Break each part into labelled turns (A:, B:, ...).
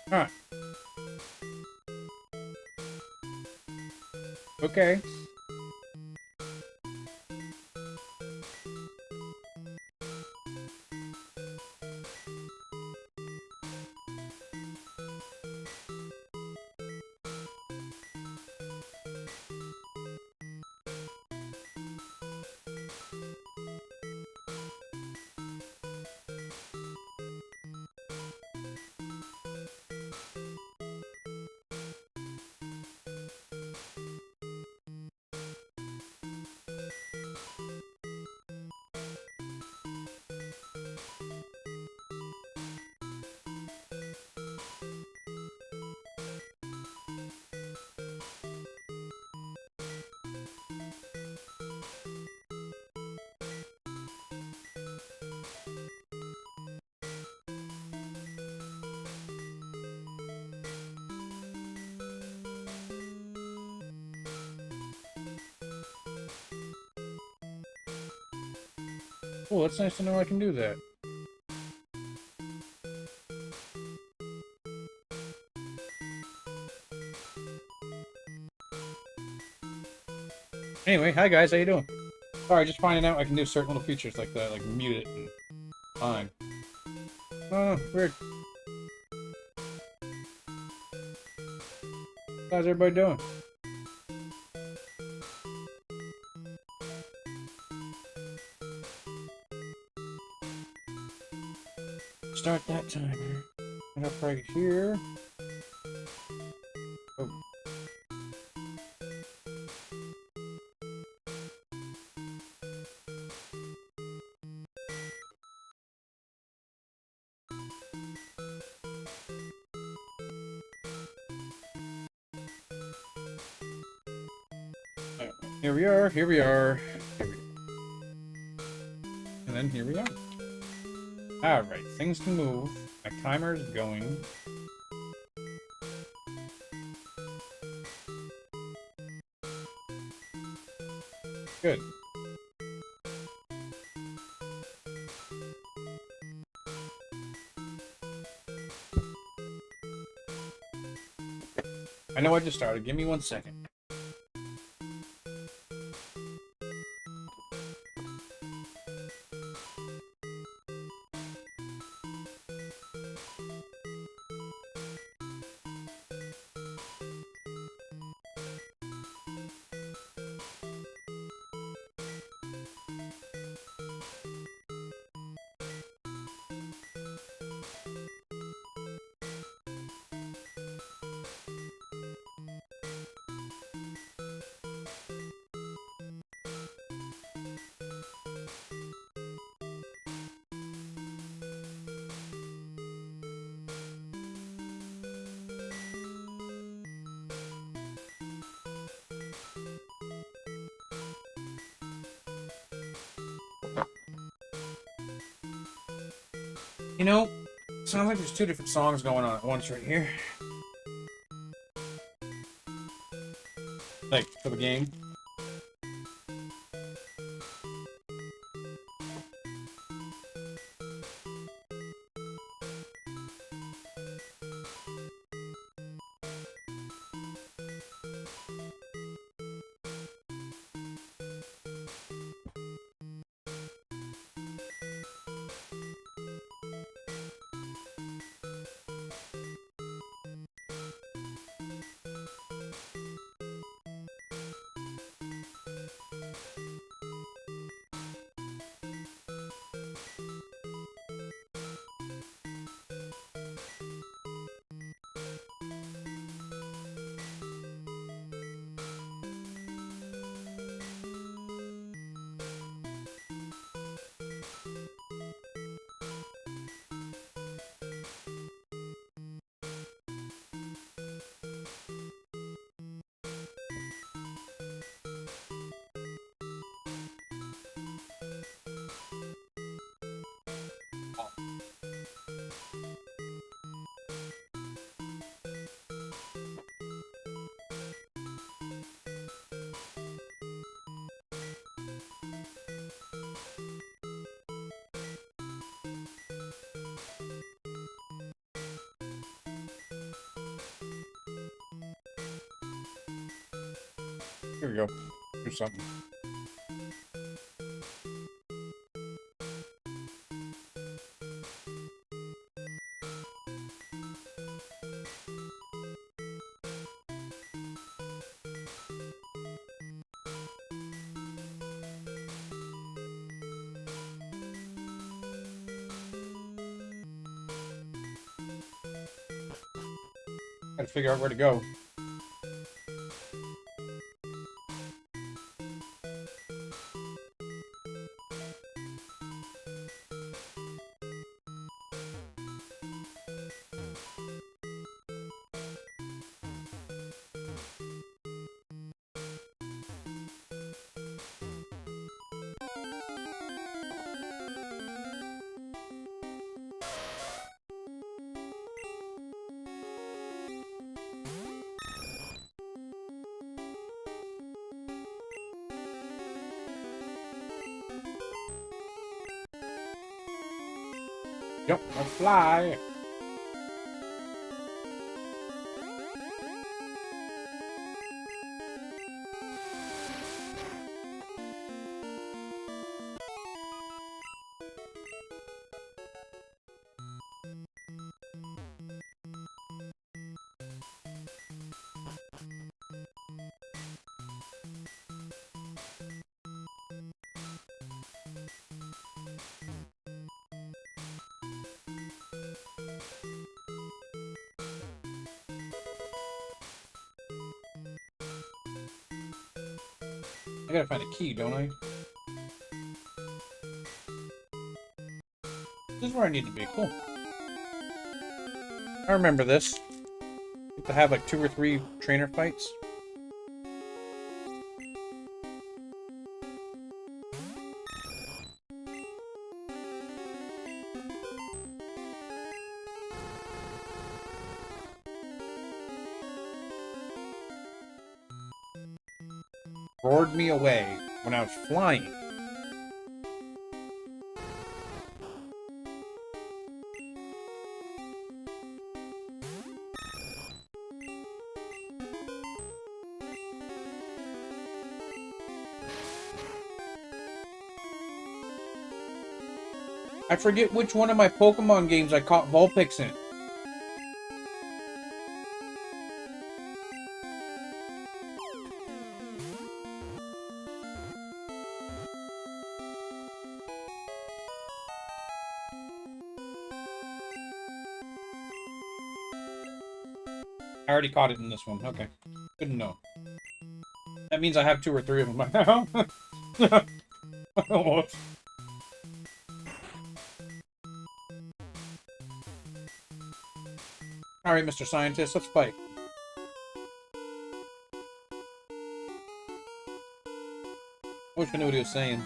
A: Huh. Okay. Cool, it's nice to know I can do that. Anyway, hi guys, how you doing? Sorry, just finding out I can do certain little features like that, like mute it and fine. Oh, weird. How's everybody doing? Start that timer. And up right here. Oh. Here we are, here we are. And then here we are. Alright, things can move. My timer's going. Good. I know I just started. Give me 1 second. You know, sounds like there's 2 different songs going on at once right here. Like, for the game. Here we go. Do something. Gotta figure out where to go. Yep, let's fly. I gotta find a key, don't I? This is where I need to be. Cool. I remember this. You have to have like 2 or 3 trainer fights. Roared me away when I was flying. I forget which one of my Pokemon games I caught Vulpix in. I already caught it in this one. Okay. Good to know. That means I have 2 or 3 of them by now. Almost. Alright, Mr. Scientist, let's fight. I wish I knew what he was saying.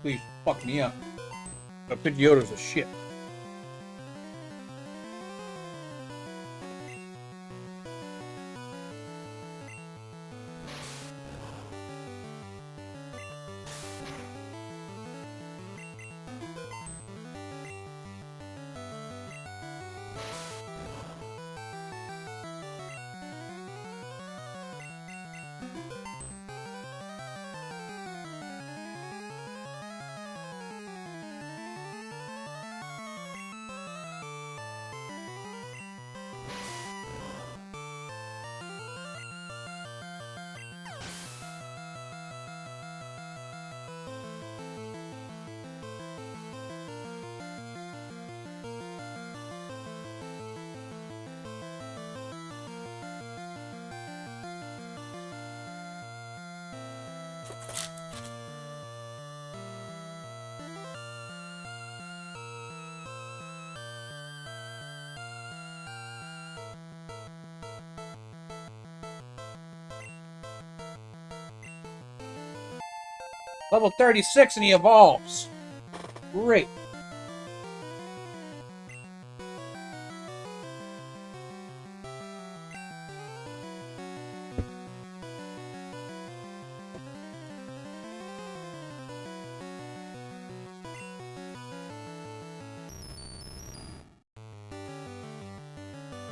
A: Please fuck me up. The Pidgeotto's a shit. Level 36 and he evolves. Great.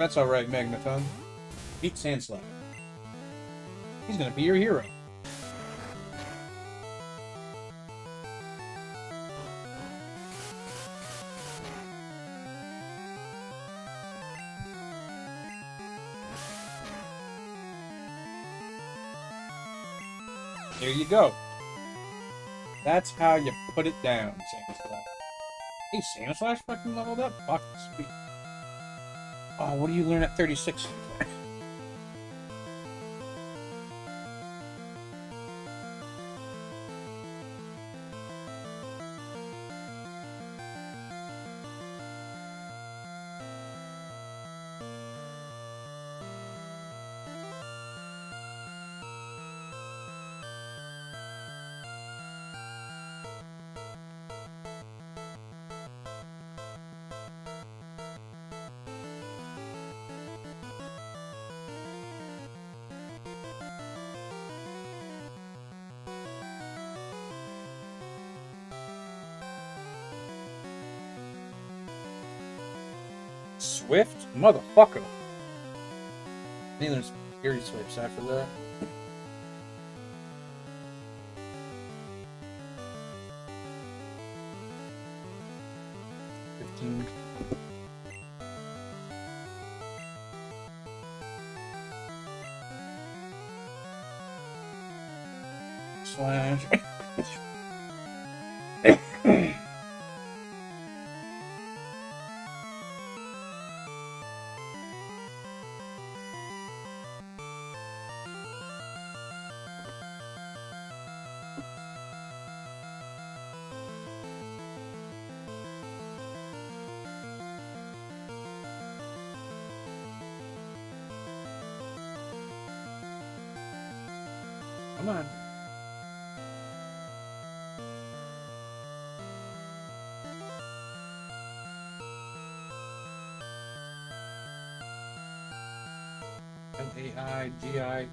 A: That's alright, Magneton. Beat Sandslash. He's gonna be your hero. There you go. That's how you put it down, Sandslash. Hey, Sandslash fucking leveled up? Fuck, sweet. Oh, what do you learn at 36? Swift? Motherfucker. I think there's Fury Swipes after that. Slash. Come on. Maigiri.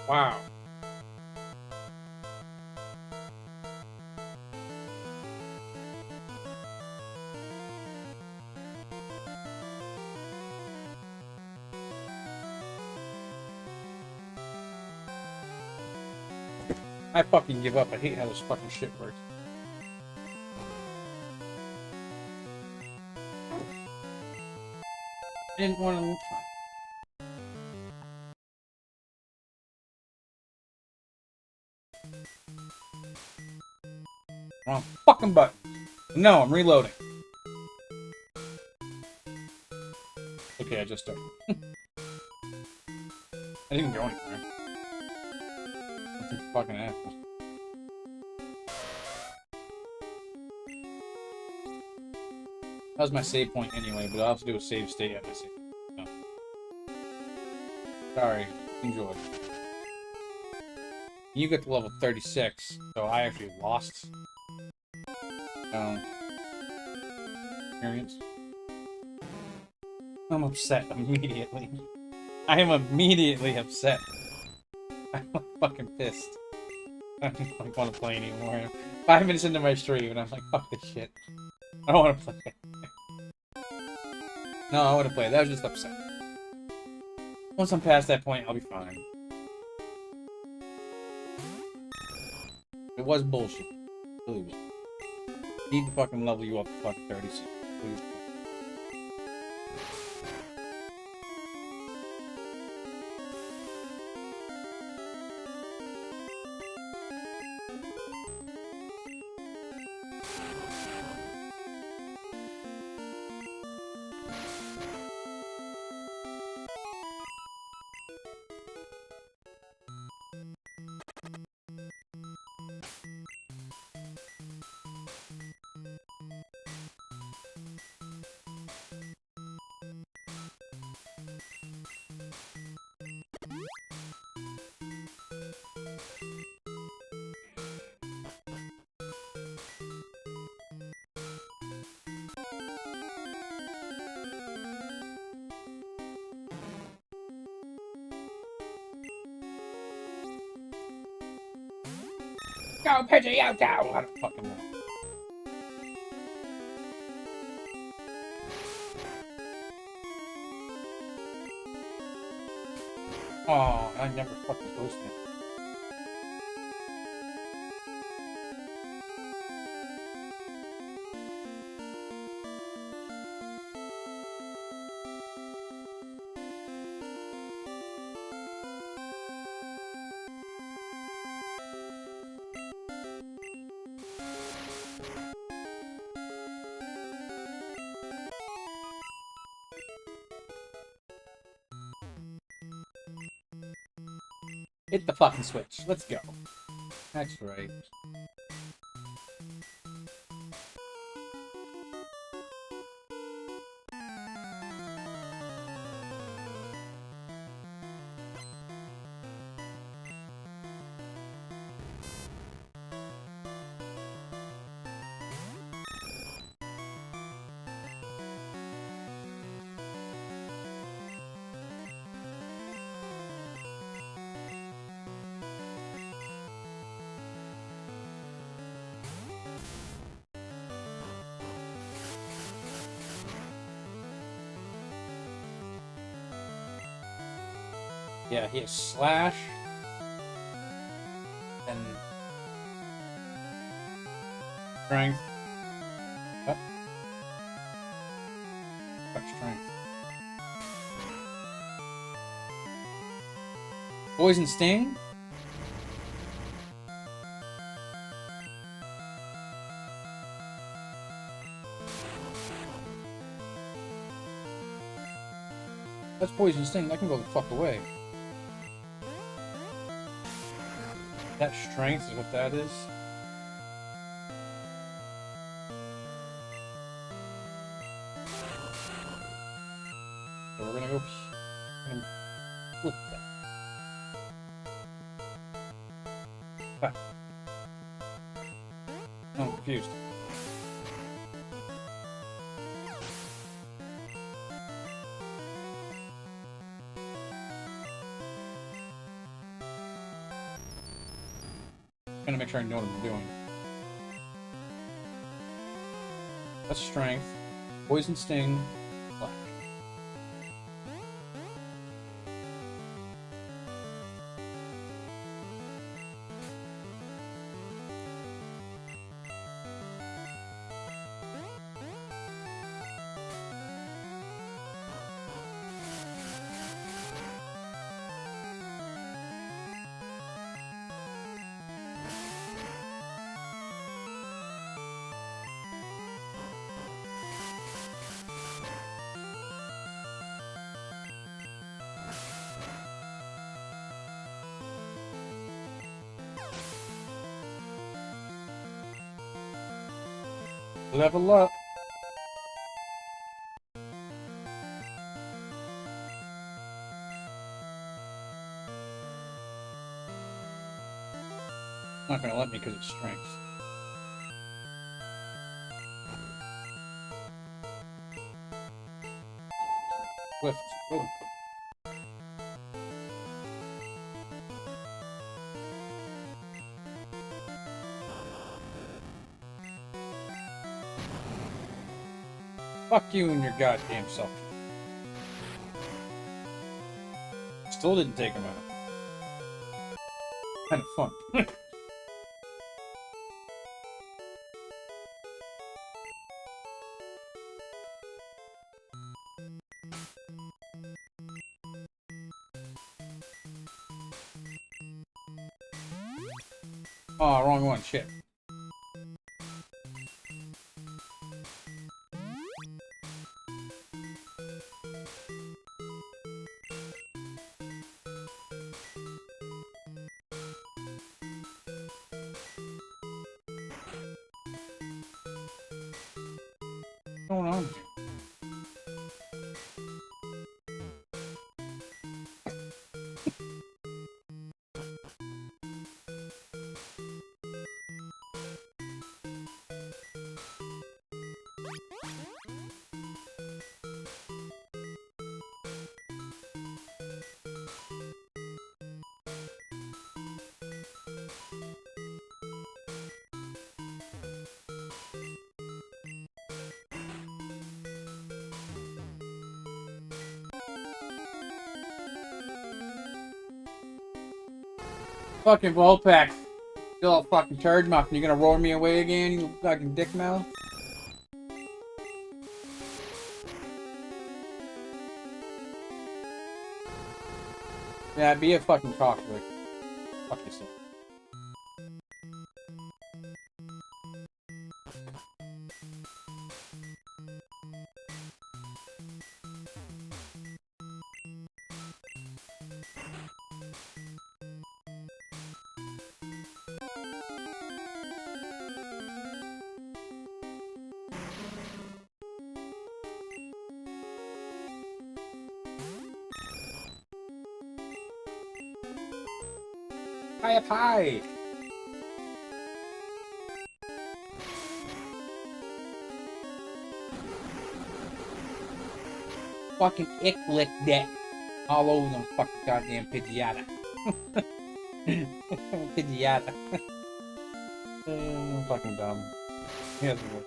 A: Wow. I fucking give up. I hate how this fucking shit works. I didn't want to... Wrong fucking button. No, I'm reloading. Okay, I just started. I didn't even go anywhere. Nothing fucking happened. That was my save point anyway, but I'll have to do a save state at my save. No. Sorry. Enjoy. You get to level 36, so I actually lost experience. I'm upset immediately. I am immediately upset. I'm fucking pissed. I don't want to play anymore. 5 minutes into my stream, and I'm like, fuck this shit. I don't want to play. No, I want to play. That was just upset. Once I'm past that point, I'll be fine. It was bullshit. Believe me. Need to fucking level you up to fucking 36. Please. Go, Pidgey, go! I don't fucking know. Oh, I never fucking posted it. Hit the fucking switch. Let's go. That's right. Yeah, he has slash. And strength. What? What strength? Poison sting? That's poison sting. That can go the fuck away. That strength is what that is. So we're gonna go and flip that. Ah. I'm confused. I'm gonna make sure I know what I'm doing. That's strength. Poison sting. Black. Level up. Not gonna let me because it's strength. Swift. Good. Fuck you and your goddamn self. Still didn't take him out. Kind of fun. Oh, wrong one. Shit. What's going on? Fucking Volpac. Still a fucking turd muffin. You gonna roar me away again, you fucking dick mouth? Yeah, be a fucking cocklick. Fuck yourself. High up high! Fucking ick lick deck. All over them fucking goddamn Pidgeotto. Pidgeotto. Fucking dumb. Here's the word.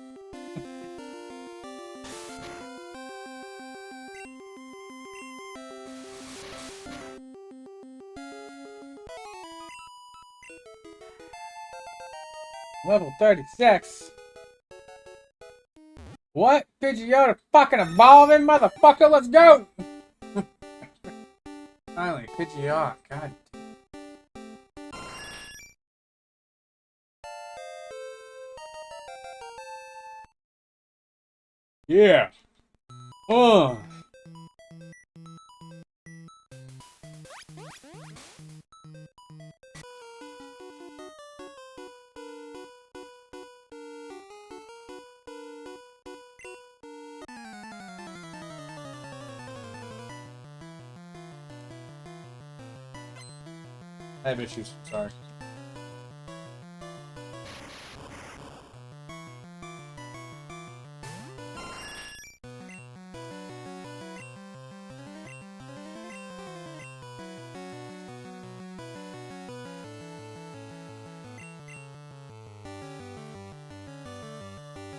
A: Level 36. What? Pidgeotto fucking evolving, motherfucker? Let's go! Finally, Pidgeotto. God. Yeah. I have issues. Sorry.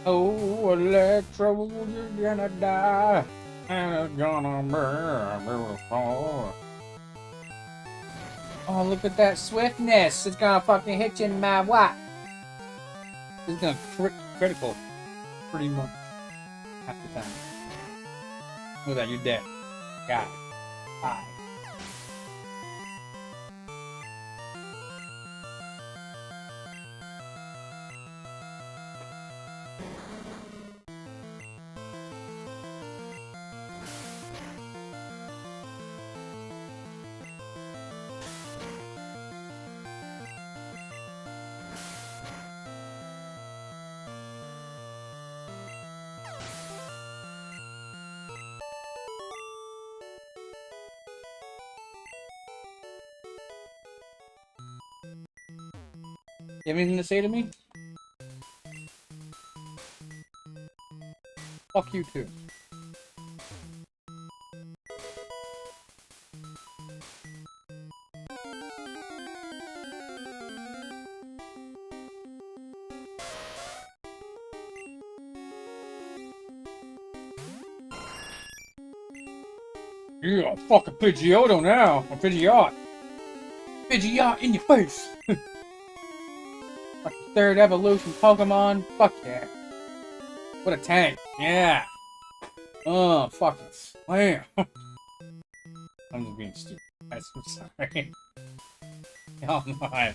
A: Oh, Electro, you're gonna die, and it's gonna burn. Oh, look at that swiftness! It's gonna fucking hit you in my what? It's gonna critical, pretty much half the time. Look at that, you're dead. Got it. Bye. You have anything to say to me? Fuck you too. Yeah, fucking Pidgeotto now. Or Pidgeot. Pidgeot in your face. Fucking third evolution Pokemon. Fuck yeah. What a tank. Yeah. Oh, fucking slam. I'm just being stupid. I'm sorry. Oh my.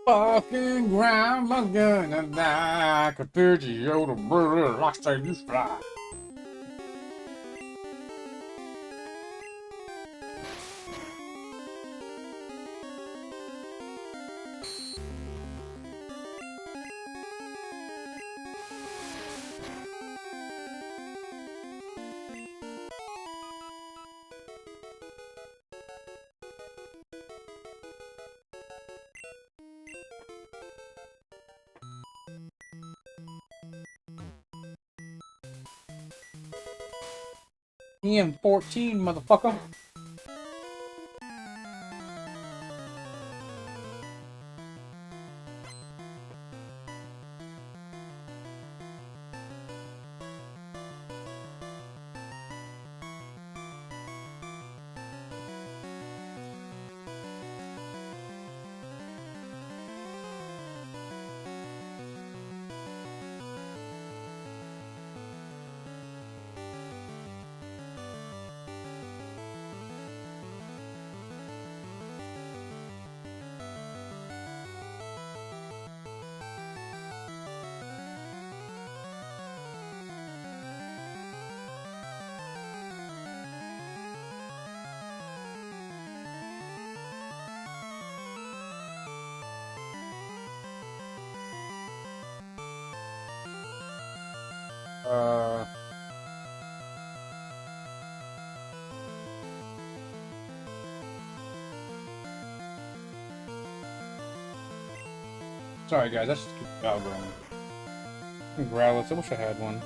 A: Fucking ground, I'm gonna die. A Pidgeotto, brother, last time you fly. EM14, motherfucker. Uh... Sorry guys, that's just keep the bell going. Growlithe, I wish I had one.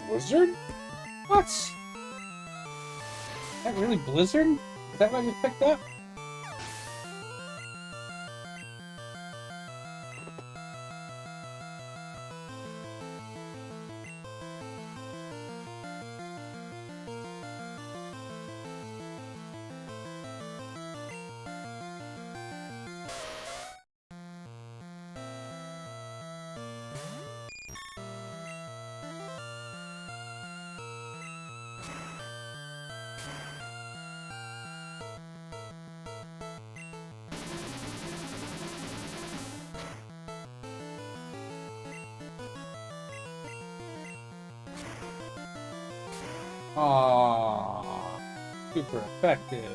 A: Blizzard? What? Is that really Blizzard? Is that what I just picked up? Aww. Super effective.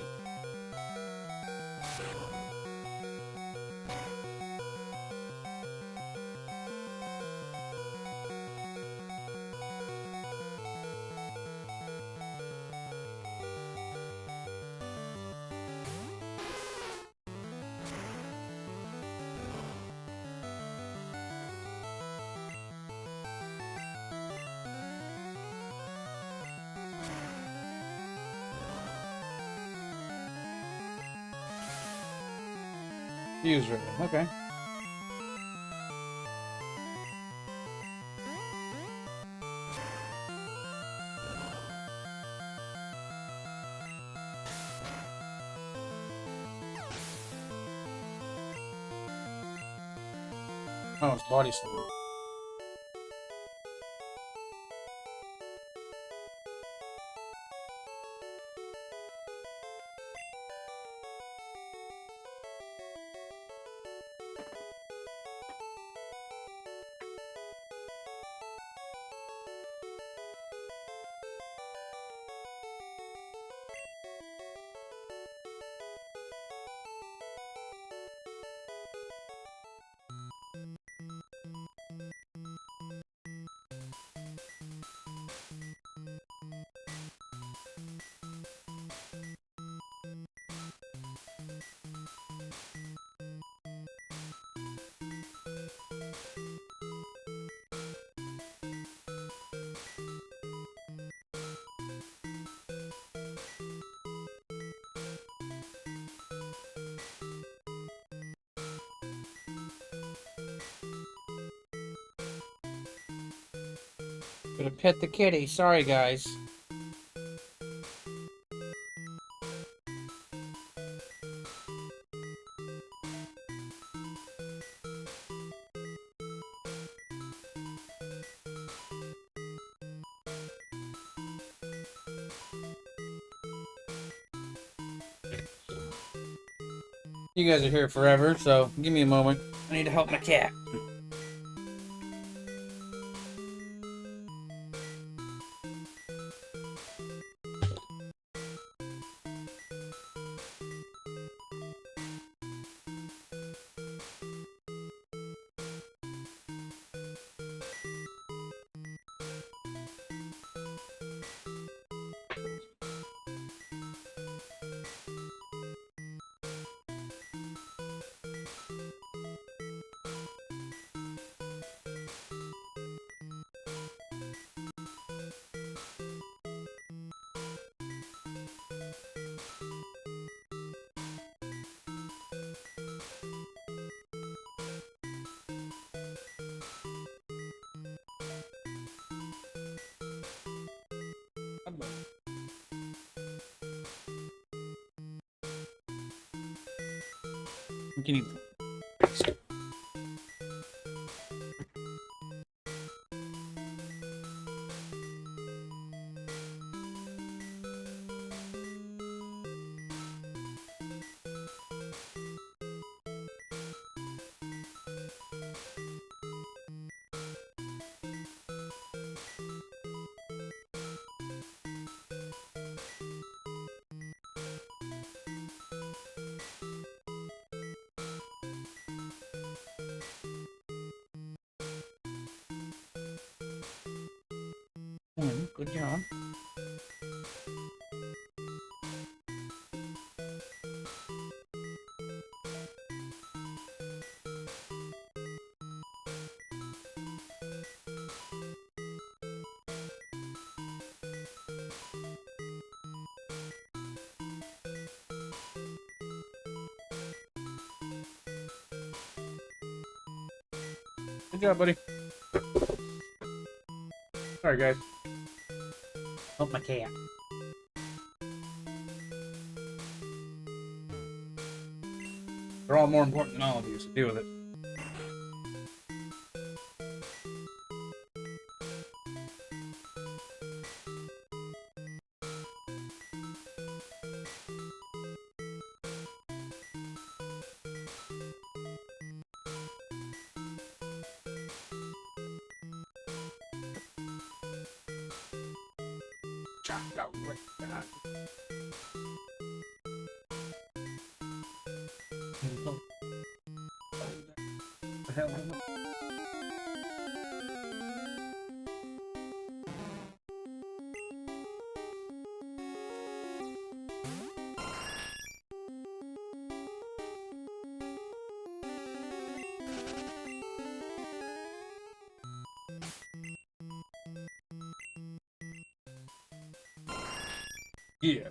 A: Fuse ribbon. Okay. Oh, it's body slam. Gonna pet the kitty. Sorry, guys. You guys are here forever, so give me a moment. I need to help my cat. Can you... Good job. Good job, buddy. Sorry, guys. Help my cat. They're all more important than all of you, so deal with it. Yeah.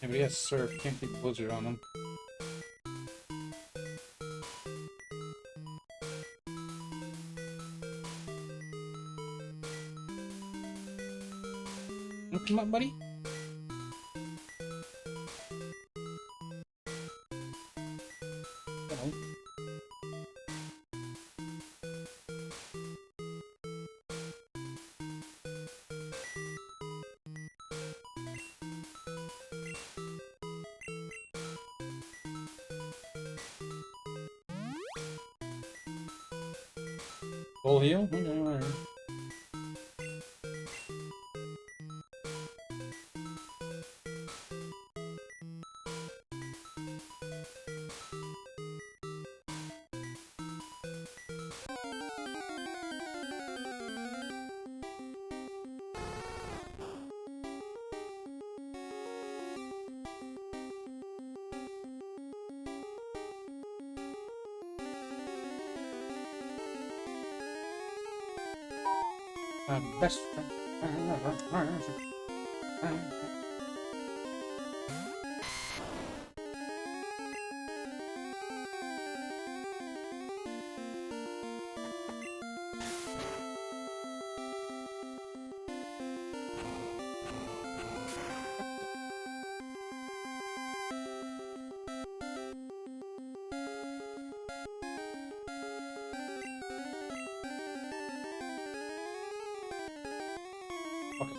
A: Yeah, but he has Surf. Can't keep Blizzard on him. Come on, buddy. Come on. Full heal? Okay, alright. Best friend. Okay.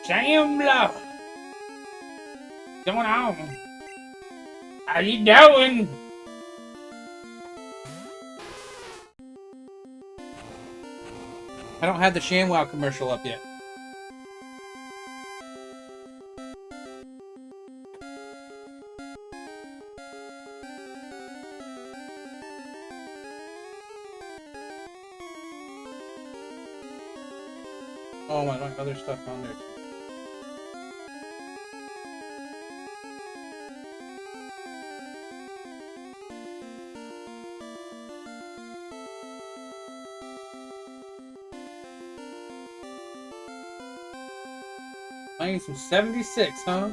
A: Shamla! What's going on? How you doing? I don't have the ShamWow commercial up yet. Oh my, other stuff on there too. Playing some 76, huh?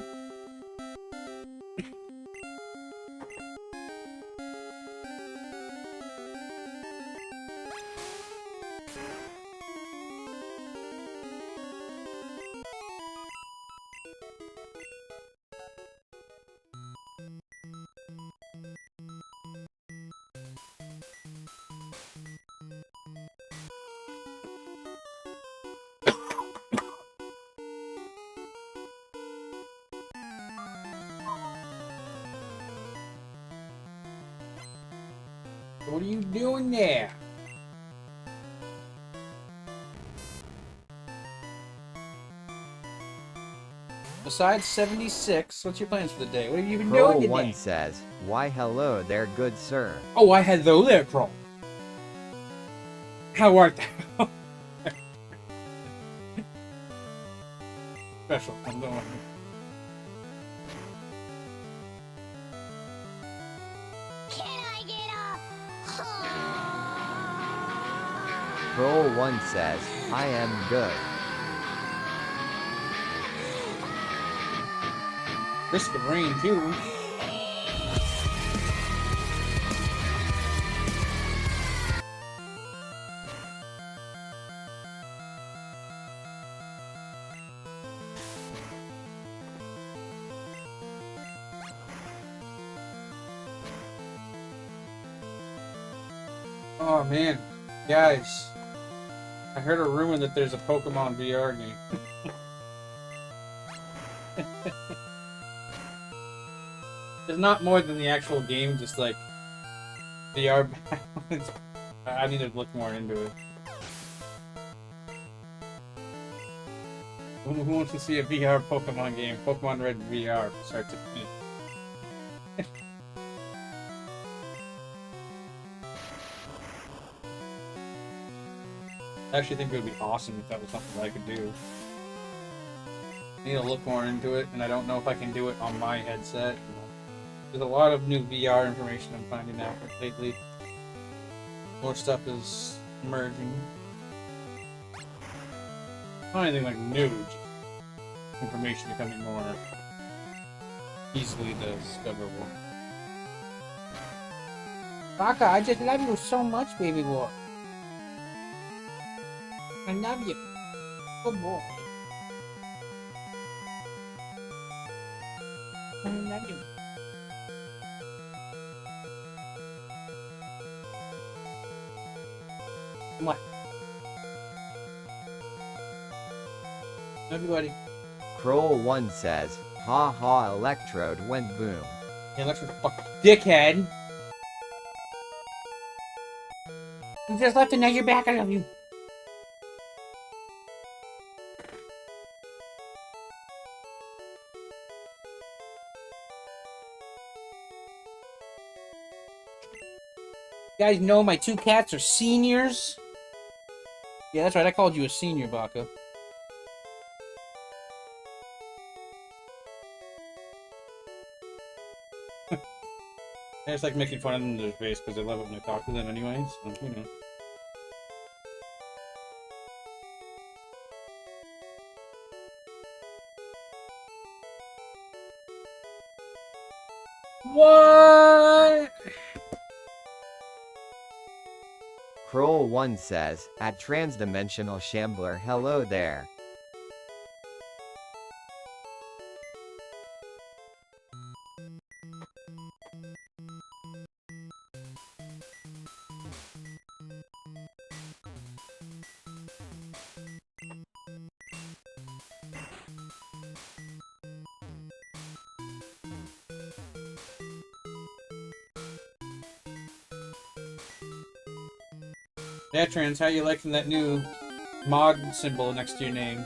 A: What are you doing there? Besides 76, what's your plans for the day? What have you been doing today?
B: Pro1 says, "Why hello there, good sir."
A: Oh, I hello there, Troll. How art thou? Special. I'm going.
C: Can I get a
B: Pro Crow1 says, I am good.
A: Risk of rain too. Oh man, guys, I heard a rumor that there's a Pokemon VR game. There's not more than the actual game, just like VR balance. I need to look more into it. Who wants to see a VR Pokemon game? Pokemon Red VR, start to finish. I actually think it would be awesome if that was something that I could do. I need to look more into it, and I don't know if I can do it on my headset. There's a lot of new VR information I'm finding out lately. More stuff is emerging. Not anything like new, just information becoming more easily discoverable.
C: Baka, I just love you so much, baby boy. I love you. Good boy. I love you. What?
A: Everybody.
B: Crow1 says, ha ha, Electrode went boom.
A: Hey, Electro's a fucking dickhead.
C: You just left and now you're back. I love you. You guys know my two cats are seniors? Yeah, that's right. I called you a senior, Baka.
A: I just like making fun of them to their face because I love it when I talk to them anyways. So, you know. What?
B: Crow1 says, at Transdimensional Shambler, hello there.
A: Yeah, Trans, how you liking that new mod symbol next to your name?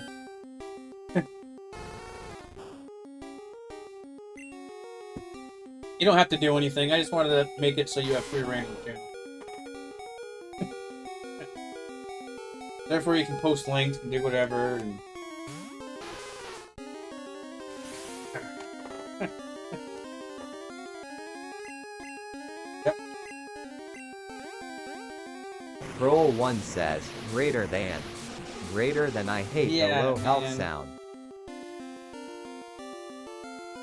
A: You don't have to do anything. I just wanted to make it so you have free reign of the channel. Therefore, you can post links and do whatever. And... Yep.
B: Crow1 says, greater than. Greater than I hate the low health
A: man.
B: sound.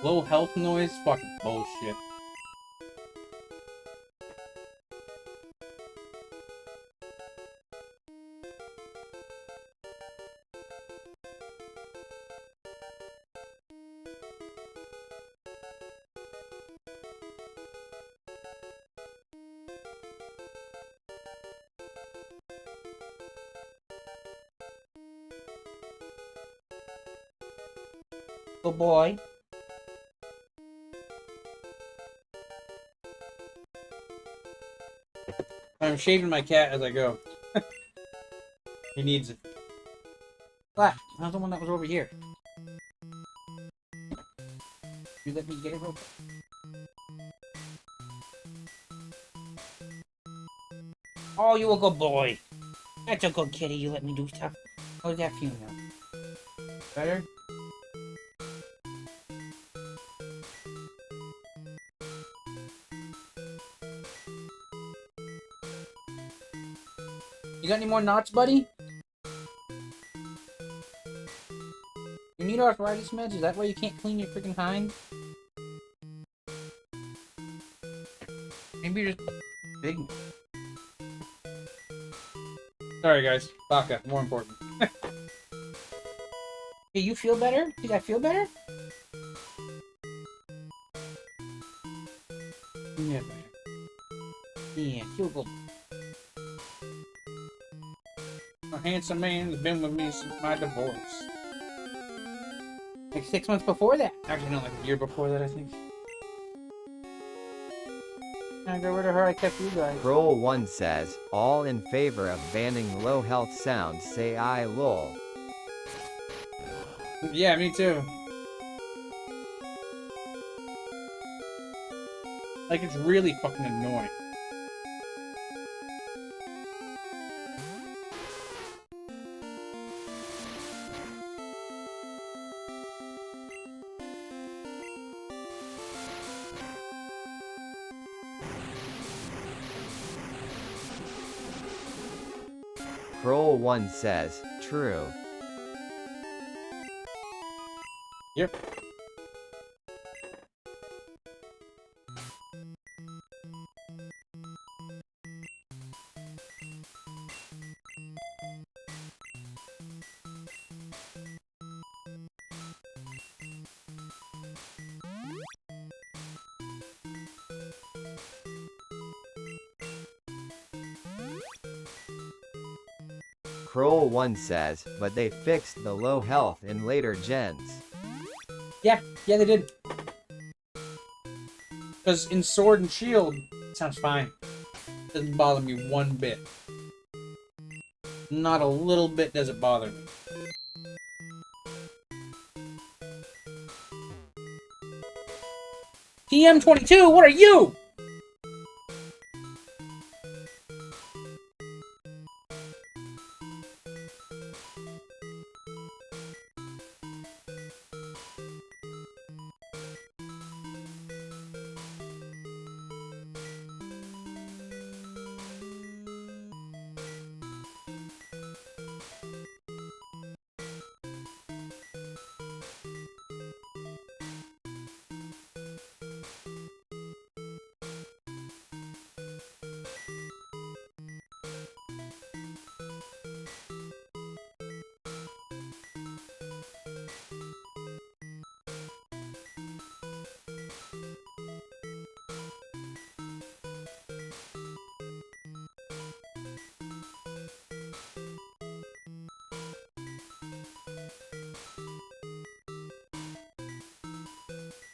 A: Low health noise? Fucking bullshit.
C: Good boy.
A: I'm shaving my cat as I go. He needs it.
C: What? How's the one that was over here? You let me get it real quick. Oh, you a good boy. That's a good kitty. You let me do stuff. How's that feeling now? Better? You got any more knots, buddy? You need arthritis meds? Is that why you can't clean your freaking hind? Maybe you're just big.
A: Sorry, guys. Vodka, more important.
C: Do you feel better? Did I feel better?
A: Yeah, man.
C: Yeah, feel good.
A: A handsome man has been with me since my divorce.
C: Like 6 months before that.
A: Actually, no, like a year before that, I think.
C: I got rid of her, I kept you guys.
B: Kroll1 says, all in favor of banning low health sounds say I lol.
A: Yeah, me too. Like, it's really fucking annoying.
B: Kroll1 says, true.
A: Yep.
B: Kroll1 says, but they fixed the low health in later gens.
A: Yeah, they did. Because in Sword and Shield, it sounds fine. Doesn't bother me one bit. Not a little bit does it bother me. TM22, what are you?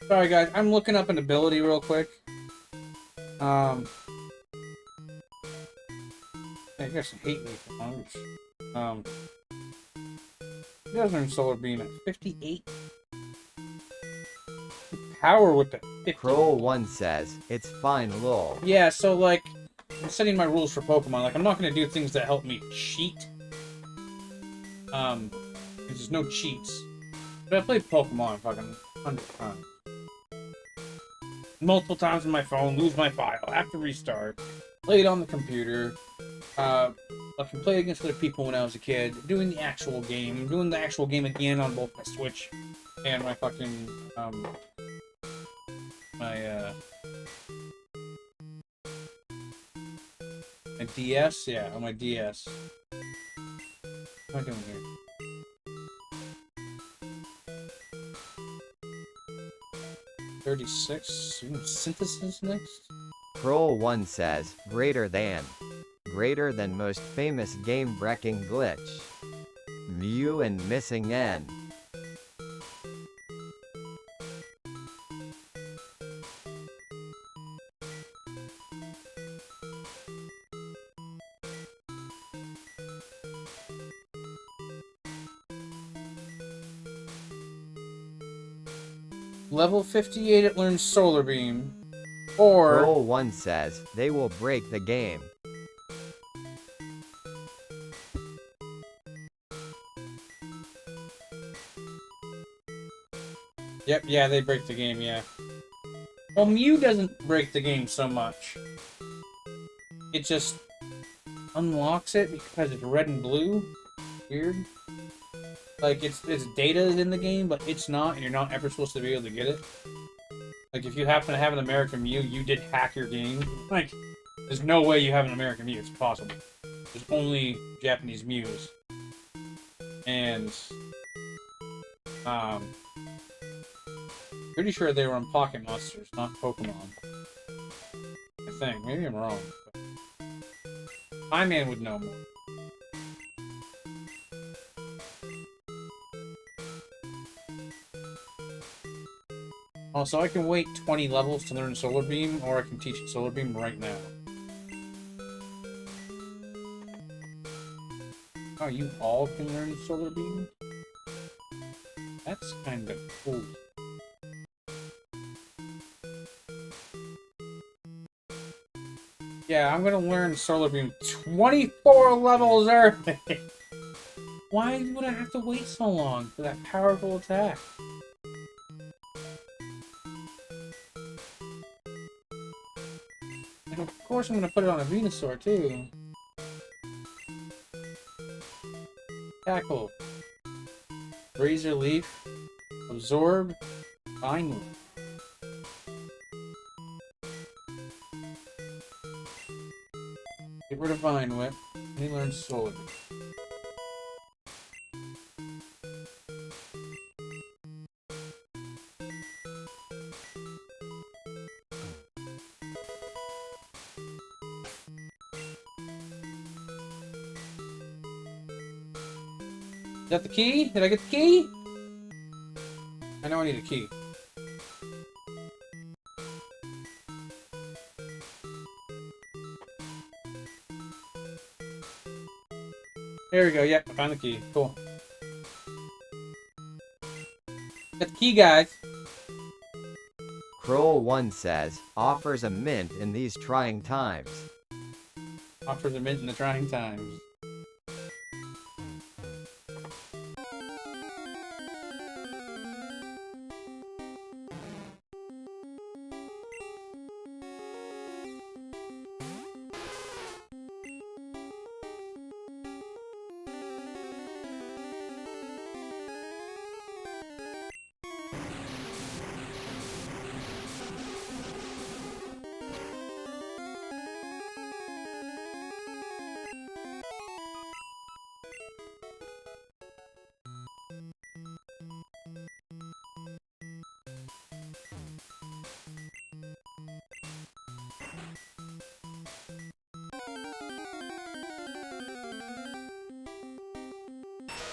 A: Sorry guys, I'm looking up an ability real quick. You guys hate me for lunch. You guys learn Solar Beam at 58. Power with the 50.
B: Kroll1 says, it's fine lol.
A: Yeah, so like, I'm setting my rules for Pokemon. Like, I'm not gonna do things that help me cheat. 'Cause there's no cheats. But I played Pokemon fucking 100 times. Multiple times on my phone, lose my file, have to restart. Play it on the computer. I can play against other people when I was a kid. Doing the actual game. Doing the actual game again on both my Switch and my fucking, my DS? Yeah, on my DS. What am I doing here? $36. Synthesis next?
B: Kroll1 says, greater than most famous game-breaking glitch. Mew and missing N.
A: Level 58, it learns Solar Beam. Or...
B: Kroll1 says, they will break the game.
A: Yep, yeah, they break the game, yeah. Well, Mew doesn't break the game so much. It just unlocks it because it's red and blue. Weird. Like, it's data in the game, but it's not, and you're not ever supposed to be able to get it. Like, if you happen to have an American Mew, you did hack your game. Like, there's no way you have an American Mew. It's impossible. There's only Japanese Mews. And, pretty sure they were on Pocket Monsters, not Pokemon. I think. Maybe I'm wrong. My man would know more. Also, I can wait 20 levels to learn Solar Beam, or I can teach Solar Beam right now. Oh, you all can learn Solar Beam? That's kind of cool. Yeah, I'm gonna learn Solar Beam 24 levels early! Why would I have to wait so long for that powerful attack? And of course I'm gonna put it on a Venusaur too. Tackle. Razor Leaf. Absorb. Vine Whip. Get rid of Vine Whip. And he learns Solar Beam. Is that the key? Did I get the key? I know I need a key. There we go. Yep, I found the key. Cool. Got the key, guys.
B: Kroll1 says, offers a mint in these trying times.
A: Offers a mint in the trying times.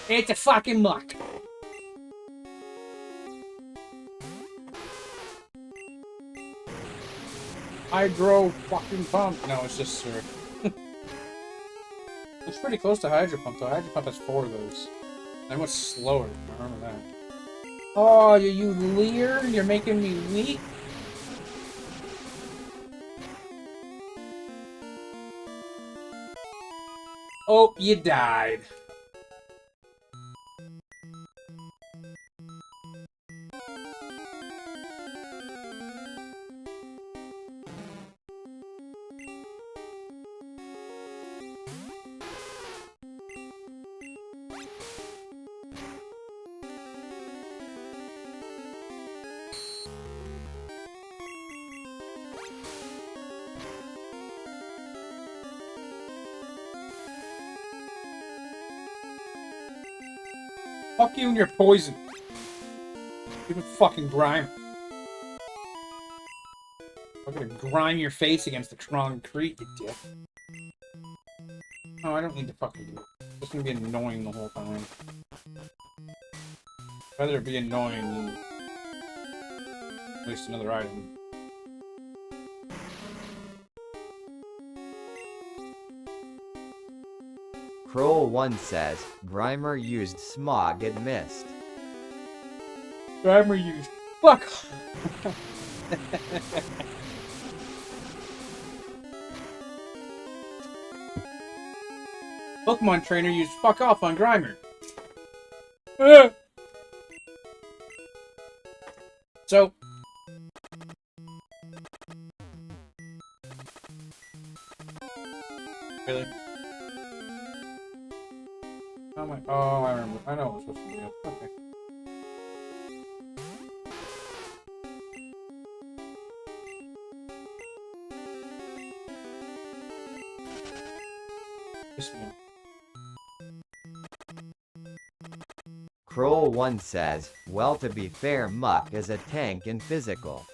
A: It's a fucking muck. Hydro fucking pump. No, it's just syrup. It's pretty close to Hydro Pump though. Hydro Pump has 4 of those. They're much slower. I remember that. Oh, you leer? You're making me weak? Oh, you died. Fuck you and your poison. Even fucking grime. I'm gonna grime your face against the concrete, you dick. Oh, I don't need to fucking do it. It's gonna be annoying the whole time. Rather it be annoying than waste another item.
B: Kroll1 says, Grimer used smog and mist.
A: Grimer used. Fuck! Pokemon trainer used fuck off on Grimer. So. Really? How am I? Oh, I remember. I know what I'm supposed to do. Okay. This one.
B: Kroll1 says, well to be fair Muck is a tank in physical.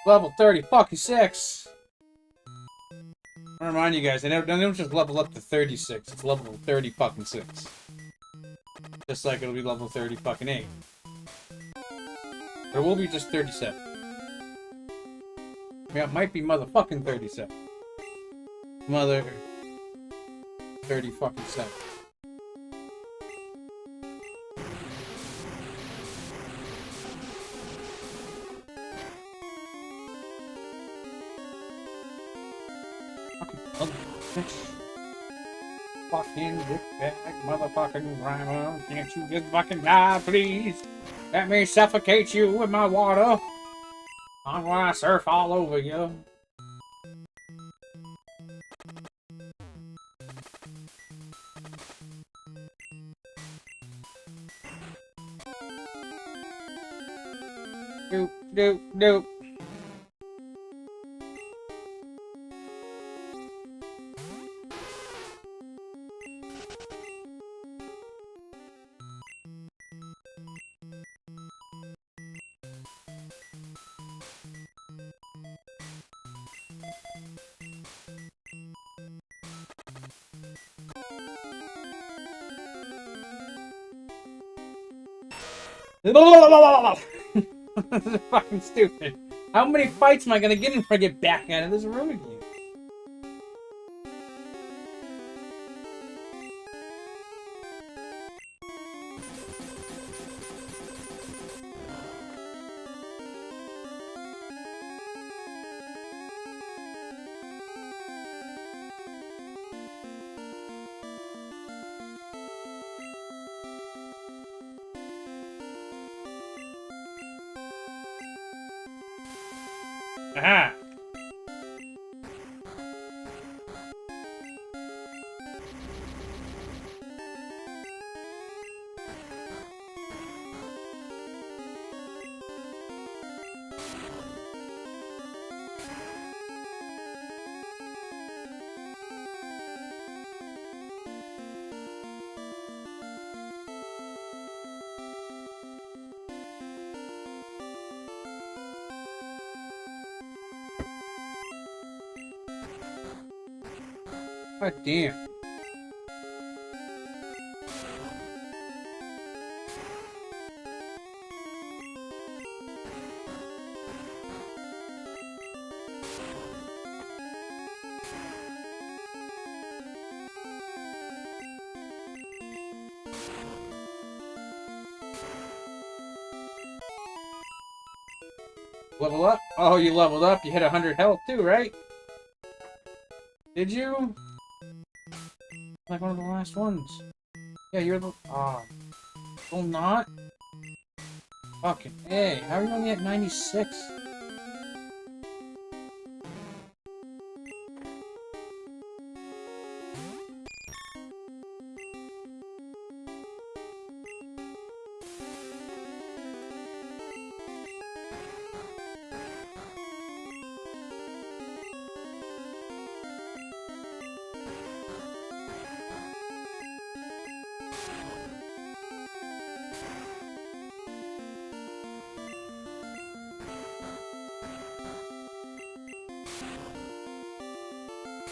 A: Level 30 fucking 6. I remind you guys, they don't just level up to 36. It's level 30 fucking 6. Just like it'll be level 30 fucking 8. There will be just 37. Yeah, it might be motherfucking 37. Mother 30 fucking 7. Fucking dickbag, motherfucking grandma. Can't you just fucking die, please? Let me suffocate you with my water. I'm gonna surf all over you. Doop, doop, doop. This is fucking stupid. How many fights am I gonna get in before I get back out of this room again? Aha! God damn. Level up? Oh, you leveled up. You hit 100 health too, right? Did you? Like one of the last ones. Yeah, you're the... Ah. Still not? Fucking A. How are you only at 96?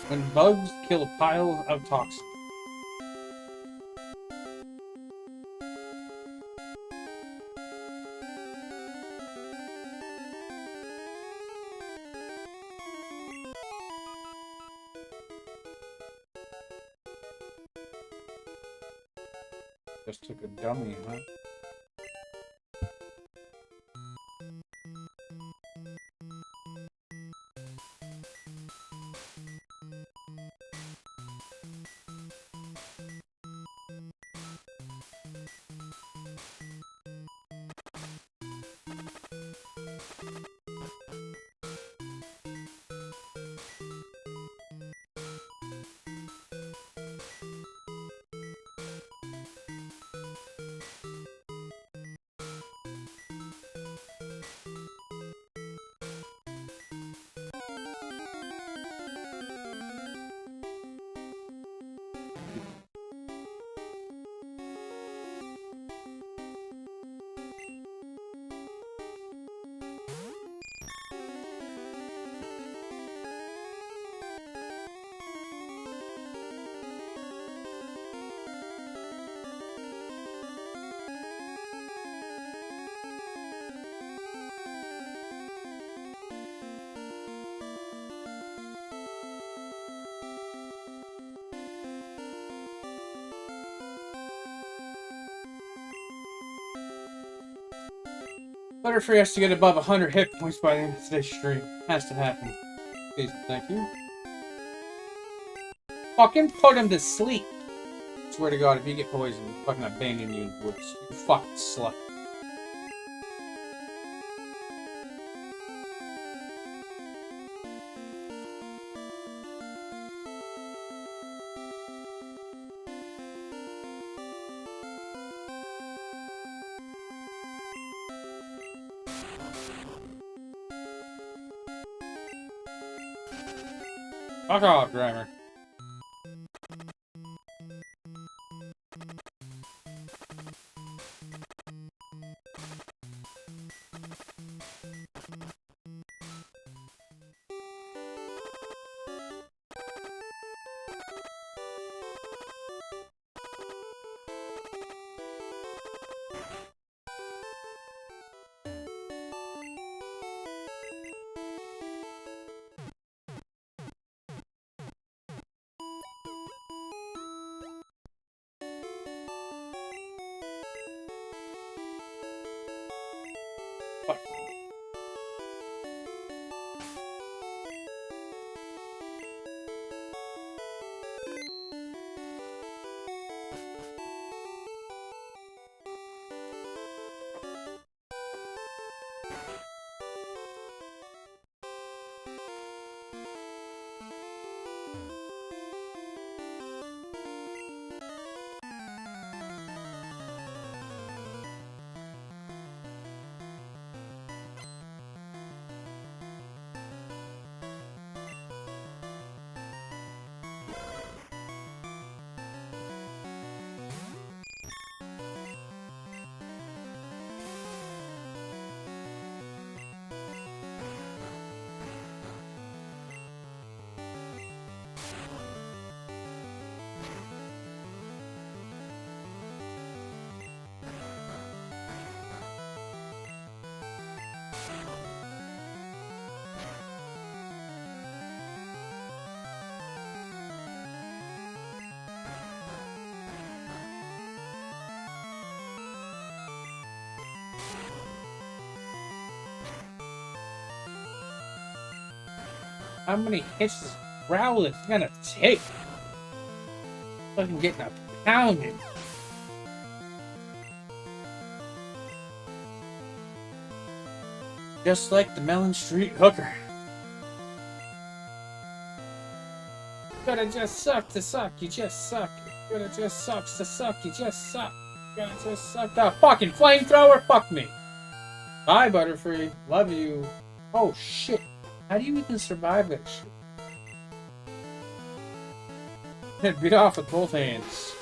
A: When bugs kill piles of toxins. Just took a dummy, huh? Butterfree has to get above 100 hit points by the end of today's stream. Has to happen. Please, thank you. Fucking put him to sleep. Swear to God, if you get poisoned, I'm fucking abandon you in the woods. You fucking slut. Fuck off, Grimer. Fuck. How many hits is Growlithe gonna take? Fucking getting a pounded. Just like the Melon Street Hooker. Gotta just suck to suck, you just suck. Gotta just sucks to suck, you just suck. Gotta just suck the fucking flamethrower, fuck me. Bye, Butterfree. Love you. Oh shit. How do you even survive that shit? Beat off with both hands.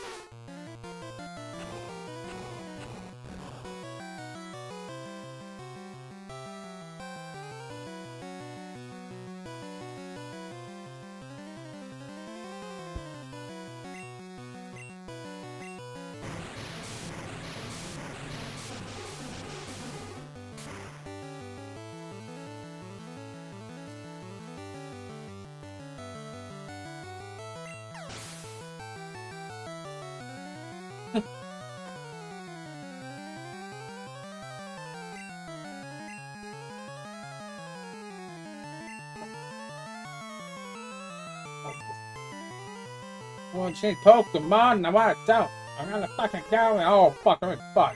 A: I want to change Pokemon. No, I don't. I'm gonna fucking go and oh fuck, I'm fuck.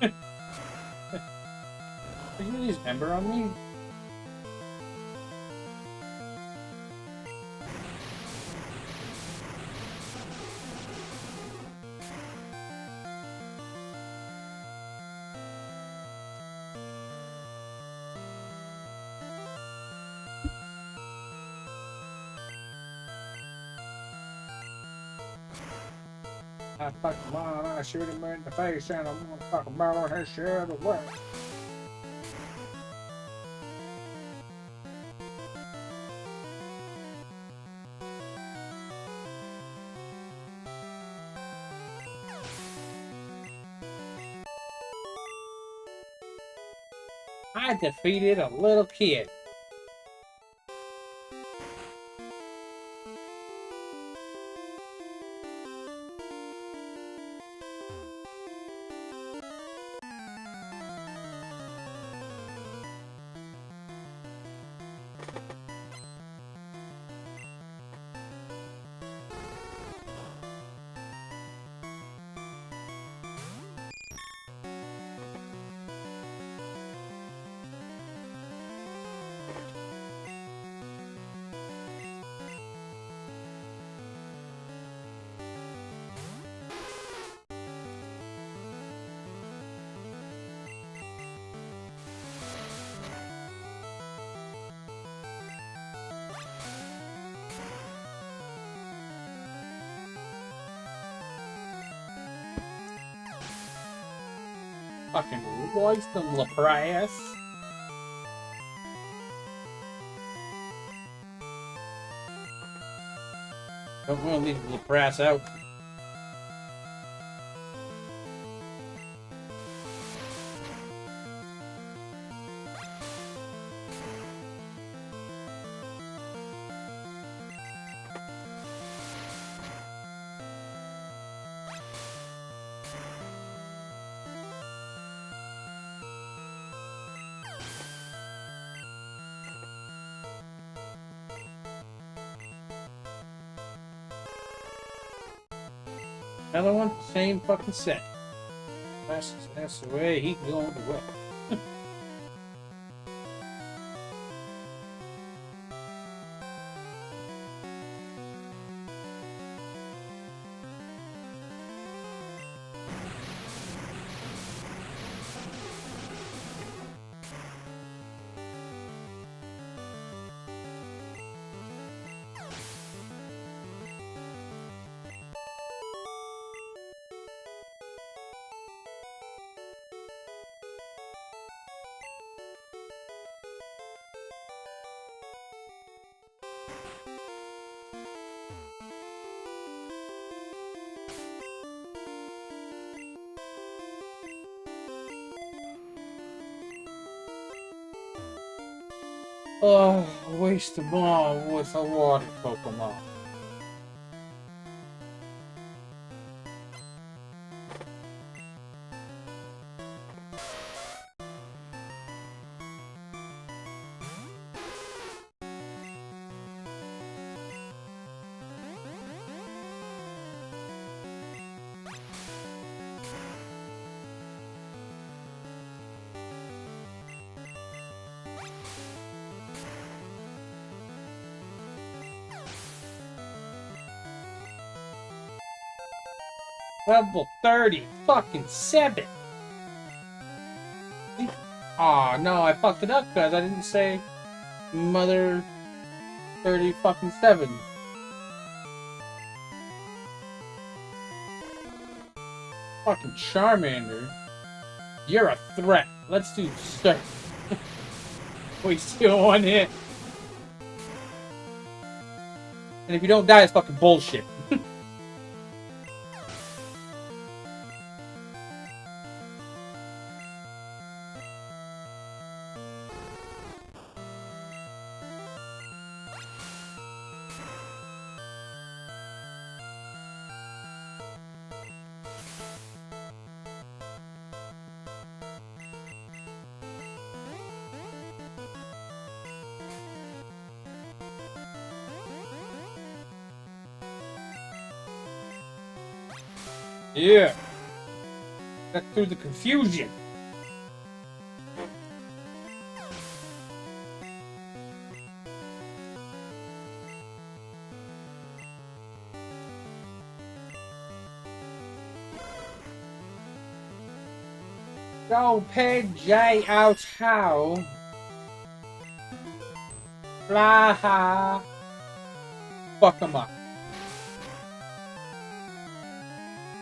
A: Did you use Ember on me? I fucking want, I shoot him in the face and I'm gonna fucking murder his shit away. I defeated a little kid. Fucking Royston Lapras. Don't want to leave Lapras out. Another one, same fucking set. That's the way he going to work. Oh, waste of bomb with a water Pokemon. Level 30, fucking 7. Aw, no, I fucked it up because I didn't say mother 30 fucking 7. Fucking Charmander. You're a threat. Let's do Surf. We still one hit. And if you don't die, it's fucking bullshit. Yeah. Got through the confusion. Go pig J out how. Blah ha. Fuck him up.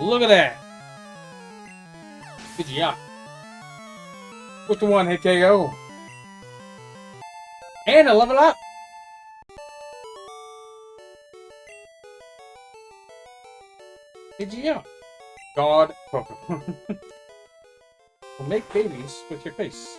A: Look at that. Good job. What's the one hit KO? And a level up. Good job. God Pokemon. Will make babies with your face.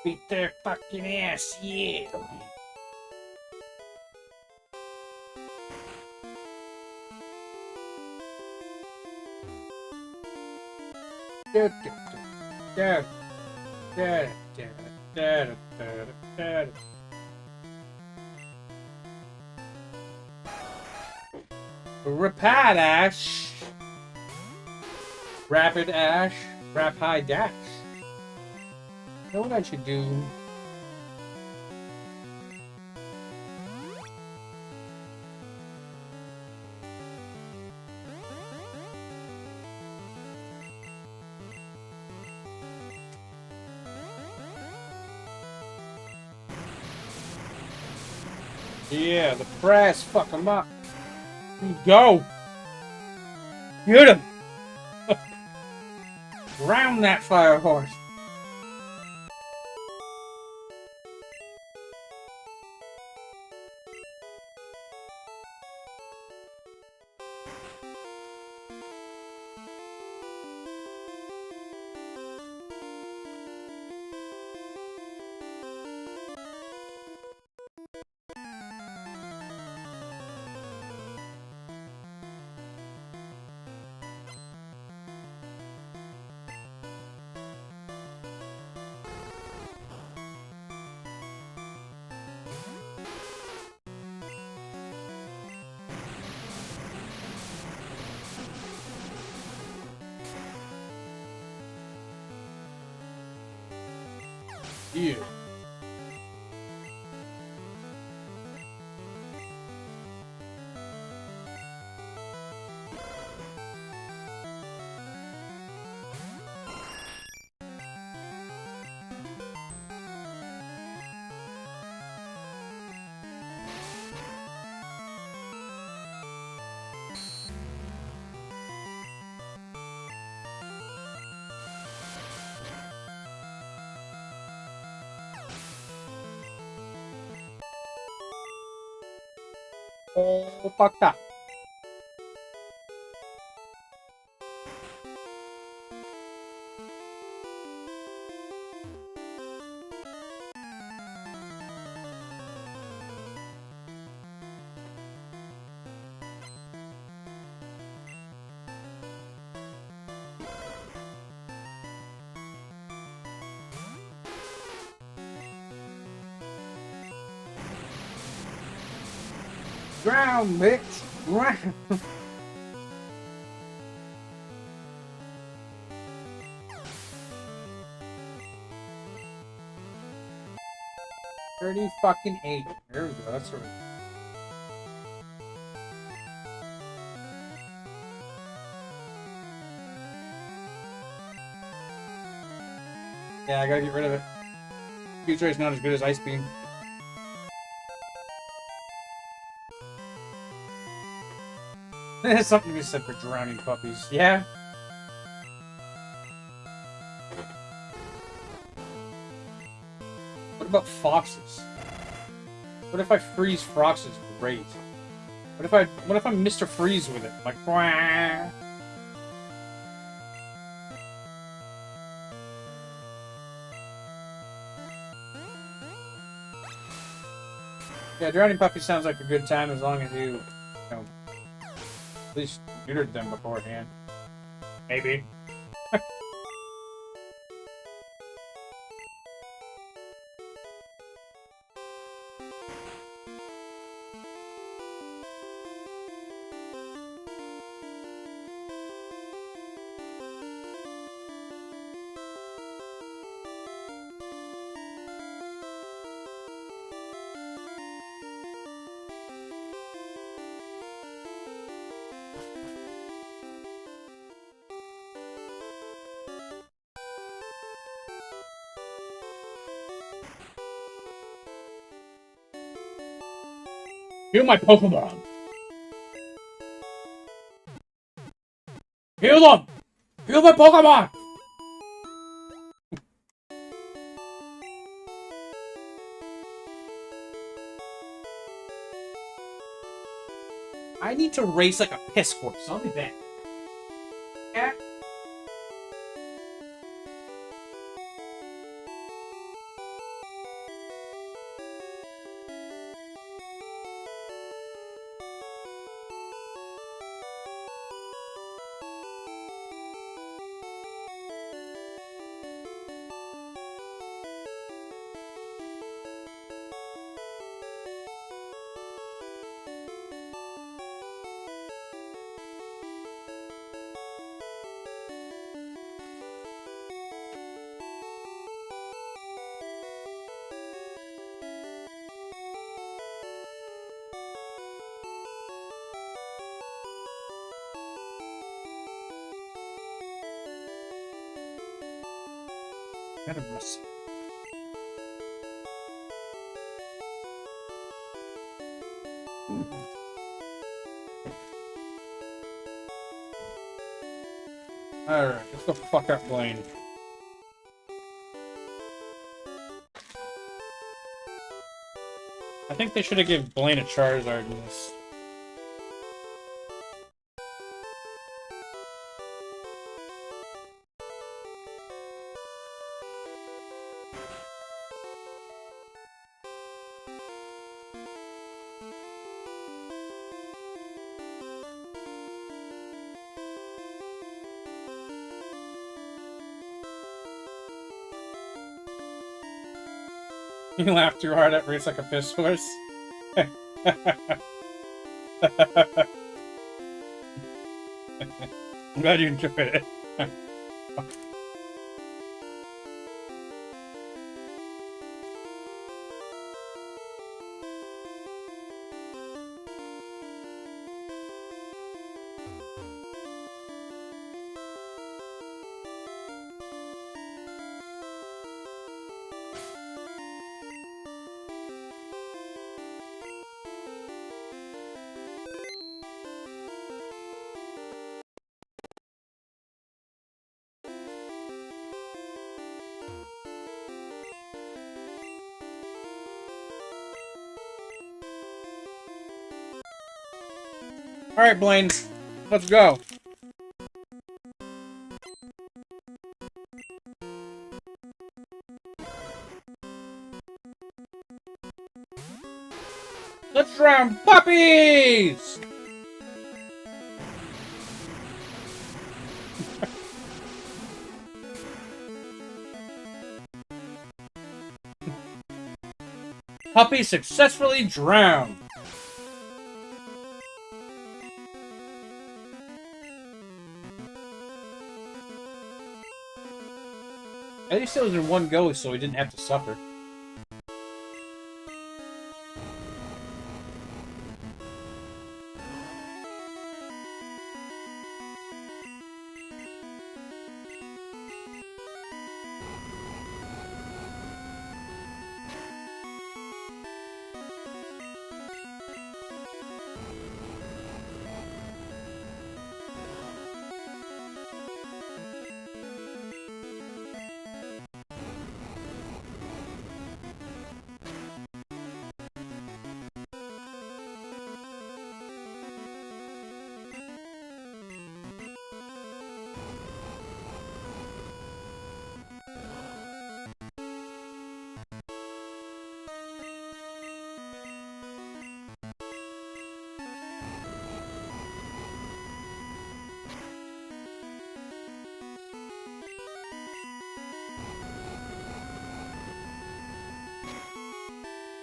A: Beat their fucking ass, yeah. Rapidash. Rapidash. Rapidash. You know what I should do? Yeah, the press, fuck him up. Go! Get him! Round that fire horse. Yeah. Oh, fucked up. Ground, bitch. Ground. $30 There we go. That's right. Yeah, I gotta get rid of it. Future is not as good as Ice Beam. There's something to be said for drowning puppies. Yeah? about foxes? What if I freeze foxes? Great. What if I'm Mr. Freeze with it? Like, wah. Yeah, drowning puppy sounds like a good time as long as you know, at least neutered them beforehand. Maybe. Heal my Pokemon! Heal them! Heal my Pokemon! I need to race like a piss horse. I'll be back. Yeah. Kind of mess. Alright, let's go fuck up Blaine. I think they should have given Blaine a Charizard in this. You laugh too hard at race like a piss horse. I'm glad you enjoyed it. Alright, Blaine. Let's go. Let's drown puppies! Puppy successfully drowned. At least it was in one go, so he didn't have to suffer.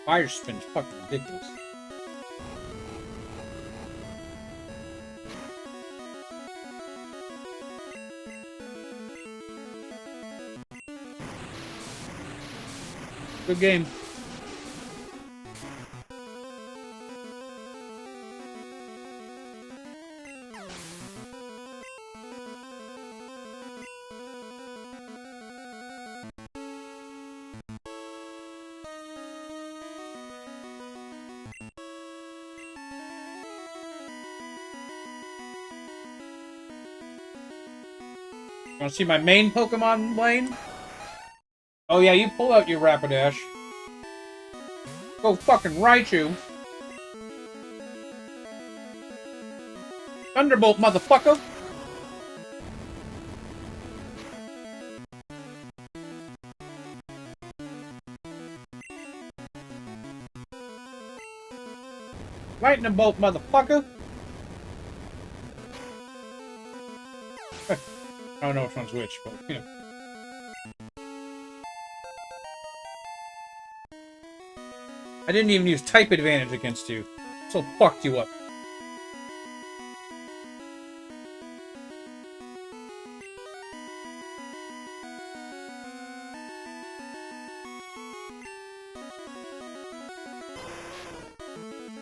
A: Fire spin's fucking ridiculous. Good game. Want to see my main Pokemon, Blaine? Oh yeah, you pull out your Rapidash. Go fucking Raichu. Thunderbolt, motherfucker! Lightning Bolt, motherfucker! I don't know which one's which, but, you know. I didn't even use type advantage against you. So fucked you up.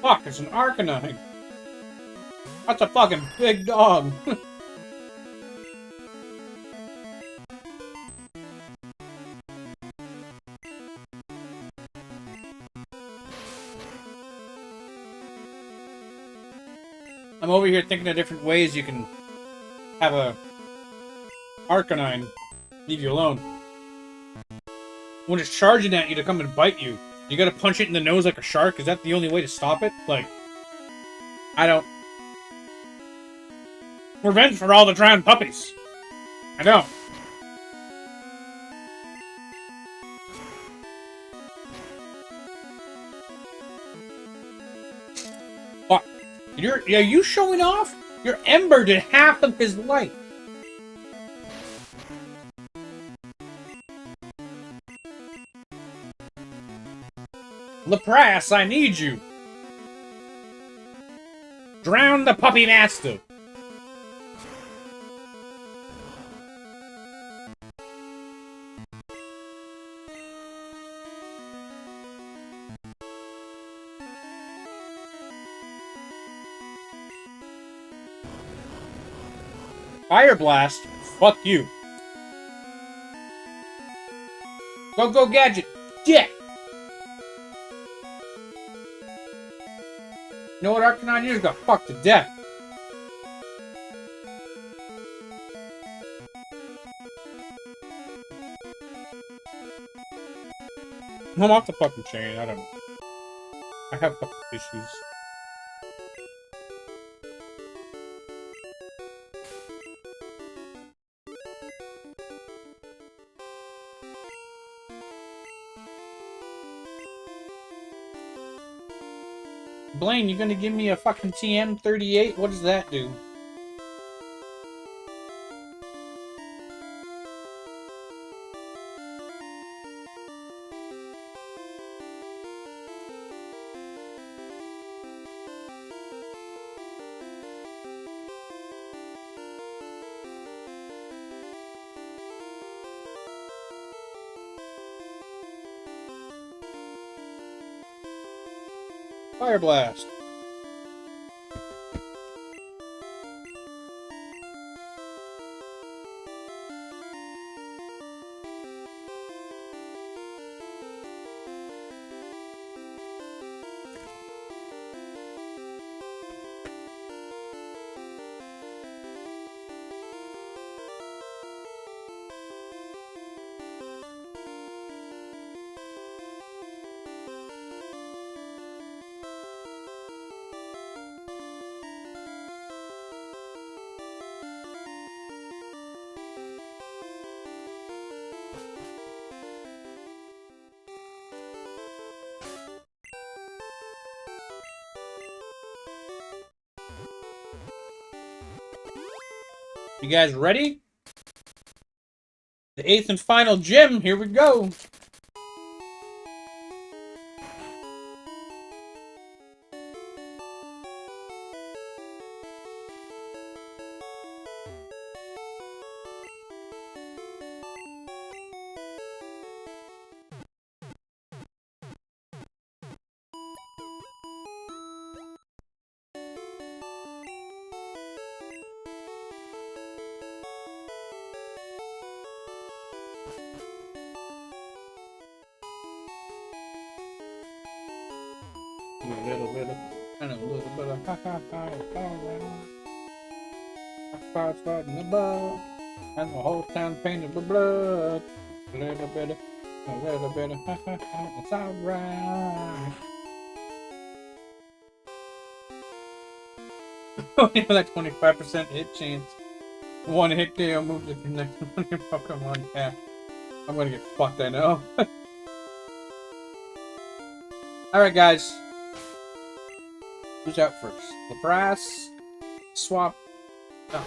A: Fuck, it's an Arcanine. That's a fucking big dog. I'm over here thinking of different ways you can have a Arcanine leave you alone. When it's charging at you to come and bite you, you gotta punch it in the nose like a shark? Is that the only way to stop it? Like, I don't... Revenge for all the drowned puppies. I know. Fuck. Are you showing off? Your Ember did half of his life. Lapras, I need you. Drown the puppy master. Fire Blast? Fuck you. Go Gadget. Dick! You know what, Arcanine? You just got fucked to death. I'm off the fucking chain. I don't know. I have fucking issues. Blaine, you gonna give me a fucking TM38? What does that do? Fire Blast. You guys ready? The 8th and final gym, here we go. A little bit of, and a little bit of ha ha ha around. Fire's fighting the bug, and the whole town painted with blood. A little bit of ha ha ha. It's alright. Only that 25% hit chance. One hit KO move to connect one of your Pokemon cap. I'm gonna get fucked, I know. Alright, guys. Who's out first? Lapras, Swap. Oh.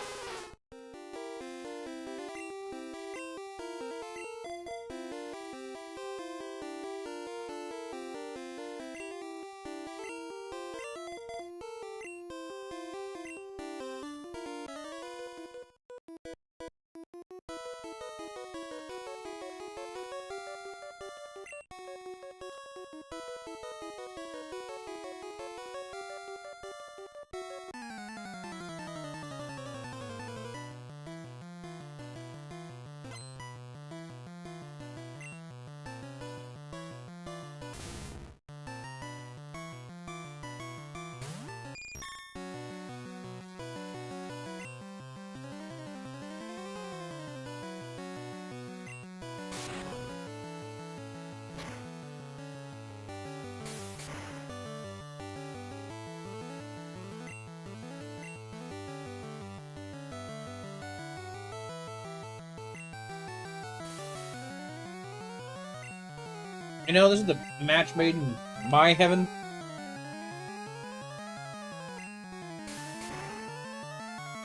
A: You know, this is the match made in my heaven.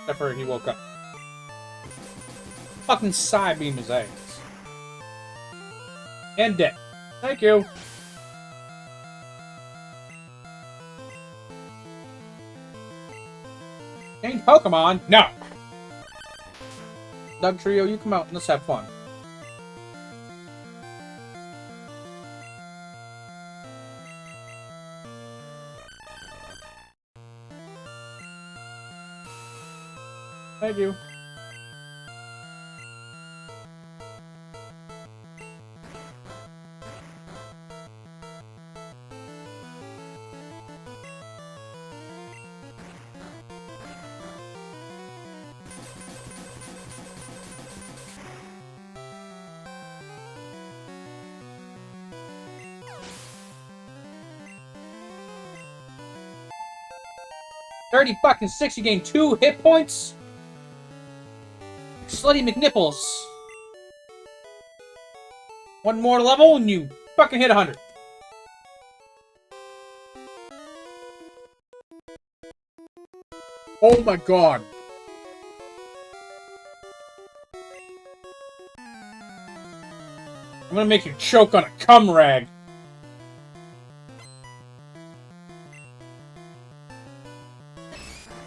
A: Except for he woke up. Fucking Psybeam his ass. And dead. Thank you. Change Pokemon? No. Dugtrio, you come out and let's have fun. Thank you. $30 you gain 2 hit points? Slutty McNipples. One more level and you fucking hit 100. Oh my god. I'm gonna make you choke on a cum rag.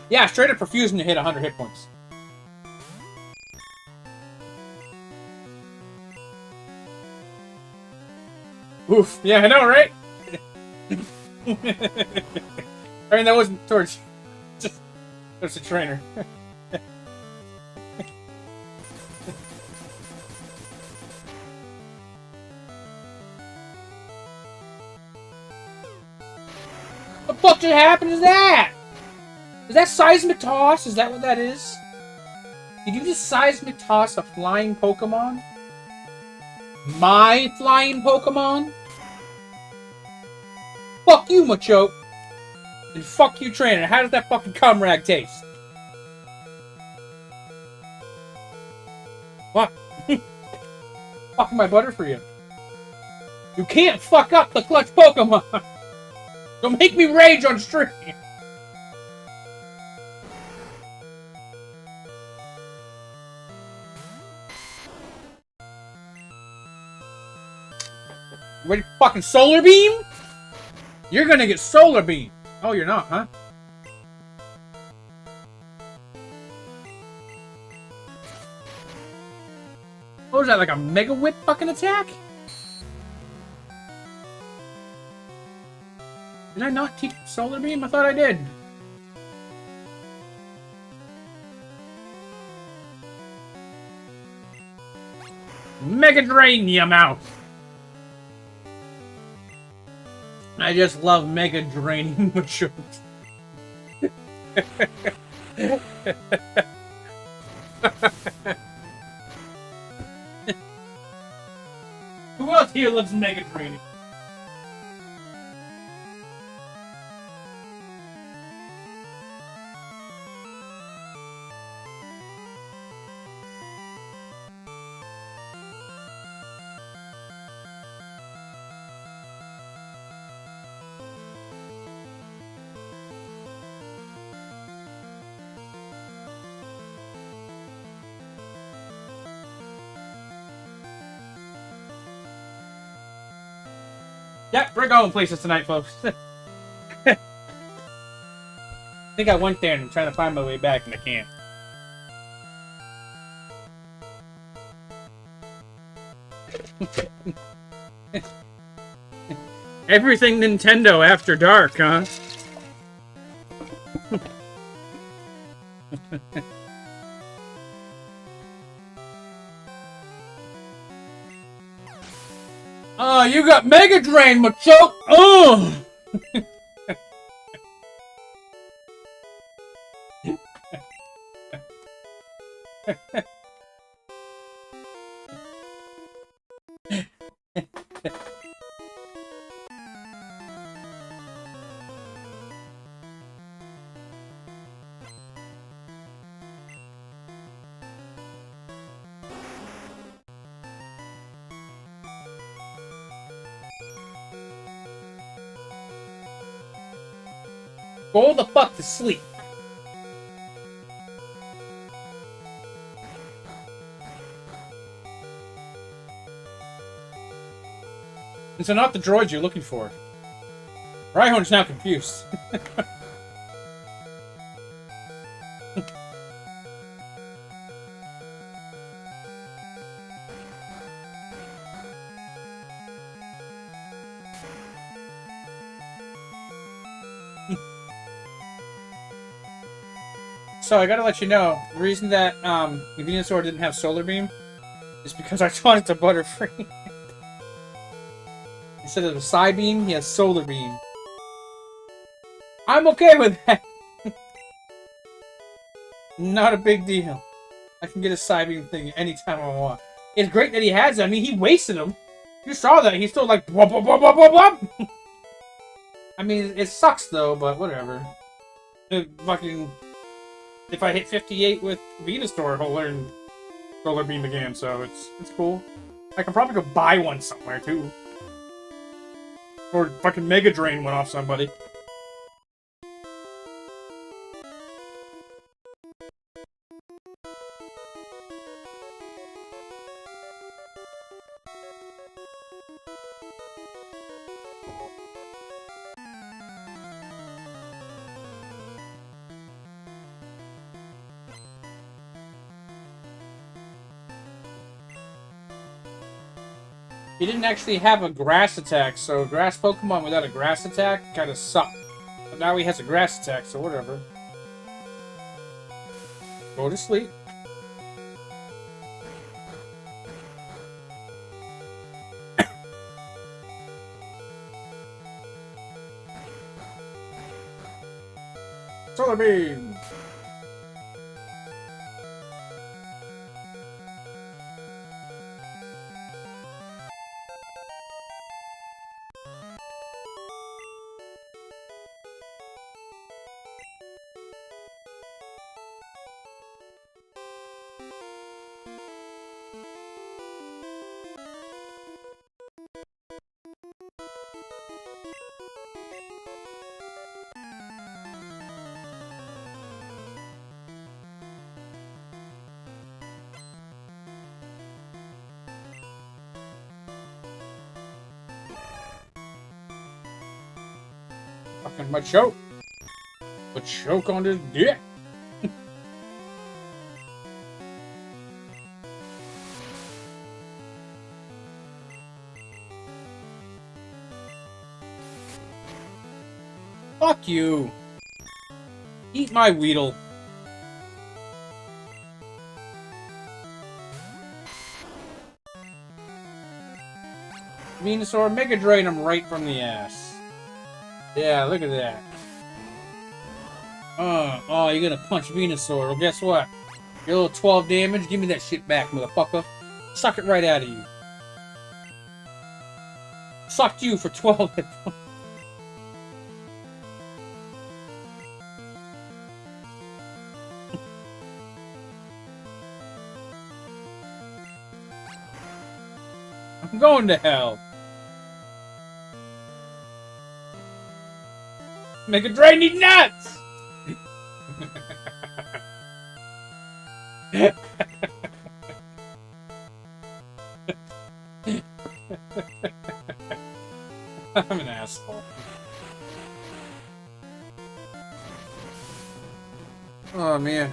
A: Yeah, straight up Perfusion to hit 100 hit points. Oof. Yeah, I know, right? I mean, that wasn't towards... Just... There's a trainer. What the fuck just happened to that? Is that Seismic Toss? Is that what that is? Did you just Seismic Toss a flying Pokemon? My flying Pokemon? Fuck you, Machoke! And fuck you, trainer. How does that fucking cum rag taste? What? Fucking my butter for you. You can't fuck up the clutch Pokemon! Don't make me rage on stream! Ready for fucking Solar Beam? You're gonna get Solar Beam. Oh, you're not, huh? What was that, like a Mega Whip fucking attack? Did I not teach Solar Beam? I thought I did. Mega Drain your mouth. I just love Mega Draining Machoke. Who else here loves Mega Draining? Yep, we're going places tonight, folks. I think I went there and I'm trying to find my way back and I can't. Everything Nintendo after dark, huh? Oh, you got Mega Drain, Machoke! Oh! Go the fuck to sleep. These are not the droids you're looking for. Rhyhorn's now confused. So I gotta let you know, the reason that the Venusaur didn't have Solar Beam is because I taught it to Butterfree. Instead of a Psybeam, he has Solar Beam. I'm okay with that. Not a big deal. I can get a Psybeam thing anytime I want. It's great that he has it. I mean, he wasted them. You saw that. He's still like, whoop, whoop, whoop, whoop, whoop. I mean, it sucks though, but whatever. If I hit 58 with Venusaur, he'll learn Solar Beam again, so it's cool. I can probably go buy one somewhere too. Or fucking Mega Drain went off somebody. He didn't actually have a grass attack, so grass Pokemon without a grass attack kinda suck. But now he has a grass attack, so whatever. Go to sleep. Solar Beam! Fucking Machoke. Machoke on his dick. Fuck you. Eat my Weedle. Venusaur, Mega Drain him right from the ass. Yeah, look at that. Oh, you're gonna punch Venusaur. Well, guess what? Your little 12 damage, give me that shit back, motherfucker. Suck it right out of you. Sucked you for 12 hit points. I'm going to hell. Mega Drain these nuts! I'm an asshole. Oh man.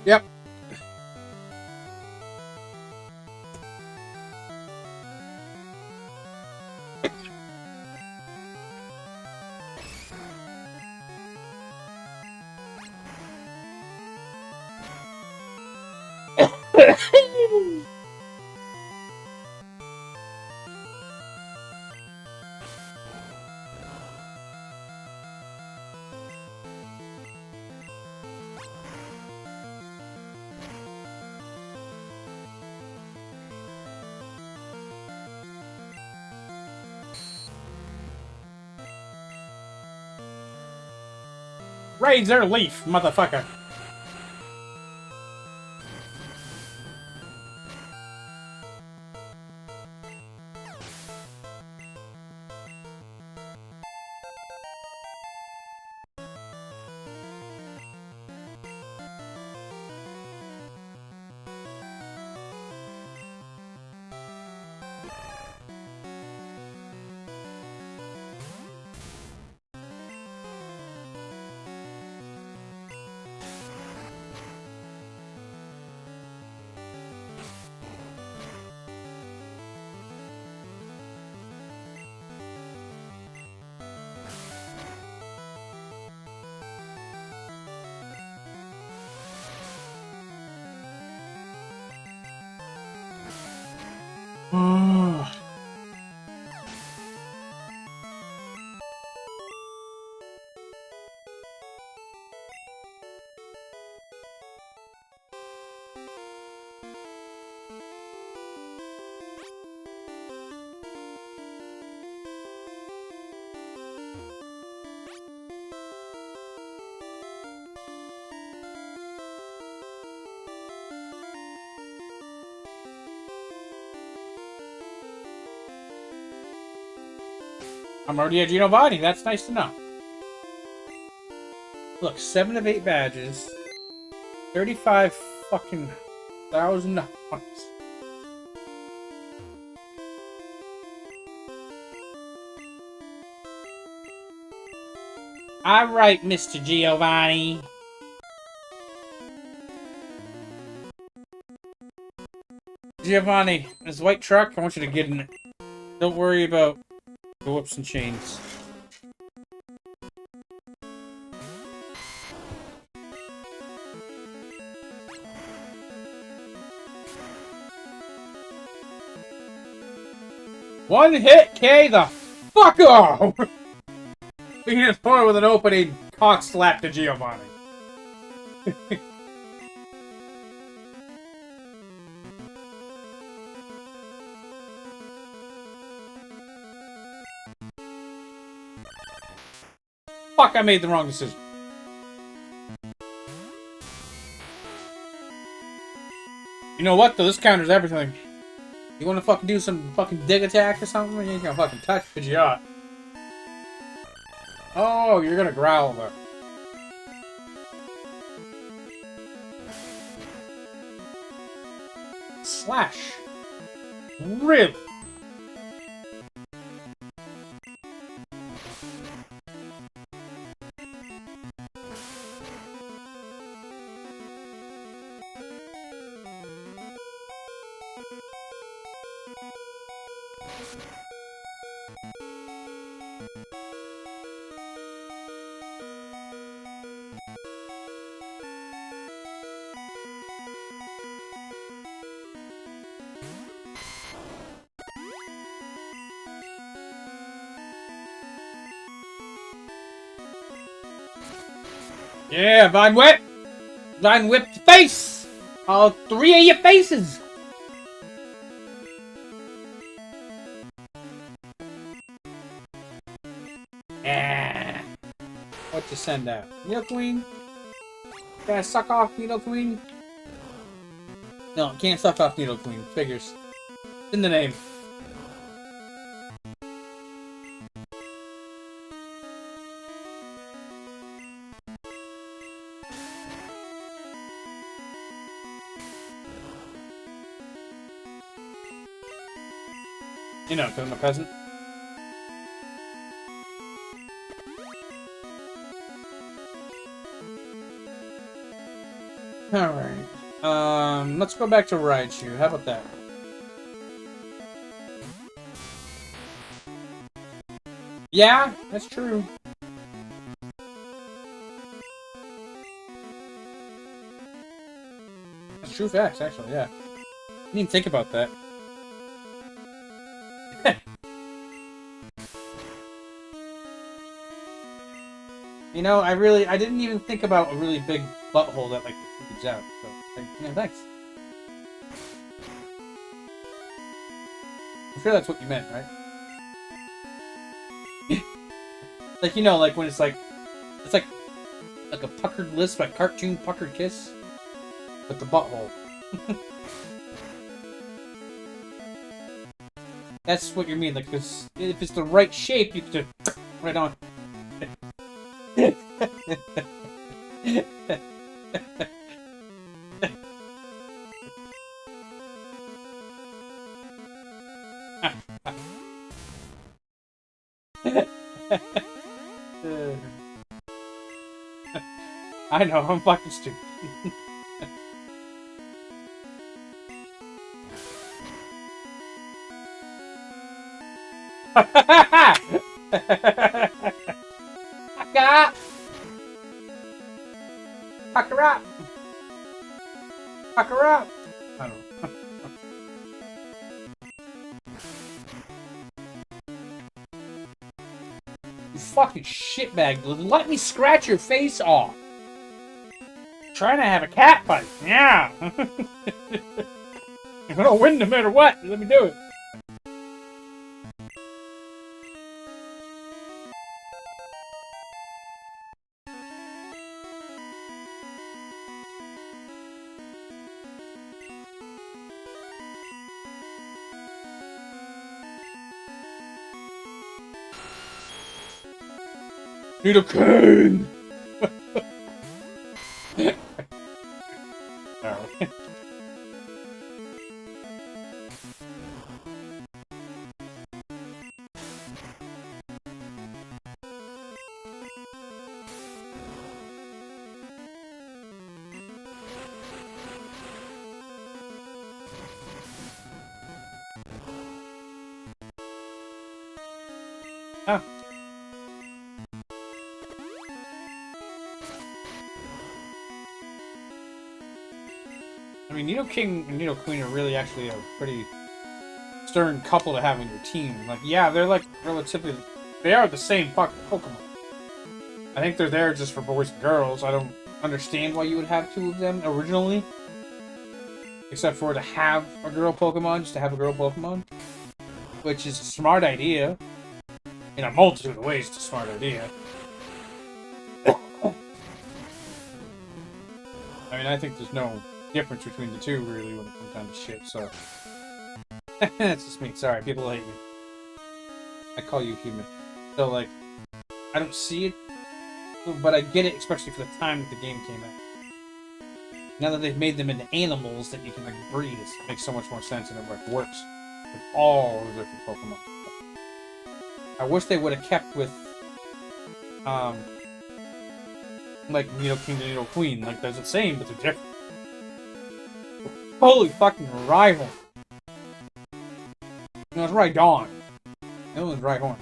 A: Yep. Razor Leaf, motherfucker. I'm already a Giovanni. That's nice to know. Look, 7 of 8 badges. 35 fucking $1,000. Alright, Mr. Giovanni. Giovanni, this white truck, I want you to get in it. Don't worry about the whips and chains. One hit K the fuck off! We can just pour with an opening cock slap to Giovanni. Fuck, I made the wrong decision. You know what, though? This counters everything. You wanna fucking do some fucking dig attack or something? You ain't gonna fucking touch Pidgeot. Oh, you're gonna growl, though. Slash. Really? Yeah, Vine Whip! Vine Whip face! All 3 of your faces! Yeah. What you send out? Needle Queen? Can I suck off Needle Queen? No, can't suck off Needle Queen. Figures. In the name. You know, because I'm a peasant. Alright. Let's go back to Raichu. How about that? Yeah, that's true. That's true facts, actually, yeah. I didn't even think about that. You know, I didn't even think about a really big butthole that, like, foods out. So, yeah, thanks. I'm sure that's what you meant, right? Like, you know, like when it's like a puckered lisp, like cartoon puckered kiss, with the butthole. That's what you mean, like, cause if it's the right shape, you can just right on. I know, I'm fucking stupid. Fuck her up! Fuck her up! I don't know. You fucking shitbag. Let me scratch your face off. Trying to have a cat fight. Yeah. I'm gonna win no matter what. Let me do it. Nidoking! Alright. Ah. I mean, Nidoking and Nidoqueen are really actually a pretty stern couple to have on your team. Like, yeah, they're like relatively... They are the same fucking Pokemon. I think they're there just for boys and girls. I don't understand why you would have two of them originally. Except for to have a girl Pokemon, just to have a girl Pokemon. Which is a smart idea. In a multitude of ways, it's a smart idea. I mean, I think there's no difference between the two, really, when it comes down to shit, so... That's just me. Sorry, people hate me. I call you human. So, like, I don't see it, but I get it, especially for the time that the game came out. Now that they've made them into animals that you can, like, breed, it makes so much more sense and it like, works with all the different Pokemon. I wish they would have kept with, like, Nidoking and Nidoqueen. Like, they're the same, but they're different. Holy fucking rival! No, it's Rhydon. The other one's Rhyhorn.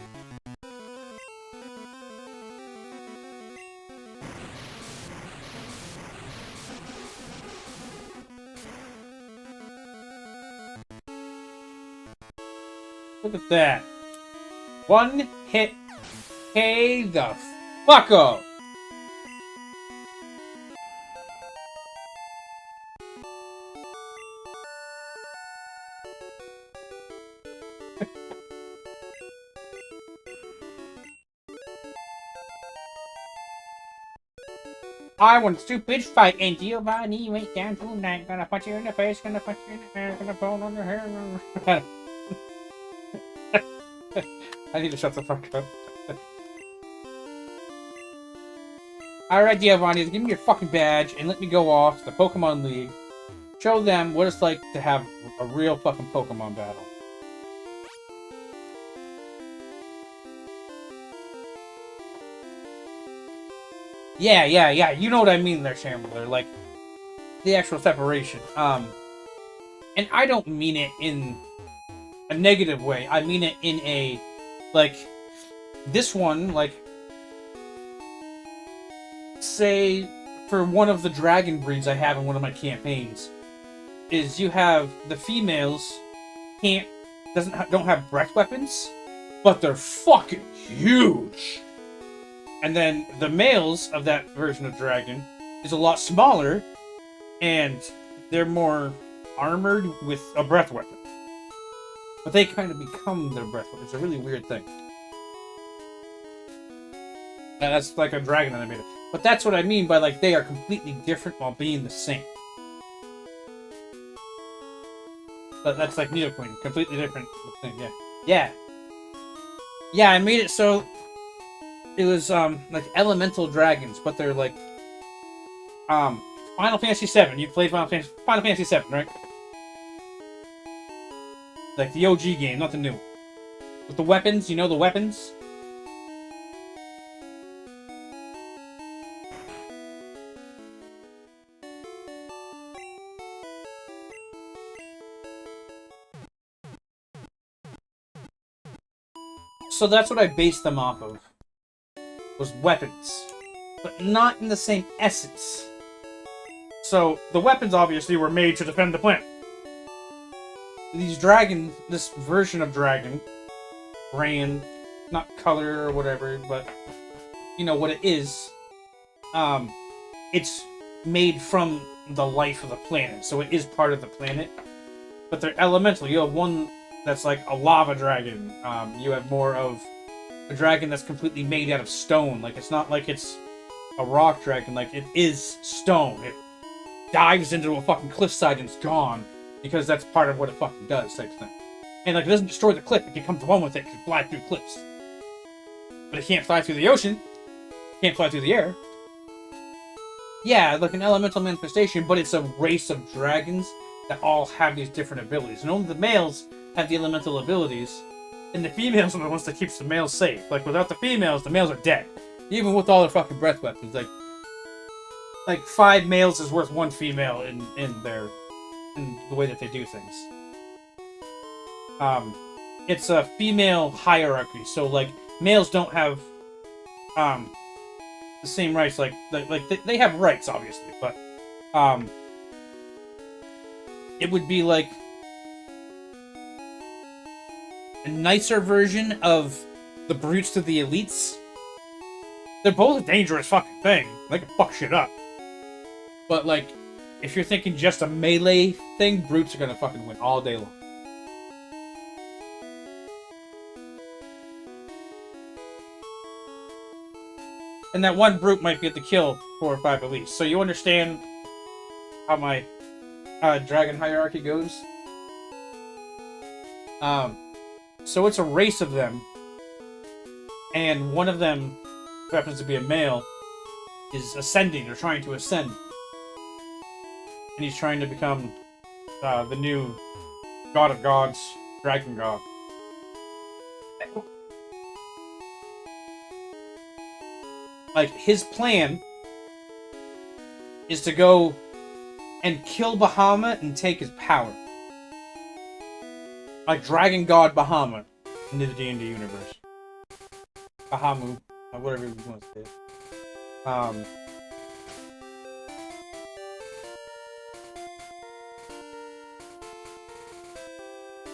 A: Look at that. One hit K the fuck up. I want a stupid fight, and Giovanni went down tonight. Gonna punch you in the face, gonna punch you in the hair, gonna pull on your hair. I need to shut the fuck up. Alright, Giovanni, give me your fucking badge and let me go off to the Pokemon League. Show them what it's like to have a real fucking Pokemon battle. Yeah, you know what I mean there, Shambler. Like, the actual separation. And I don't mean it in a negative way. I mean it in a, like, this one, like, say, for one of the dragon breeds I have in one of my campaigns, is you have the females don't have breath weapons, but they're fucking huge. And then the males of that version of dragon is a lot smaller, and they're more armored with a breath weapon. But they kind of become their breath weapon. It's a really weird thing. And that's like a dragon that I made. But that's what I mean by, like, they are completely different while being the same. But that's like Nidoqueen, completely different thing, yeah. Yeah, I made it so it was like elemental dragons, but they're like Final Fantasy VII. You played Final Fantasy VII, right? Like the OG game, not the new. With the weapons, you know the weapons? So that's what I based them off of. Was weapons. But not in the same essence. So, the weapons obviously were made to defend the planet. This version of dragon, brand, not color or whatever, but you know what it is. It's made from the life of the planet, so it is part of the planet. But they're elemental. You have one that's like a lava dragon. You have more of a dragon that's completely made out of stone. Like, it's not like it's a rock dragon. Like, it is stone. It dives into a fucking cliffside and it's gone. Because that's part of what it fucking does, type thing. And, like, it doesn't destroy the cliff. It can come to one with it. It can fly through cliffs. But it can't fly through the ocean. It can't fly through the air. Yeah, like an elemental manifestation, but it's a race of dragons that all have these different abilities. And only the males have the elemental abilities. And the females are the ones that keeps the males safe. Like, without the males are dead. Even with all their fucking breath weapons. Like 5 males is worth 1 female in the way that they do things. It's a female hierarchy. So, like, males don't have the same rights. Like they have rights, obviously. But, it would be like a nicer version of the brutes to the elites. They're both a dangerous fucking thing. They can fuck shit up. But, like, if you're thinking just a melee thing, brutes are gonna fucking win all day long. And that one brute might get to kill 4 or 5 at least. So you understand how my dragon hierarchy goes? So it's a race of them, and one of them, who happens to be a male, is ascending, or trying to ascend. And he's trying to become the new god of gods, dragon god. Like, his plan is to go and kill Bahamut and take his power. Like Dragon God Bahamut. into the D&D universe. Bahamut, whatever you want to say.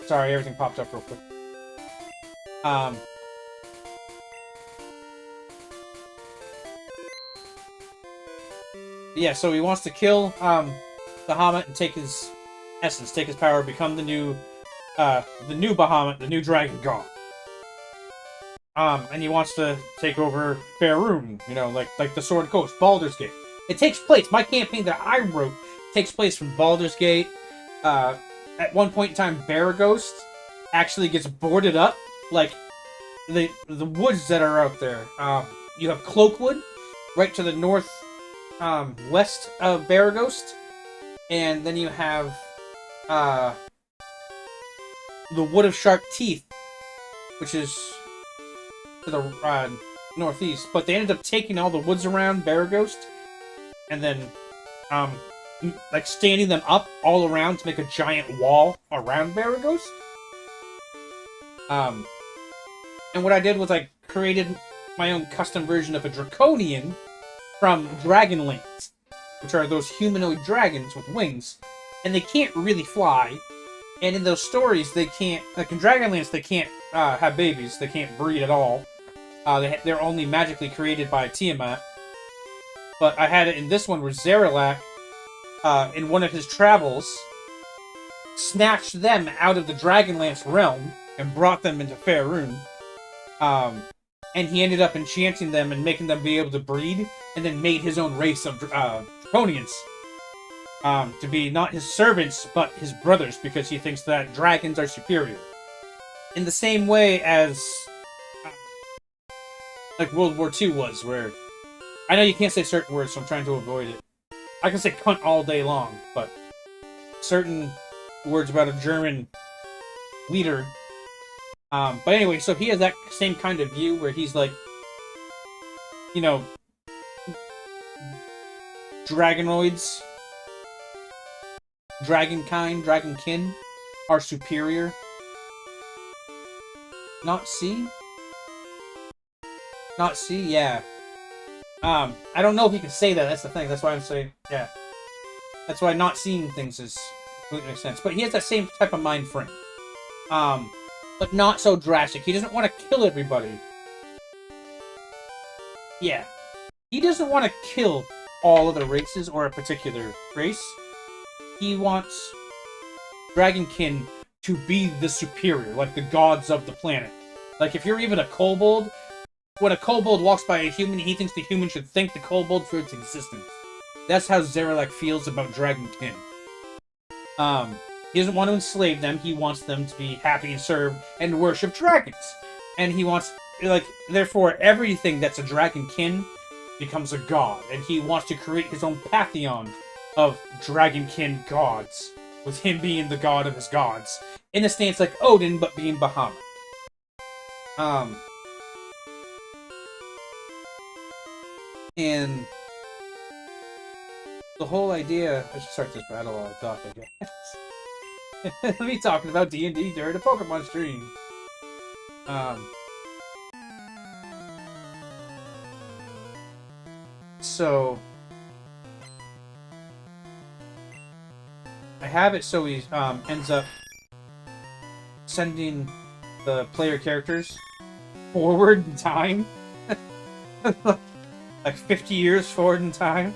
A: Sorry, everything popped up real quick. Yeah, so he wants to kill Bahamut and take his essence, take his power, become the new Bahamut, the new dragon god. And he wants to take over Faerun, you know, like the Sword Coast, Baldur's Gate. It takes place. My campaign that I wrote takes place from Baldur's Gate. At one point in time, Baragost actually gets boarded up. Like the woods that are out there. You have Cloakwood, right to the north west of Baragost, and then you have the Wood of Sharp Teeth, which is to the northeast. But they ended up taking all the woods around Baragost, and then like standing them up all around to make a giant wall around Baragost. And what I did was I created my own custom version of a Draconian from Dragonlance, which are those humanoid dragons with wings, and they can't really fly. And in those stories, they can't, like in Dragonlance, they can't have babies. They can't breed at all. They're only magically created by Tiamat. But I had it in this one where Zarelak, in one of his travels, snatched them out of the Dragonlance realm and brought them into Faerun. And he ended up enchanting them and making them be able to breed, and then made his own race of Draconians. To be not his servants, but his brothers, because he thinks that dragons are superior. In the same way as like World War II was, where I know you can't say certain words, so I'm trying to avoid it. I can say cunt all day long, but certain words about a German leader. But anyway, so he has that same kind of view where he's like, you know, dragonoids, dragonkin are superior. Not C? Not C, yeah. I don't know if you can say that, that's the thing, that's why I'm saying, yeah. That's why not seeing things is completely makes sense. But he has that same type of mind frame. But not so drastic. He doesn't want to kill everybody. Yeah. He doesn't want to kill all of the races or a particular race. He wants Dragonkin to be the superior, like the gods of the planet. Like, if you're even a kobold, when a kobold walks by a human, he thinks the human should thank the kobold for its existence. That's how Zarelak feels about Dragonkin. He doesn't want to enslave them, he wants them to be happy and serve and worship dragons. And he wants, like, therefore everything that's a dragonkin becomes a god. And he wants to create his own pantheon of dragonkin gods, with him being the god of his gods. In a stance like Odin, but being Bahamut. And the whole idea... I should start this battle while I talk, I guess. Me talking about D&D during a Pokemon stream. So I have it so he ends up sending the player characters forward in time. Like 50 years forward in time.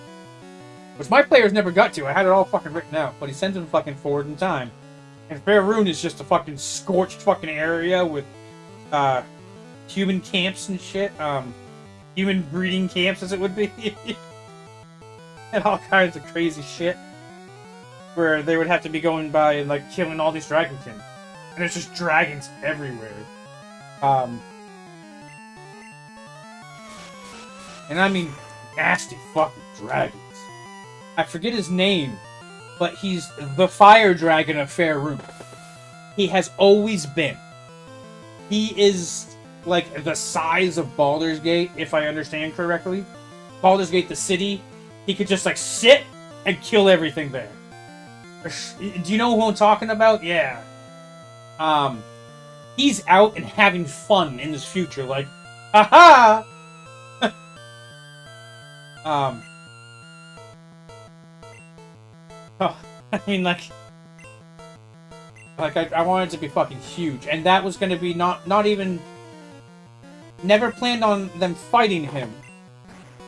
A: Which my players never got to. I had it all fucking written out. But he sends them fucking forward in time. And Faerun is just a fucking scorched fucking area with human camps and shit. Human breeding camps, as it would be. And all kinds of crazy shit. Where they would have to be going by and like killing all these dragonkin. And there's just dragons everywhere. And I mean nasty fucking dragons. I forget his name, but he's the fire dragon of Faerun. He has always been. He is like the size of Baldur's Gate, if I understand correctly. Baldur's Gate, the city, he could just like sit and kill everything there. Do you know who I'm talking about? Yeah. he's out and having fun in his future. Like, haha! Oh, I mean, like I wanted it to be fucking huge, and that was going to be not even, never planned on them fighting him,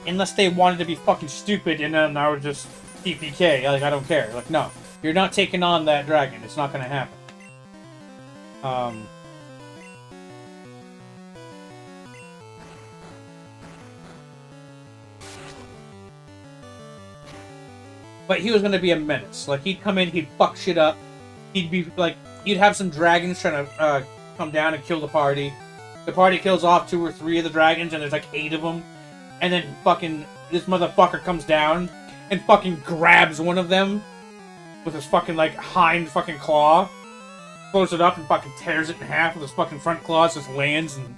A: unless they wanted to be fucking stupid, and then I would just TPK, like, I don't care. Like, no, you're not taking on that dragon, it's not going to happen. But he was going to be a menace. Like, he'd come in, he'd fuck shit up. He'd be, like, you'd have some dragons trying to come down and kill the party. The party kills off 2 or 3 of the dragons, and there's, like, 8 of them. And then fucking, this motherfucker comes down and fucking grabs one of them with his fucking, like, hind fucking claw. Blows it up and fucking tears it in half with his fucking front claws, just lands and,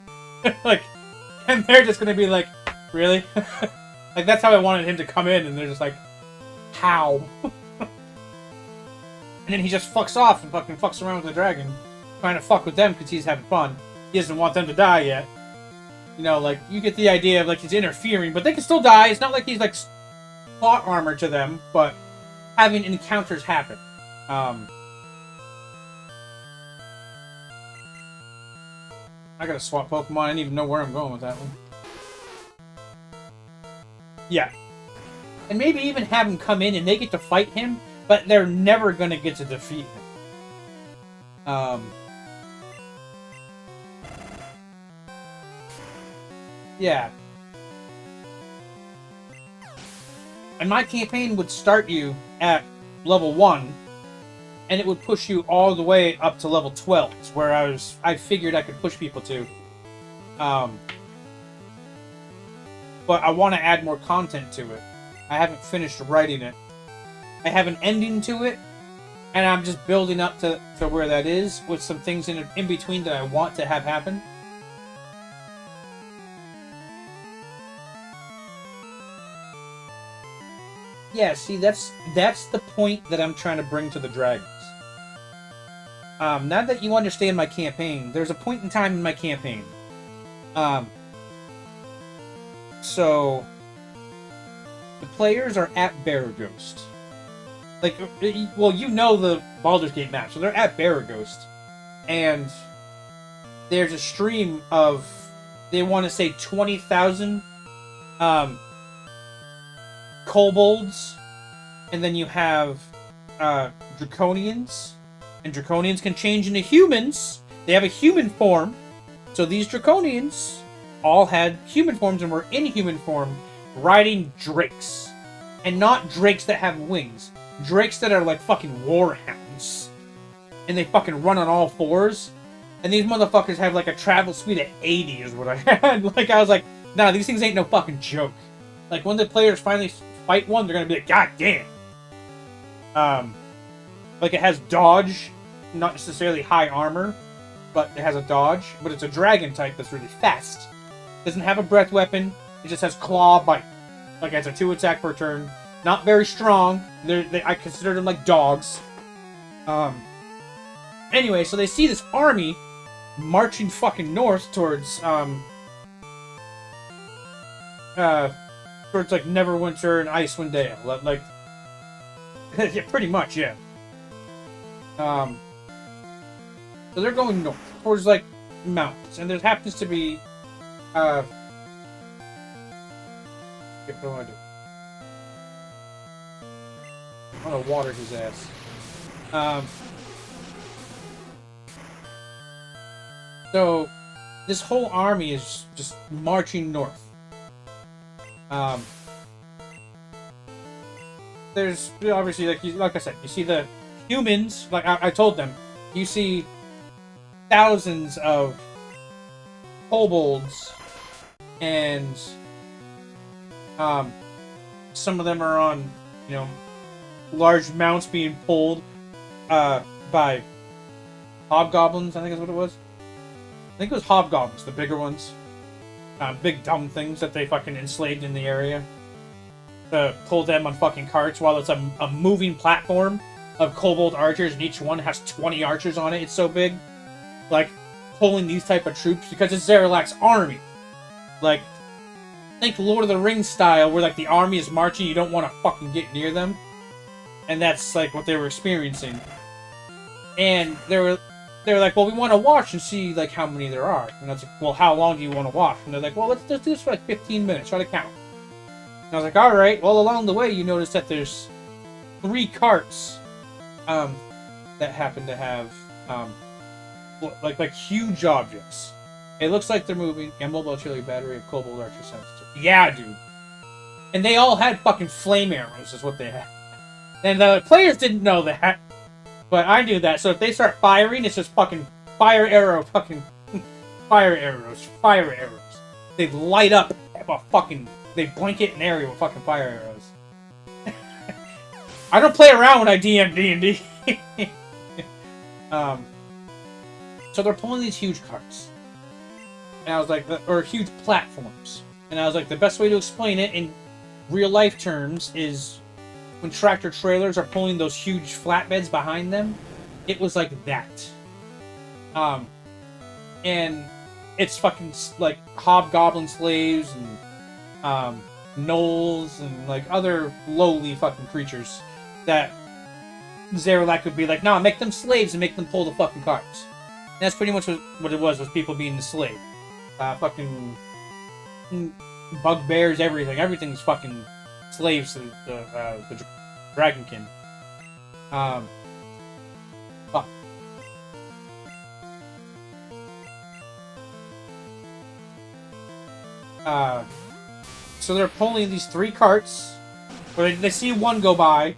A: like, and they're just going to be like, really? Like, that's how I wanted him to come in, and they're just like, how? And then he just fucks off and fucking fucks around with the dragon, trying to fuck with them because he's having fun. He doesn't want them to die yet. You know, like, you get the idea of, like, he's interfering, but they can still die. It's not like he's, like, plot armor to them, but having encounters happen. I gotta swap Pokemon. I didn't even know where I'm going with that one. Yeah. And maybe even have him come in and they get to fight him, but they're never gonna get to defeat him. Yeah. And my campaign would start you at level 1, and it would push you all the way up to level 12, where I figured I could push people to. But I want to add more content to it. I haven't finished writing it. I have an ending to it, and I'm just building up to where that is, with some things in between that I want to have happen. Yeah, see, that's the point that I'm trying to bring to the dragons. Now that you understand my campaign, there's a point in time in my campaign. So the players are at Baraghost. Like, well, you know the Baldur's Gate map, so they're at Baraghost. And there's a stream of, they want to say 20,000 kobolds, and then you have draconians, and draconians can change into humans. They have a human form, so these draconians all had human forms and were in human form riding drakes, and not drakes that have wings, drakes that are like fucking warhounds, and they fucking run on all fours, and these motherfuckers have like a travel speed of 80 is what I had. Like, I was like, nah, these things ain't no fucking joke. Like, when the players finally fight one, they're gonna be like, god damn. Like, it has dodge, not necessarily high armor, but it has a dodge, but it's a dragon type that's really fast. Doesn't have a breath weapon, it just has claw bite. Like, it has a 2 attack per turn. Not very strong. I consider them like dogs. Anyway, so they see this army marching fucking north towards, towards, like, Neverwinter and Icewind Dale. Like, yeah, pretty much, yeah. So they're going north, towards, like, mountains. And there happens to be, what do I want to do? I want to water his ass. So, this whole army is just marching north. There's obviously, like I said, you see the humans. Like I told them, you see thousands of kobolds, and some of them are on, you know, large mounts being pulled by hobgoblins. I think is what it was. I think it was hobgoblins, the bigger ones. Big dumb things that they fucking enslaved in the area. To pull them on fucking carts while it's a moving platform of kobold archers, and each one has 20 archers on it. It's so big. Like, pulling these type of troops because it's Zaralak's army. Like, think Lord of the Rings style, where like the army is marching, you don't want to fucking get near them, and that's like what they were experiencing. And they were like, well, we want to watch and see like how many there are. And I was like, well, how long do you want to watch? And they're like, well, let's do this for like 15 minutes. Try to count. And I was like, all right. Well, along the way, you notice that there's 3 carts that happen to have like huge objects. It looks like they're moving. A mobile artillery battery of cobalt archer sensitive. Yeah, dude. And they all had fucking flame arrows, is what they had. And the players didn't know that, but I knew that. So if they start firing, it's just fucking fire arrow, fucking fire arrows, fire arrows. They light up a fucking. They blanket an area with fucking fire arrows. I don't play around when I DM D&D. So they're pulling these huge carts. And I was like, or huge platforms. And I was like, the best way to explain it in real life terms is when tractor trailers are pulling those huge flatbeds behind them. It was like that. And it's fucking like hobgoblin slaves and gnolls and like other lowly fucking creatures that Zaralak would be like, nah, make them slaves and make them pull the fucking carts. And that's pretty much what it was people being the slave. Fucking bugbears, everything. Everything's fucking slaves to the Dragonkin. Fuck. So they're pulling these 3 carts. Where they see one go by.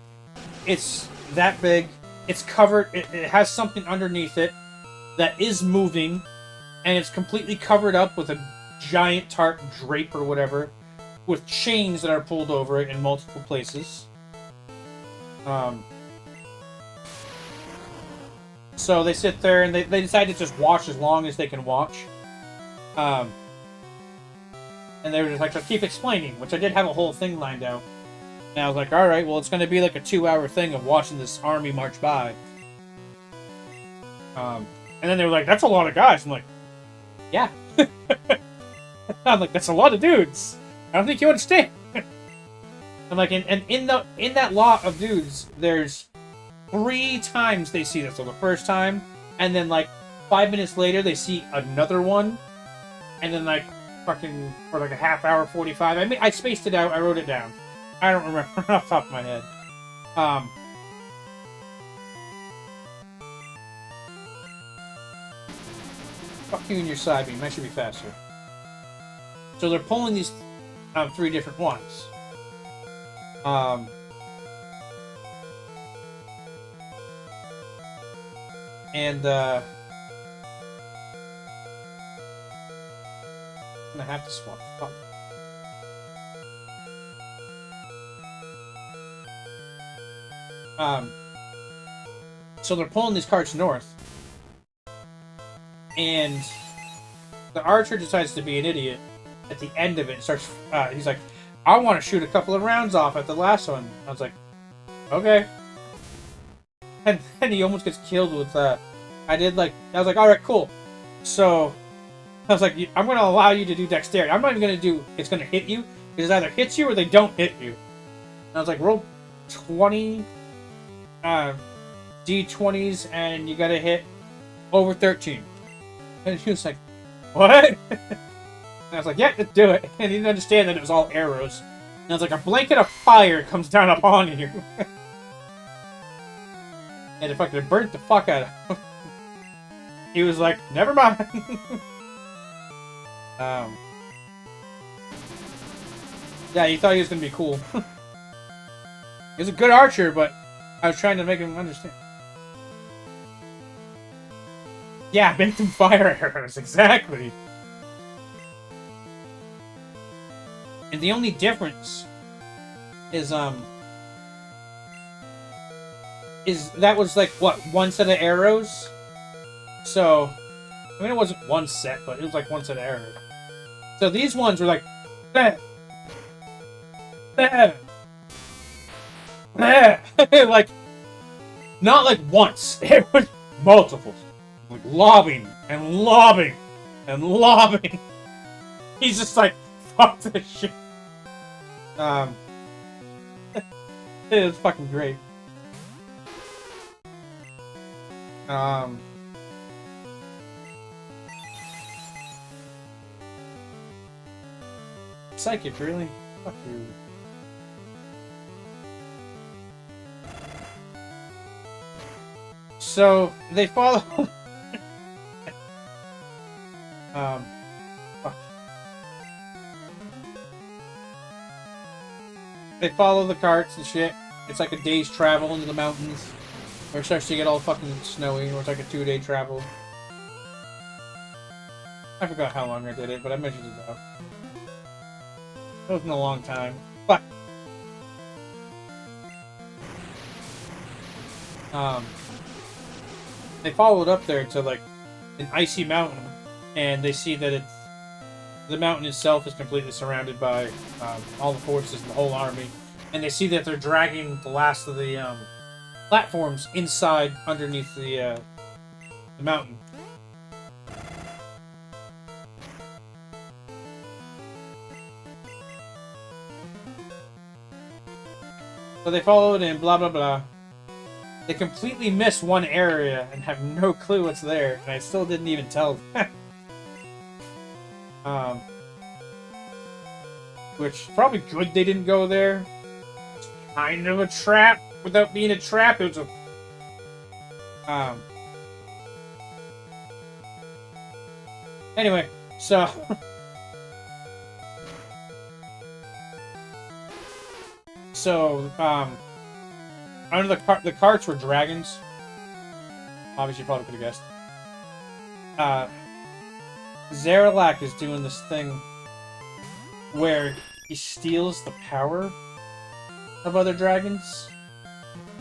A: It's that big. It's covered. It has something underneath it that is moving. And it's completely covered up with a giant tarp drape or whatever, with chains that are pulled over it in multiple places. So they sit there and they decide to just watch as long as they can watch. And they were just like, just keep explaining, which I did have a whole thing lined out. And I was like, alright, well, it's going to be like a 2-hour thing of watching this army march by. And then they were like, that's a lot of guys. I'm like, yeah. I'm like, that's a lot of dudes. I don't think you understand. I'm like, and in that lot of dudes, there's 3 times they see this. So the first time, and then like 5 minutes later, they see another one, and then like fucking for like a half hour, 45. I mean, I spaced it out. I wrote it down. I don't remember off the top of my head. Fuck you and your side beam. That should be faster. So they're pulling these 3 different ones. And I'm gonna have to swap. Fuck. So they're pulling these carts north. And the archer decides to be an idiot at the end of it and starts, he's like, I want to shoot a couple of rounds off at the last one. I was like, okay. And then he almost gets killed with, I was like, alright, cool. So, I was like, I'm going to allow you to do dexterity. I'm not even going to do, it's going to hit you. It either hits you or they don't hit you. And I was like, roll 20 D20s and you got to hit over 13. And he was like, what? And I was like, yeah, just do it. And he didn't understand that it was all arrows. And I was like, a blanket of fire comes down upon you. And it fucking burnt the fuck out of him. He was like, never mind. Yeah, he thought he was gonna be cool. He was a good archer, but I was trying to make him understand. Yeah, make them fire arrows, exactly. And the only difference is that was like, what, 1 set of arrows? So, I mean, it wasn't 1 set, but it was like 1 set of arrows. So these ones were like, bah, bah, bah. Like, not like once, it was multiple. like lobbing and lobbing and lobbing. He's just like, fuck this shit. It was fucking great. Psychic, really? Fuck you. So they follow. Fuck. They follow the carts and shit. It's like a day's travel into the mountains, where it starts to get all fucking snowy, or it's like a 2-day travel. I forgot how long I did it, but I measured it out. It wasn't a long time. Fuck. They followed up there to like an icy mountain, and they see that the mountain itself is completely surrounded by all the forces and the whole army, and they see that they're dragging the last of the platforms inside underneath the mountain. So they follow it in, blah blah blah. They completely miss one area and have no clue what's there, and I still didn't even tell them. Which, probably good they didn't go there. It's kind of a trap, without being a trap. It was a... Anyway, so... under the carts were dragons. Obviously, you probably could have guessed. Zaralak is doing this thing where he steals the power of other dragons.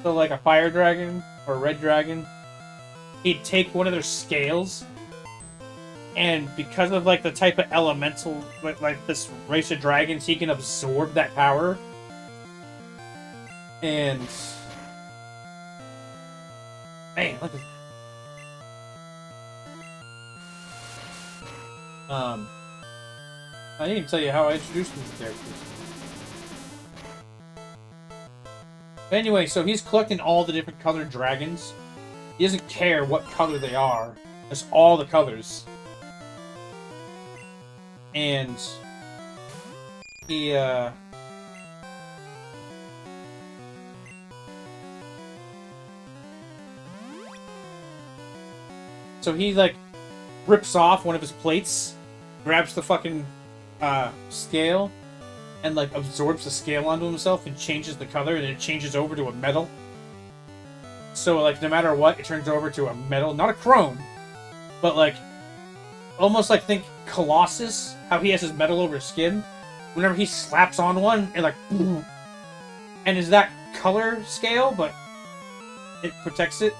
A: So, like a fire dragon or a red dragon, he'd take one of their scales, and because of like the type of elemental, like this race of dragons, he can absorb that power. And man, look at I didn't even tell you how I introduced these characters. But anyway, so he's collecting all the different colored dragons. He doesn't care what color they are. It's all the colors. And he so he, like, rips off one of his plates, grabs the fucking scale, and, like, absorbs the scale onto himself and changes the color, and it changes over to a metal. So, like, no matter what, it turns over to a metal. Not a chrome, but, like, almost like, think Colossus, how he has his metal over his skin. Whenever he slaps on one, it, like, boom. And is that color scale, but it protects it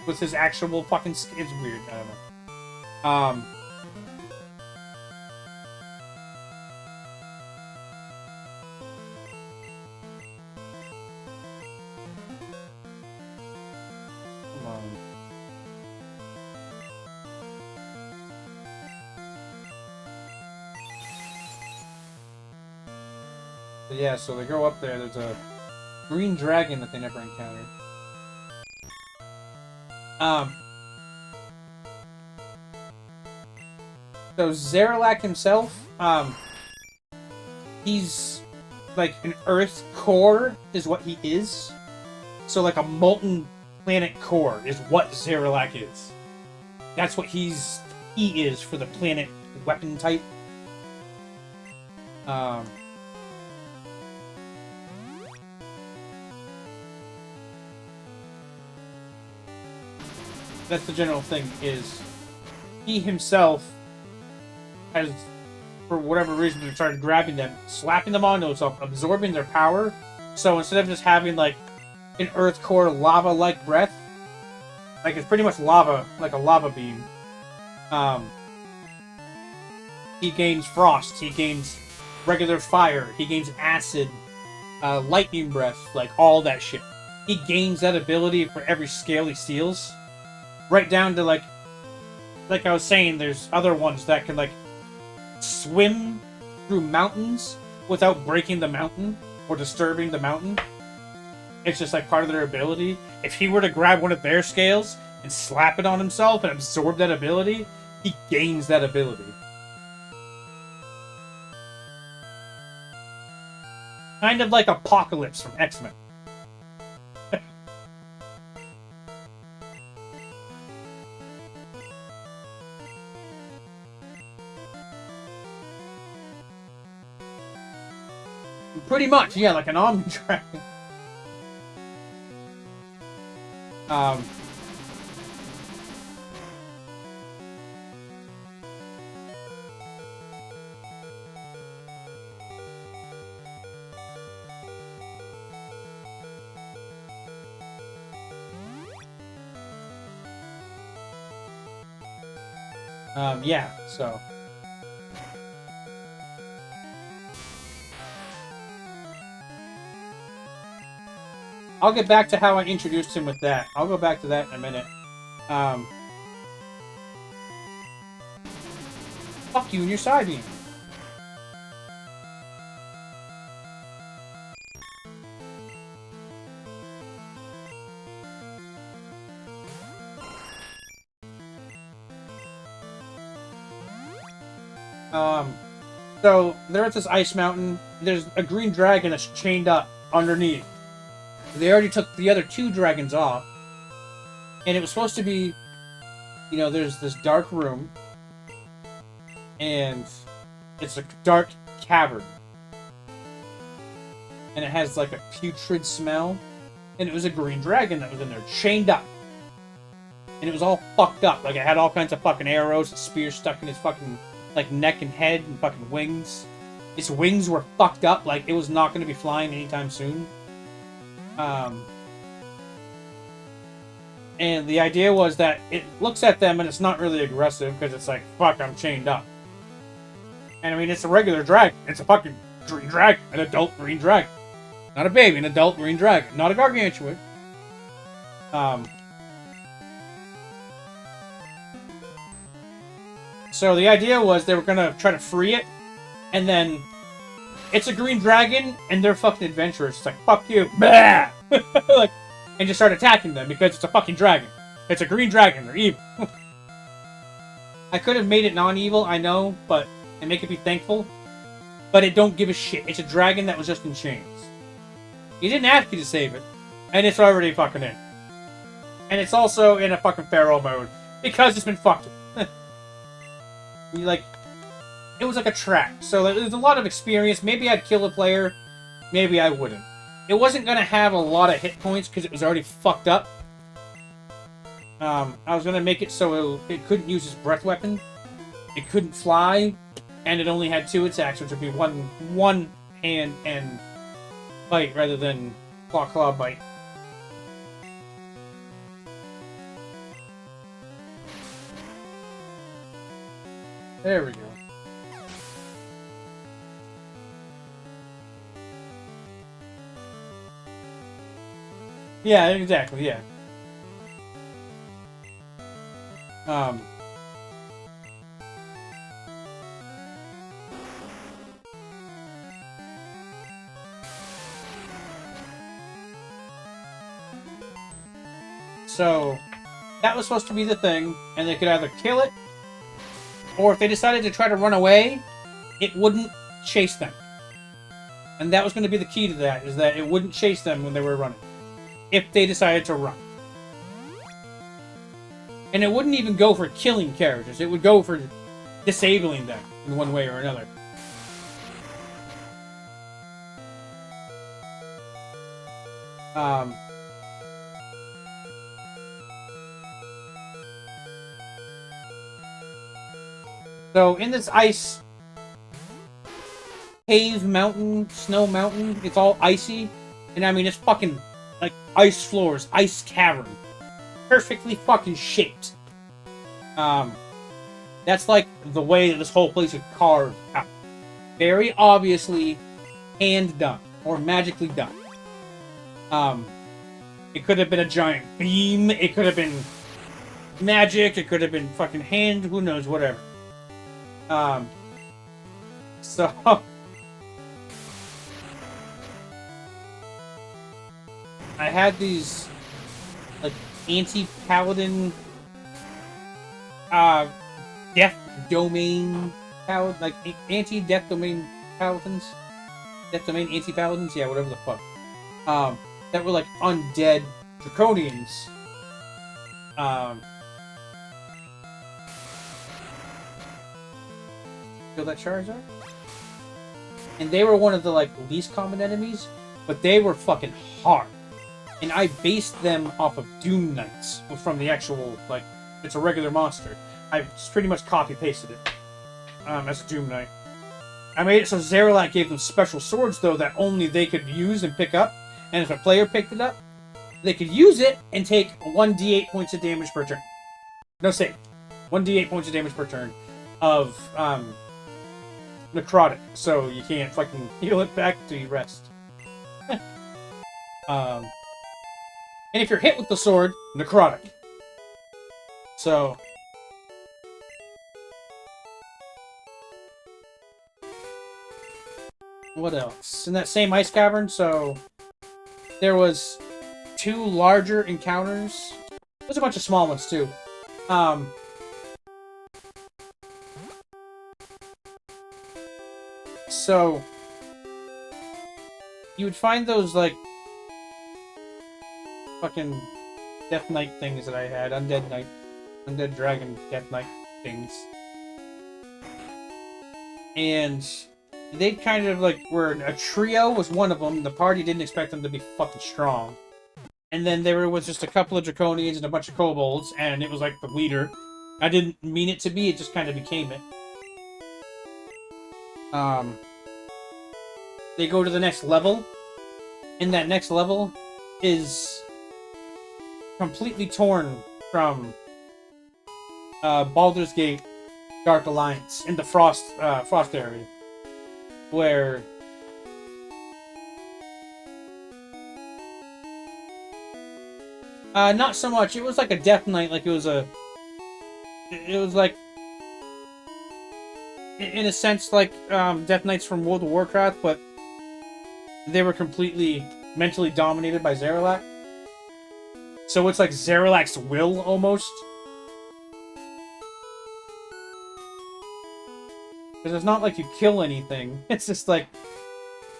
A: with his actual fucking skin. It's weird, I don't know. Come on. But yeah, so they go up there, there's a green dragon that they never encountered. So Zaralak himself, he's like an Earth core is what he is. So like a molten planet core is what Zaralak is. That's what he is for the planet weapon type. That's the general thing, is he himself has, for whatever reason, started grabbing them, slapping them onto himself, absorbing their power. So instead of just having, like, an Earth core lava-like breath, like, it's pretty much lava, like a lava beam, he gains frost, he gains regular fire, he gains acid, lightning breath, like, all that shit. He gains that ability for every scale he steals. Right down to, like, like I was saying, there's other ones that can like swim through mountains without breaking the mountain or disturbing the mountain. It's just like part of their ability. If he were to grab one of their scales and slap it on himself and absorb that ability, he gains that ability. Kind of like Apocalypse from X-Men. Pretty much, yeah, like an Omni Dragon. Yeah, so. I'll get back to how I introduced him with that. I'll go back to that in a minute. Fuck you and your side beam. So they're at this ice mountain. There's a green dragon that's chained up underneath. They already took the other two dragons off. And it was supposed to be, you know, there's this dark room. And it's a dark cavern. And it has like a putrid smell. And it was a green dragon that was in there, chained up. And it was all fucked up. Like, it had all kinds of fucking arrows and spears stuck in its fucking, like, neck and head and fucking wings. Its wings were fucked up. Like, it was not going to be flying anytime soon. And the idea was that it looks at them and it's not really aggressive because it's like, fuck, I'm chained up. And I mean, it's a regular dragon. It's a fucking green dragon. An adult green dragon. Not a baby, an adult green dragon. Not a gargantuan. So the idea was they were gonna try to free it, and then it's a green dragon, and they're fucking adventurers. It's like, fuck you, bah! Like, and just start attacking them because it's a fucking dragon. It's a green dragon. They're evil. I could have made it non-evil, I know, and make it be thankful, but it don't give a shit. It's a dragon that was just in chains. He didn't ask you to save it, and it's already fucking in. And it's also in a fucking feral mode because it's been fucked. It was like a trap. So there's a lot of experience. Maybe I'd kill a player. Maybe I wouldn't. It wasn't going to have a lot of hit points because it was already fucked up. I was going to make it so it couldn't use its breath weapon. It couldn't fly. And it only had 2 attacks, which would be one hand and bite rather than claw bite. There we go. Yeah, exactly, yeah. So, that was supposed to be the thing, and they could either kill it, or if they decided to try to run away, it wouldn't chase them. And that was going to be the key to that, is that it wouldn't chase them when they were running. If they decided to run. And it wouldn't even go for killing characters. It would go for disabling them in one way or another. So in this ice cave mountain, snow mountain, it's all icy. And I mean, it's fucking like ice floors, ice cavern. Perfectly fucking shaped. That's like the way that this whole place is carved out. Very obviously hand done or magically done. It could have been a giant beam. It could have been magic. It could have been fucking hand. Who knows? Whatever. So I had these like anti-paladin death domain paladin, like anti-death domain paladins. Death domain anti-paladins, yeah, whatever the fuck. That were like undead draconians. Feel that Charizard? And they were one of the like least common enemies, but they were fucking hard. And I based them off of Doom Knights from the actual, like, it's a regular monster. I pretty much copy-pasted it as a Doom Knight. I made it so Zeralak gave them special swords, though, that only they could use and pick up. And if a player picked it up, they could use it and take 1d8 points of damage per turn. No save. 1d8 points of damage per turn of necrotic. So you can't fucking heal it back till you rest. And if you're hit with the sword, necrotic. So what else? In that same ice cavern, so there was 2 larger encounters. There's a bunch of small ones too. So you would find those like fucking Death Knight things that I had, Undead Dragon Death Knight things. And they kind of like were a trio was one of them. The party didn't expect them to be fucking strong. And then there was just a couple of Draconians and a bunch of Kobolds, and it was like the leader. I didn't mean it to be, it just kind of became it. They go to the next level, and that next level is completely torn from Baldur's Gate Dark Alliance in the Frost area, where not so much. It was like a Death Knight, like it was like in a sense like Death Knights from World of Warcraft, but they were completely mentally dominated by Zeralak. So it's like Zeralak's will, almost. Because it's not like you kill anything. It's just like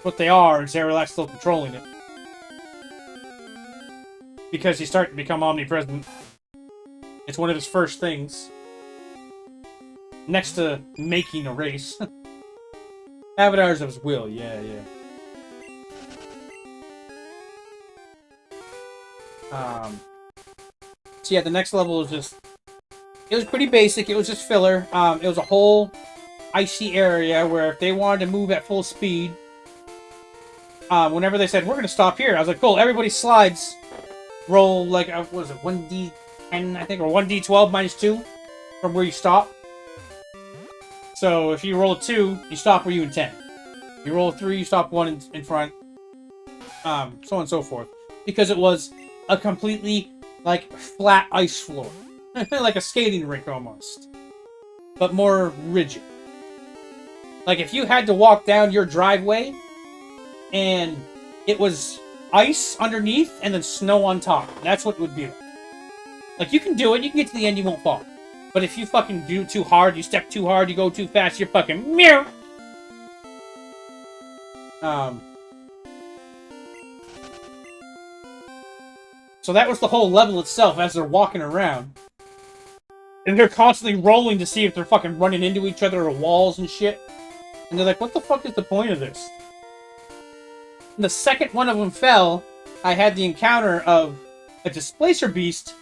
A: what they are, and Zeralak's still controlling it. Because he's starting to become omnipresent. It's one of his first things. Next to making a race. Avatars of his will, yeah. So yeah, the next level is just... It was pretty basic, it was just filler. It was a whole icy area where if they wanted to move at full speed, whenever they said, we're gonna stop here, I was like, cool, everybody slides. Roll, like, what was it, 1d10, I think, or 1d12 minus 2 from where you stop. So if you roll a 2, you stop where you intend. You roll a 3, you stop 1 in front. So on and so forth. Because it was a completely, like, flat ice floor. Like a skating rink, almost. But more rigid. Like, if you had to walk down your driveway, and it was ice underneath, and then snow on top. That's what it would be like. Like, you can do it, you can get to the end, you won't fall. But if you fucking do too hard, you step too hard, you go too fast, you're fucking meow. So that was the whole level itself as they're walking around. And they're constantly rolling to see if they're fucking running into each other or walls and shit. And they're like, what the fuck is the point of this? And the second one of them fell, I had the encounter of a Displacer Beast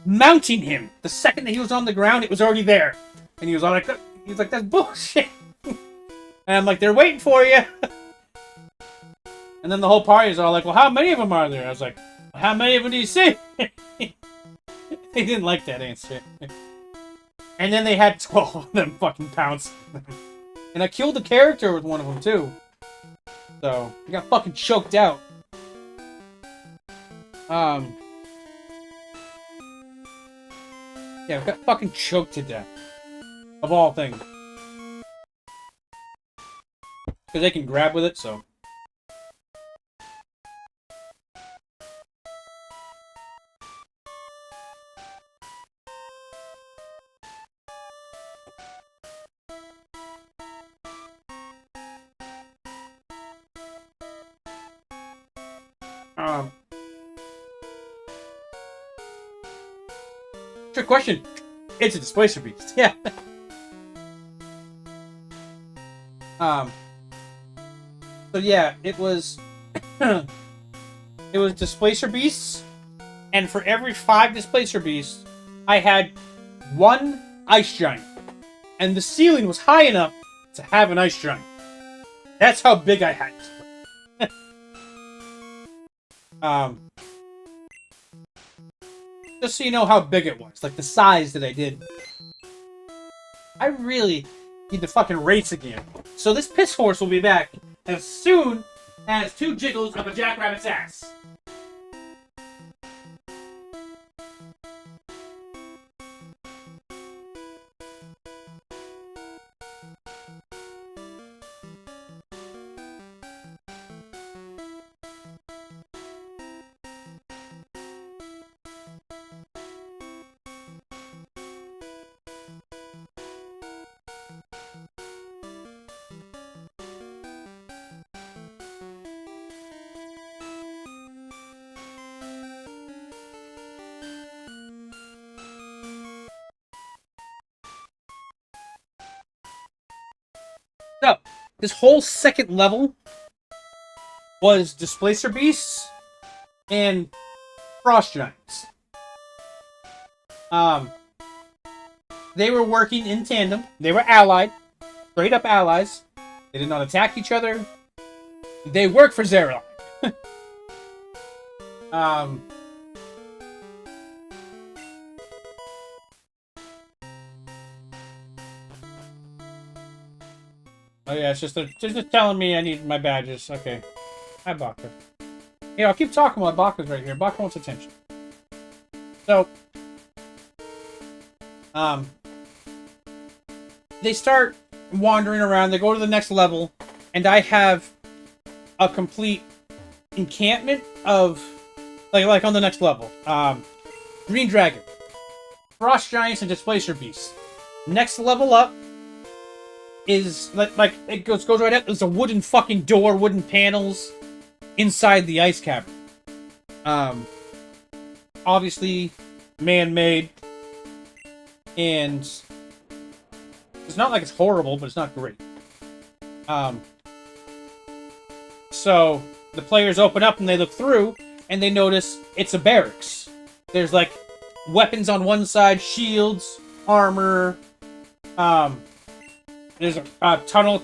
A: mounting him. The second that he was on the ground, it was already there. And he was all like, that's bullshit. And I'm like, they're waiting for you. And then the whole party is all like, well, how many of them are there? I was like, well, how many of them do you see? They didn't like that answer. And then they had 12 of them fucking pounce. And I killed the character with one of them, too. So, I got fucking choked out. Yeah, I got fucking choked to death. Of all things. Because they can grab with it, so. Trick question. It's a displacer beast. Yeah. So yeah, it was it was displacer beasts, and for every 5 displacer beasts, I had 1 ice giant. And the ceiling was high enough to have an ice giant. That's how big I had it. Just so you know how big it was, like the size that I did. I really need to fucking race again. So this piss horse will be back as soon as 2 jiggles of a jackrabbit's ass. So, this whole second level was Displacer Beasts and Frost Giants. They were working in tandem. They were allied. Straight up allies. They did not attack each other. They work for Zeralai. Oh yeah, it's just telling me I need my badges. Okay. Hi, Baka. Yeah, I'll keep talking while Baka's right here. Baka wants attention. So, they start wandering around. They go to the next level, and I have a complete encampment of, like on the next level. Green Dragon, Frost Giants, and Displacer Beasts. Next level up is like it goes right up. There's a wooden fucking door, wooden panels inside the ice cavern. Obviously man-made, and it's not like it's horrible, but it's not great. So the players open up and they look through and they notice it's a barracks. There's like weapons on one side, shields, armor. There's a tunnel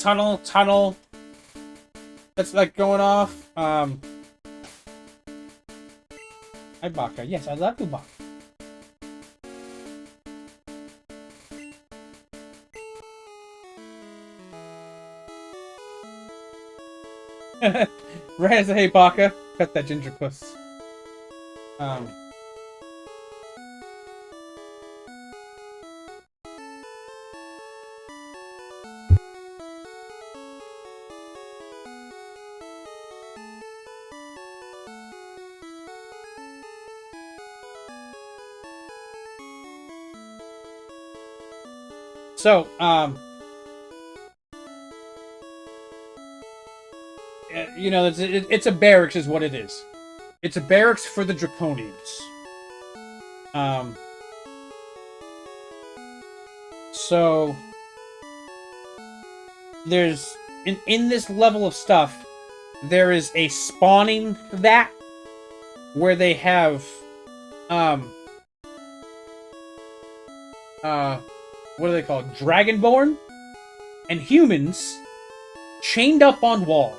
A: that's like going off. Hi, Baka. Yes, I love you, Baka. Right as a hey, Baka. Cut that ginger puss. So, you know, it's a barracks is what it is. It's a barracks for the Draconians. So, there's, in this level of stuff, there is a spawning vat where they have, what are they called? Dragonborn and humans chained up on wall.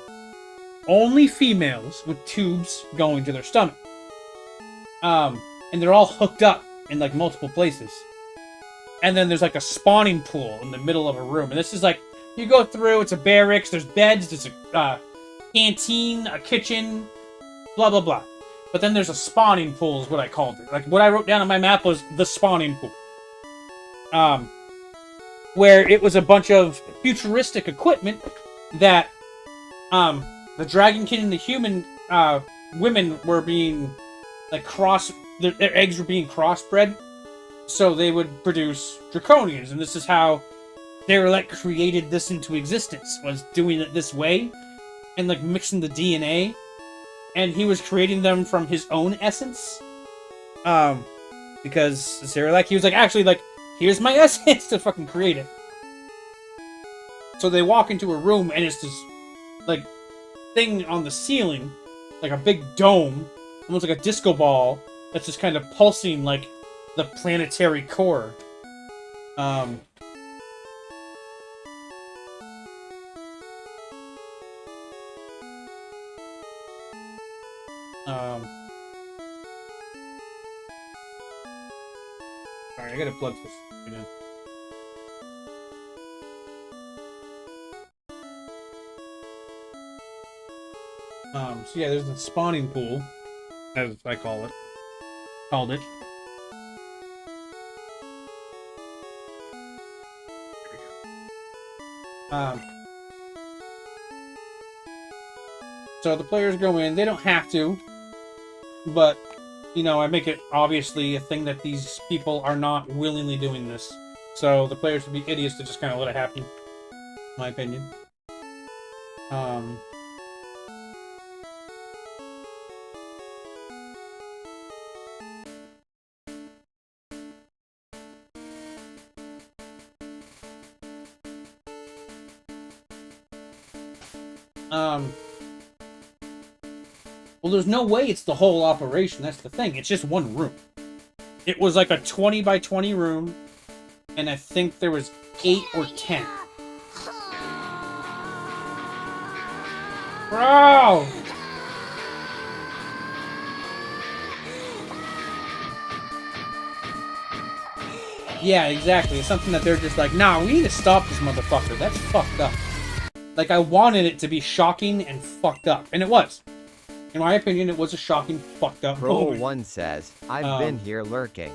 A: Only females with tubes going to their stomach. And they're all hooked up in like multiple places. And then there's like a spawning pool in the middle of a room. And this is like, you go through, it's a barracks, there's beds, there's a canteen, a kitchen, blah, blah, blah. But then there's a spawning pool is what I called it. Like what I wrote down on my map was the spawning pool. where it was a bunch of futuristic equipment that the Dragon King and the human women were being like their eggs were being crossbred, so they would produce draconians, and this is how Derelict created this into existence, was doing it this way and like mixing the DNA, and he was creating them from his own essence. Because Derelict, he was like, actually, like, here's my essence to fucking create it. So they walk into a room and it's this like thing on the ceiling, like a big dome, almost like a disco ball that's just kind of pulsing like the planetary core. Alright, I gotta plug this. You know. So yeah, there's the spawning pool, as I called it. So the players go in, they don't have to, but, you know, I make it obviously a thing that these people are not willingly doing this. So the players would be idiots to just kind of let it happen, in my opinion. Well, there's no way it's the whole operation. That's the thing. It's just one room. It was like a 20 by 20 room, and I think there was 8 or 10. Bro! Yeah, exactly. It's something that they're just like, nah, we need to stop this motherfucker. That's fucked up. Like, I wanted it to be shocking and fucked up. And it was. In my opinion, it was a shocking, fucked up moment.
B: Pro1 says, I've been here lurking.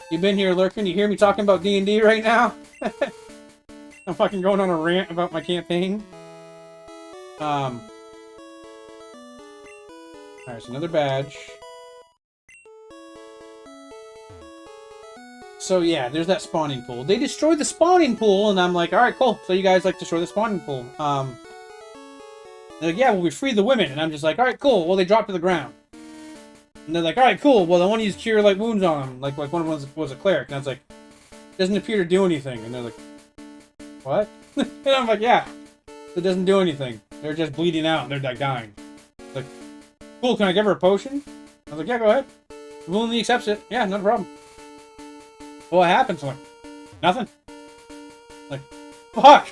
A: You've been here lurking? You hear me talking about D&D right now? I'm fucking going on a rant about my campaign. Alright, so another badge. So yeah, there's that spawning pool. They destroyed the spawning pool, and I'm like, alright, cool. So you guys like destroy the spawning pool. They're like, yeah, well, we freed the women. And I'm just like, alright, cool. Well, they dropped to the ground. And they're like, alright, cool. Well, I want to use cure like wounds on them. Like one of them was a cleric. And I was like, doesn't appear to do anything. And they're like, what? And I'm like, yeah, it doesn't do anything. They're just bleeding out and they're like dying. Like, cool, can I give her a potion? I was like, yeah, go ahead. Willingly accepts it. Yeah, no problem. Well, what happens? I'm like, nothing. Like, fuck.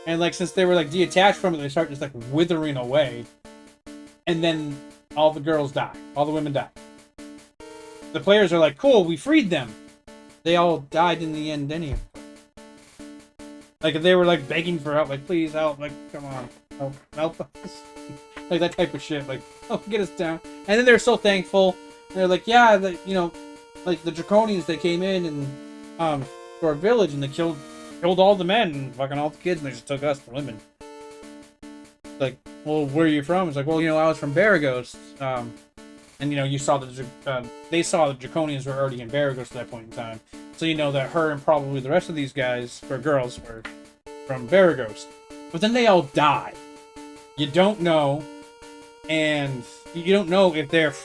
A: And like, since they were like detached from it, they start just like withering away. And then all the girls die. All the women die. The players are like, cool, we freed them. They all died in the end anyway. Like, if they were like begging for help, like, please help, like, come on, help us. Like that type of shit, like, oh, get us down. And then they're so thankful. They're like, yeah, you know, like the Draconians, they came in and to our village and they killed all the men and fucking all the kids, and they just took us, the women. Like, well, where are you from? It's like, well, you know, I was from Baragos. And you know, you saw they saw the Draconians were already in Baragos at that point in time. So you know that her and probably the rest of these guys, or girls, were from Baragos. But then they all die. You don't know, and you don't know if they're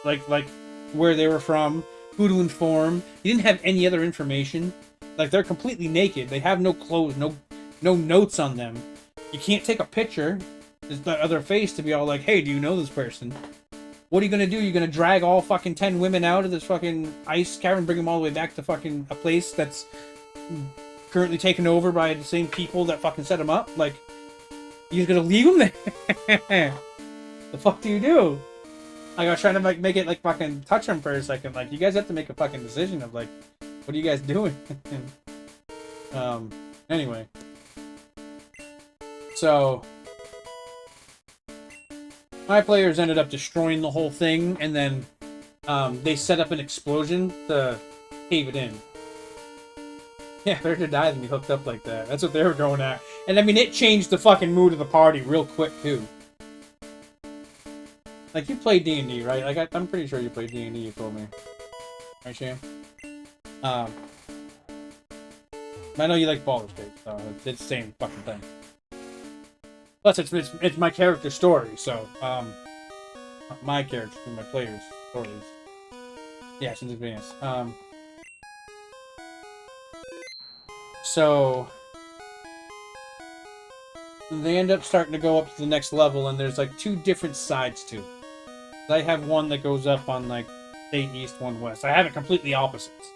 A: like where they were from, who to inform. You didn't have any other information. Like, they're completely naked. They have no clothes, no notes on them. You can't take a picture of the other face to be all like, hey, do you know this person? What are you gonna do? You're gonna drag all fucking 10 women out of this fucking ice cavern, bring them all the way back to fucking a place that's currently taken over by the same people that fucking set them up? Like, you're gonna leave them there? The fuck do you do? Like, I was trying to like make it like fucking touch them for a second. Like, you guys have to make a fucking decision of like, what are you guys doing? Anyway. So, my players ended up destroying the whole thing, and then they set up an explosion to cave it in. Yeah, better to die than be hooked up like that. That's what they were going at. And I mean, it changed the fucking mood of the party real quick, too. Like, you play D&D, right? Like, I'm pretty sure you play D&D, you told me. Right, Sham? I know you like Baldur's Gate, so it's the same fucking thing. Plus, it's my character's story, so, not my character, my player's stories. Yeah, since advanced. So, they end up starting to go up to the next level, and there's like two different sides to it. I have one that goes up on like state east, one west. I have it completely opposites.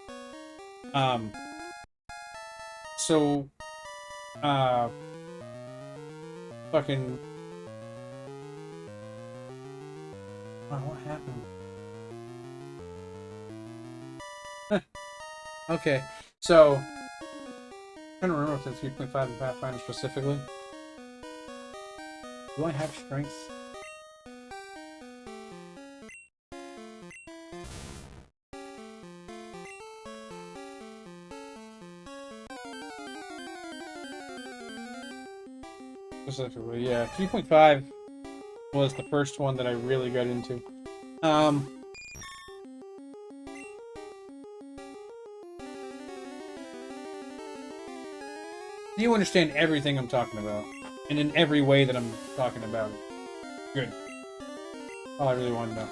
A: So, fucking. Oh, what happened? Okay, so. I'm trying to remember if it's 3.5 in Pathfinder specifically. Do I have strength? Specifically, yeah. 3.5 was the first one that I really got into. You understand everything I'm talking about, and in every way that I'm talking about it. Good. All I really want to know.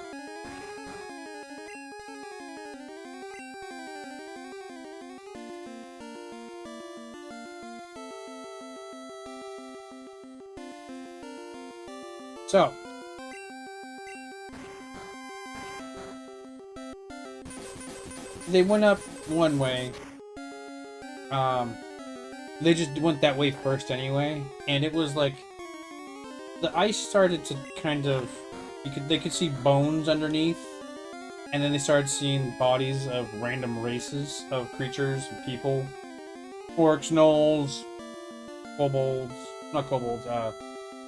A: So, they went up one way. They just went that way first anyway, and it was like the ice started to kind of they could see bones underneath, and then they started seeing bodies of random races of creatures and people, orcs, gnolls, kobolds, not kobolds,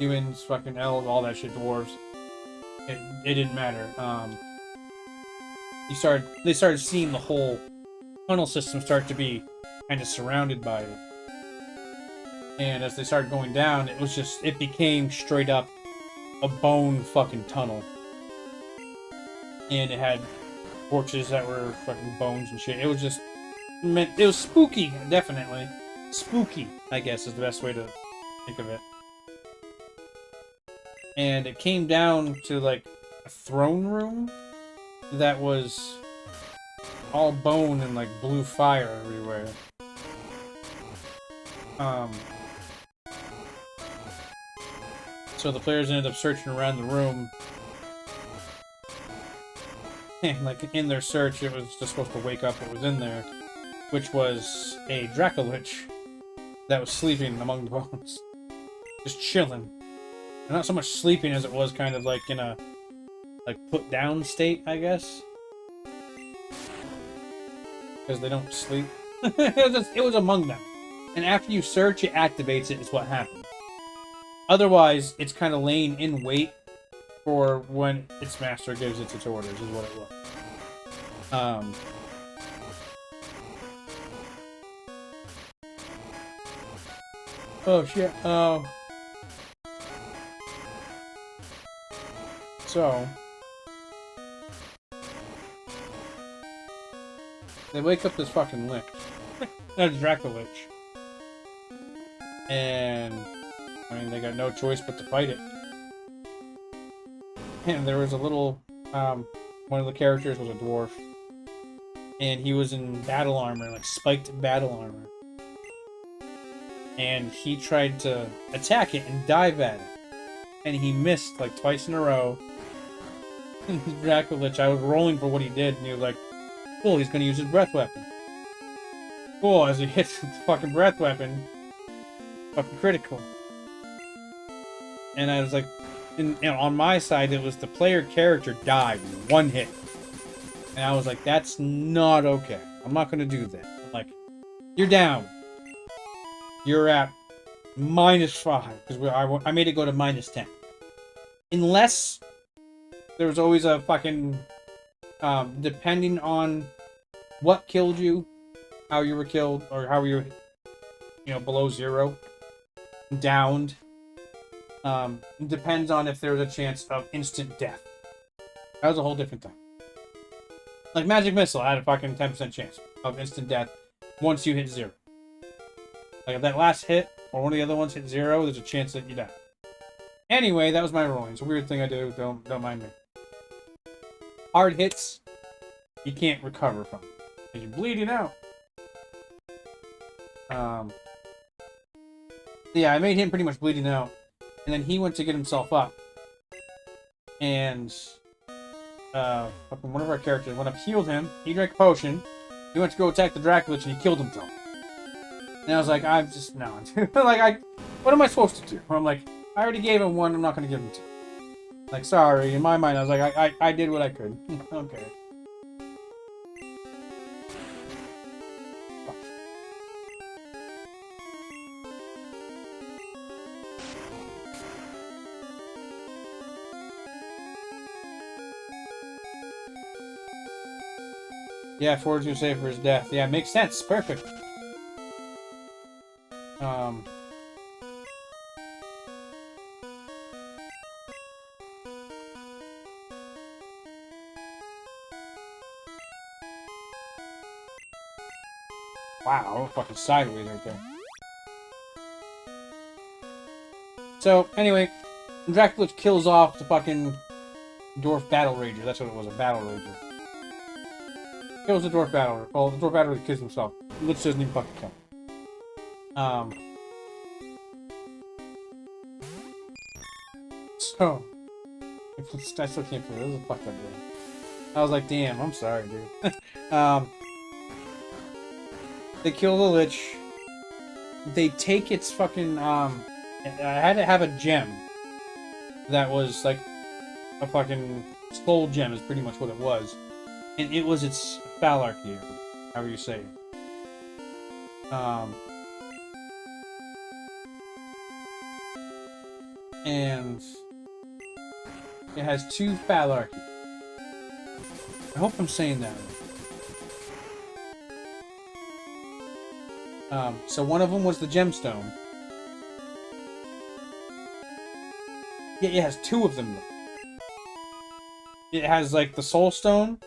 A: humans, fucking elves, all that shit, dwarves. It didn't matter. They started seeing the whole tunnel system start to be kind of surrounded by it. And as they started going down, it became straight up a bone fucking tunnel. And it had torches that were fucking bones and shit. It was spooky, definitely. Spooky, I guess, is the best way to think of it. And it came down to, like, a throne room that was all bone and, like, blue fire everywhere. So the players ended up searching around the room. And, like, in their search, it was just supposed to wake up what was in there. Which was a Dracolich that was sleeping among the bones. Just chilling. And not so much sleeping as it was kind of like in a, like, put down state, I guess. Because they don't sleep. It was among them. And after you search, it activates it, is what happened. Otherwise, it's kind of laying in wait for when its master gives its orders, is what it was. Oh, shit. So, they wake up this fucking lich. That's Dracolich. And, I mean, they got no choice but to fight it. And there was a little, one of the characters was a dwarf. And he was in battle armor, like spiked battle armor. And he tried to attack it and dive at it. And he missed, like, twice in a row. Dracolich, I was rolling for what he did, and he was like, cool, he's gonna use his breath weapon. Cool, as he hits the fucking breath weapon, fucking critical. And I was like, on my side, it was the player character died in one hit. And I was like, that's not okay. I'm not gonna do that. I'm like, you're down. you're at -5 because I made it go to -10. Unless there was always a fucking depending on what killed you, how you were killed, or how you were, below 0, downed. It depends on if there was a chance of instant death. That was a whole different thing. Like Magic Missile, I had a fucking 10% chance of instant death once you hit 0. Like if that last hit or one of the other ones hit 0, there's a chance that you die. Anyway, that was my rolling. It's a weird thing I do. Don't mind me. Hard hits, you can't recover from because you're bleeding out. Yeah, I made him pretty much bleeding out, and then he went to get himself up, and one of our characters went up, healed him. He drank a potion. He went to go attack the Dracolich, and he killed himself. And I was like, I'm just no, like what am I supposed to do? I'm like, I already gave him 1. I'm not going to give him 2. Like, sorry. In my mind, I was like, I did what I could. Okay. Yeah, Ford's gonna save for his death. Yeah, makes sense. Perfect. Wow, I was fucking sideways right there. So, anyway, Dracolich kills off the fucking Dwarf Battle Rager. That's what it was, a Battle Rager. Kills the Dwarf Battler. Well, the Dwarf Battler kills himself. Lich doesn't even fucking kill him. So, I still can't believe this is a fucked up game. I was like, damn, I'm sorry, dude. They kill the Lich. They take its fucking, I had to have a gem that was like a fucking soul gem is pretty much what it was. And it was its Phalarchy, however you say it. And it has 2 Phalarchy. I hope I'm saying that right. So one of them was the gemstone. Yeah, it has 2 of them. It has like the soul stone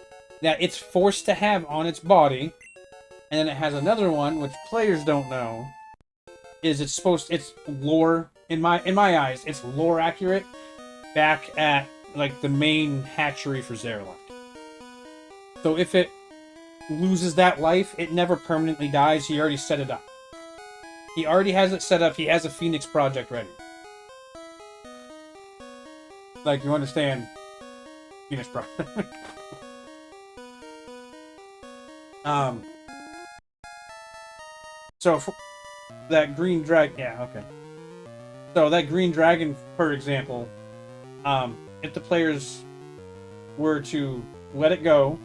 A: that it's forced to have on its body, and then it has another one which players don't know. It's lore in my eyes. It's lore accurate back at like the main hatchery for Zerlak. So if it loses that life, it never permanently dies. He already set it up. He already has it set up. He has a Phoenix project ready. Like, you understand Phoenix project. So that green dragon, yeah, okay. So that green dragon, for example, if the players were to let it go,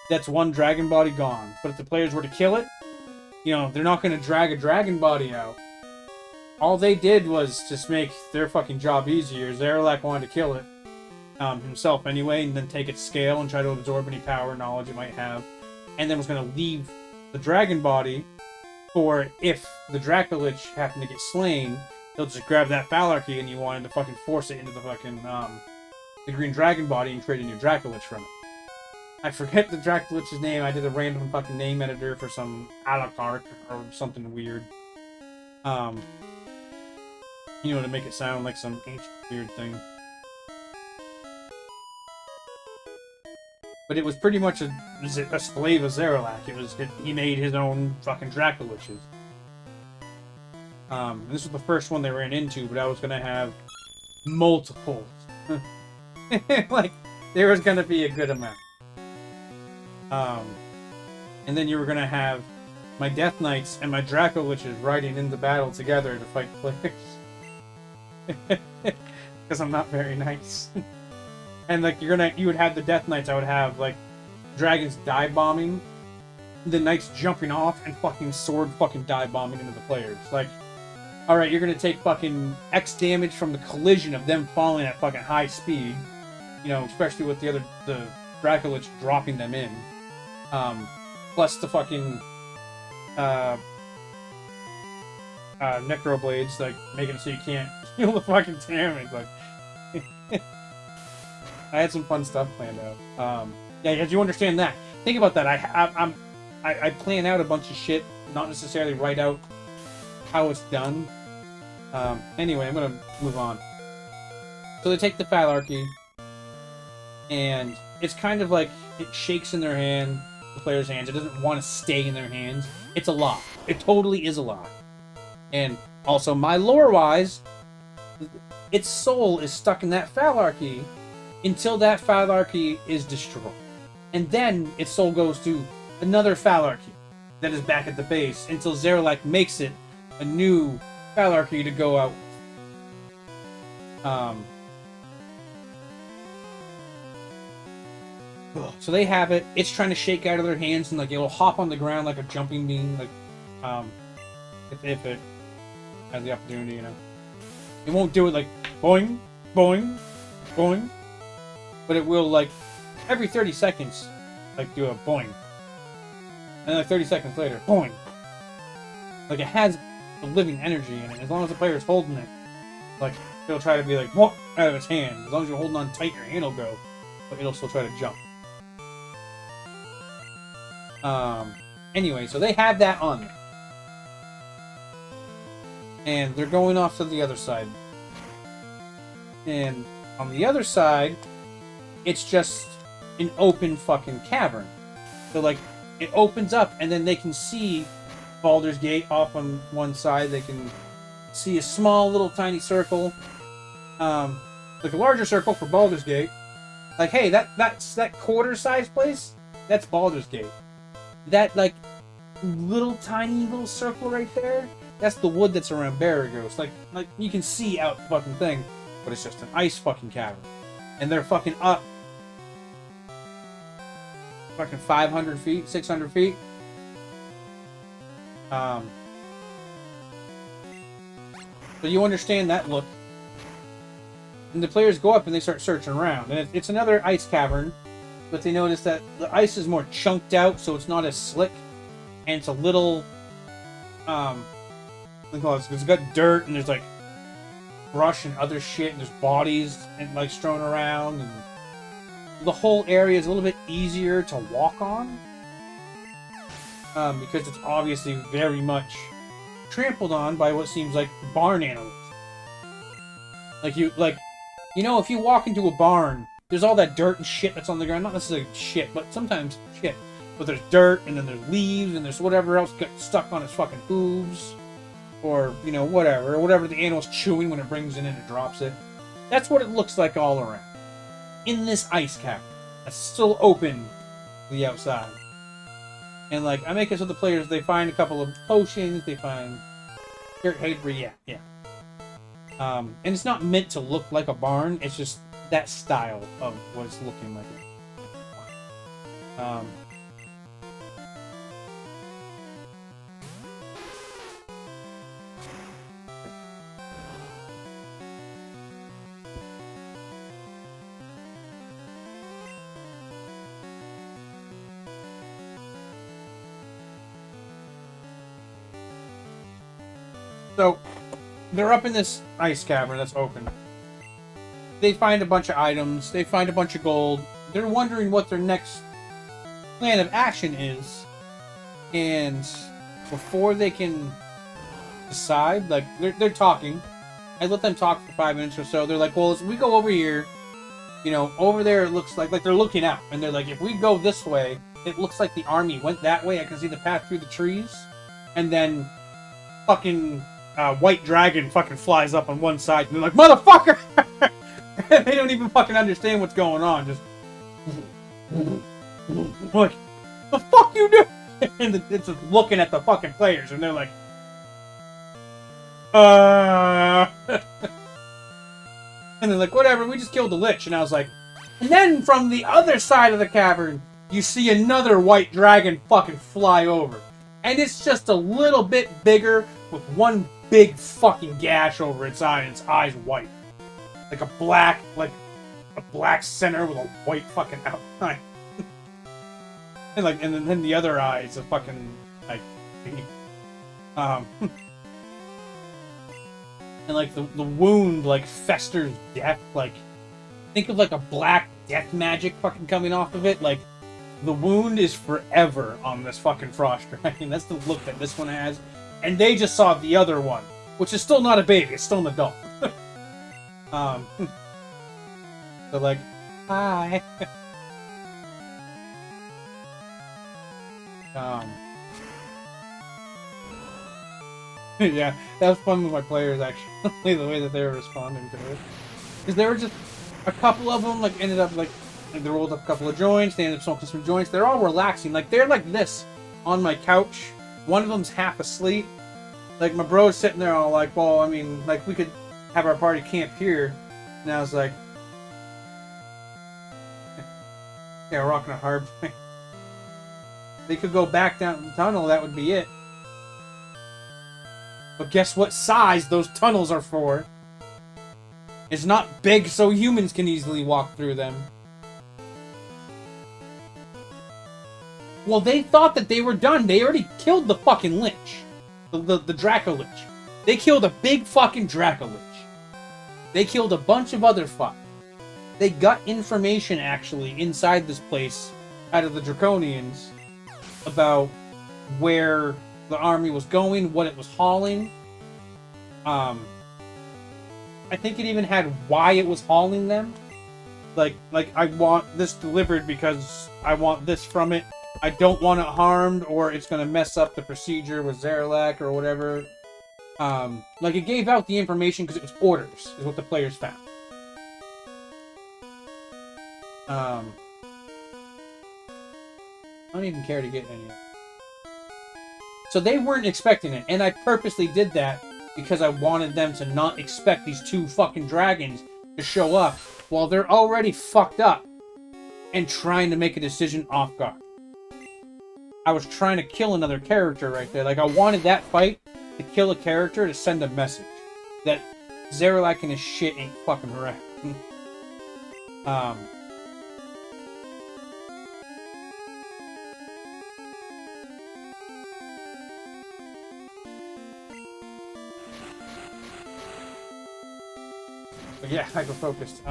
A: that's 1 dragon body gone. But if the players were to kill it, they're not going to drag a dragon body out. All they did was just make their fucking job easier. Zerlak wanted to kill it himself anyway, and then take its scale and try to absorb any power knowledge it might have, and then was going to leave the dragon body for if the Dracolich happened to get slain, they'll just grab that Phalarchy and you wanted to fucking force it into the fucking the green dragon body and create a new Dracolich from it. I forget the Dracolich's name. I did a random fucking name editor for some Alucard or something weird. To make it sound like some ancient weird thing. But it was pretty much a slave of Zerlak. He made his own fucking Dracoliches. This was the first one they ran into, but I was gonna have multiple. Like, there was gonna be a good amount. And then you were gonna have my Death Knights and my Dracoliches riding into battle together to fight players. Because I'm not very nice. And like you would have the Death Knights, I would have like dragons dive bombing the knights jumping off and fucking sword fucking dive bombing into the players. Like, alright, you're gonna take fucking X damage from the collision of them falling at fucking high speed. You know, especially with the Dracolich dropping them in. Plus the fucking Necroblades, like, making it so you can't heal the fucking damage. Like, I had some fun stuff planned out. Yeah, because you understand that. Think about that. I plan out a bunch of shit, not necessarily write out how it's done. Anyway, I'm gonna move on. So they take the Phalarchy, and it's kind of like it shakes in their hand, the player's hands. It doesn't want to stay in their hands. It's a lock. It totally is a lock. And also, my lore-wise, its soul is stuck in that Phalarchy until that Phalarchy is destroyed. And then its soul goes to another Phalarchy that is back at the base until Zeralek makes it a new Phalarchy to go out. So they have it. It's trying to shake out of their hands, and like it'll hop on the ground like a jumping bean, like if it has the opportunity, you know. It won't do it like boing, boing, boing, but it will like every 30 seconds, like do a boing, and like 30 seconds later, boing. Like it has a living energy in it. As long as the player is holding it, like it'll try to be like whoop out of its hand. As long as you're holding on tight, your hand will go, but it'll still try to jump. Anyway, so they have that on there. And they're going off to the other side. And on the other side, it's just an open fucking cavern. So, like, it opens up, and then they can see Baldur's Gate off on one side. They can see a small, little, tiny circle. Like a larger circle for Baldur's Gate. Like, hey, that's that quarter-sized place? That's Baldur's Gate. That, like, little, tiny little circle right there, that's the wood that's around Baragos. Like you can see out the fucking thing, but it's just an ice fucking cavern. And they're fucking up fucking 500 feet, 600 feet. So you understand that look. And the players go up and they start searching around. And it's another ice cavern, but they notice that the ice is more chunked out, so it's not as slick. And it's a little, it's got dirt, and there's like brush and other shit, and there's bodies and like strewn around, and the whole area is a little bit easier to walk on, because it's obviously very much trampled on by what seems like barn animals. Like you know, if you walk into a barn, there's all that dirt and shit that's on the ground. Not necessarily shit, but sometimes shit. But there's dirt, and then there's leaves, and there's whatever else got stuck on its fucking hooves. Or, you know, whatever the animal's chewing when it brings it in and drops it. That's what it looks like all around. In this ice cavern. That's still open to the outside. And, like, I make it so the players, they find a couple of potions, they find dirt, yeah. And it's not meant to look like a barn, it's just that style of what it's looking like. So, they're up in this ice cavern that's open. They find a bunch of items. They find a bunch of gold. They're wondering what their next plan of action is. And before they can decide, like, they're talking. I let them talk for 5 minutes or so. They're like, well, as we go over here, you know, over there it looks like they're looking out. And they're like, if we go this way, it looks like the army went that way. I can see the path through the trees. And then fucking white dragon fucking flies up on one side, and they're like, motherfucker! They don't even fucking understand what's going on. Just like, the fuck you do? And it's just looking at the fucking players, and they're like, and they're like, whatever, we just killed the Lich. And I was like, and then from the other side of the cavern, you see another white dragon fucking fly over. And it's just a little bit bigger with one big fucking gash over its eye and its eye's white. Like a black center with a white fucking outline. and then the other eye is a fucking like and like the wound like festers death, like think of like a black death magic fucking coming off of it. Like the wound is forever on this fucking frost dragon. That's the look that this one has. And they just saw the other one, which is still not a baby, it's still an adult. So like, hi. Yeah, that was fun with my players actually, the way that they were responding to it. Because there were just a couple of them like ended up like they rolled up a couple of joints, they ended up smoking some joints. They're all relaxing, like they're like this on my couch. One of them's half asleep. Like my bro's sitting there all like, well, I mean, like we could have our party camp here. And I was like, yeah, we're rocking a hard place. They could go back down the tunnel, that would be it. But guess what size those tunnels are for? It's not big so humans can easily walk through them. Well, they thought that they were done. They already killed the fucking Lich. The Draco Lich. They killed a big fucking Draco Lich. They killed a bunch of other fuck. They got information, actually, inside this place, out of the Draconians, about where the army was going, what it was hauling. I think it even had why it was hauling them. Like I want this delivered because I want this from it. I don't want it harmed, or it's going to mess up the procedure with Zaralak or whatever. Like, it gave out the information because it was orders, is what the players found. I don't even care to get any of it. So they weren't expecting it, and I purposely did that because I wanted them to not expect these two fucking dragons to show up while they're already fucked up and trying to make a decision off guard. I was trying to kill another character right there. Like, I wanted that fight to kill a character to send a message that Zaralak and his shit ain't fucking around. But yeah, hyper-focused.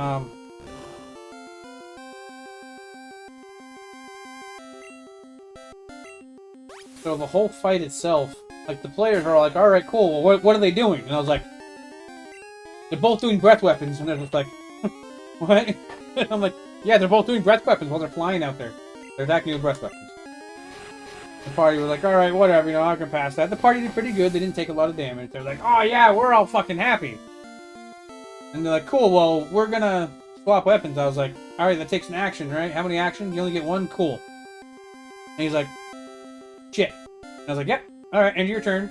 A: So the whole fight itself, like, the players are like, alright, cool, well, what are they doing? And I was like, they're both doing breath weapons, and they're just like, what? And I'm like, yeah, they're both doing breath weapons while they're flying out there. They're attacking with breath weapons. The party was like, alright, whatever, you know, I can pass that. The party did pretty good, they didn't take a lot of damage. They're like, oh yeah, we're all fucking happy. And they're like, cool, well, we're gonna swap weapons. I was like, alright, that takes an action, right? How many actions? You only get one? Cool. And he's like, shit. And I was like, yep, alright, end of your turn.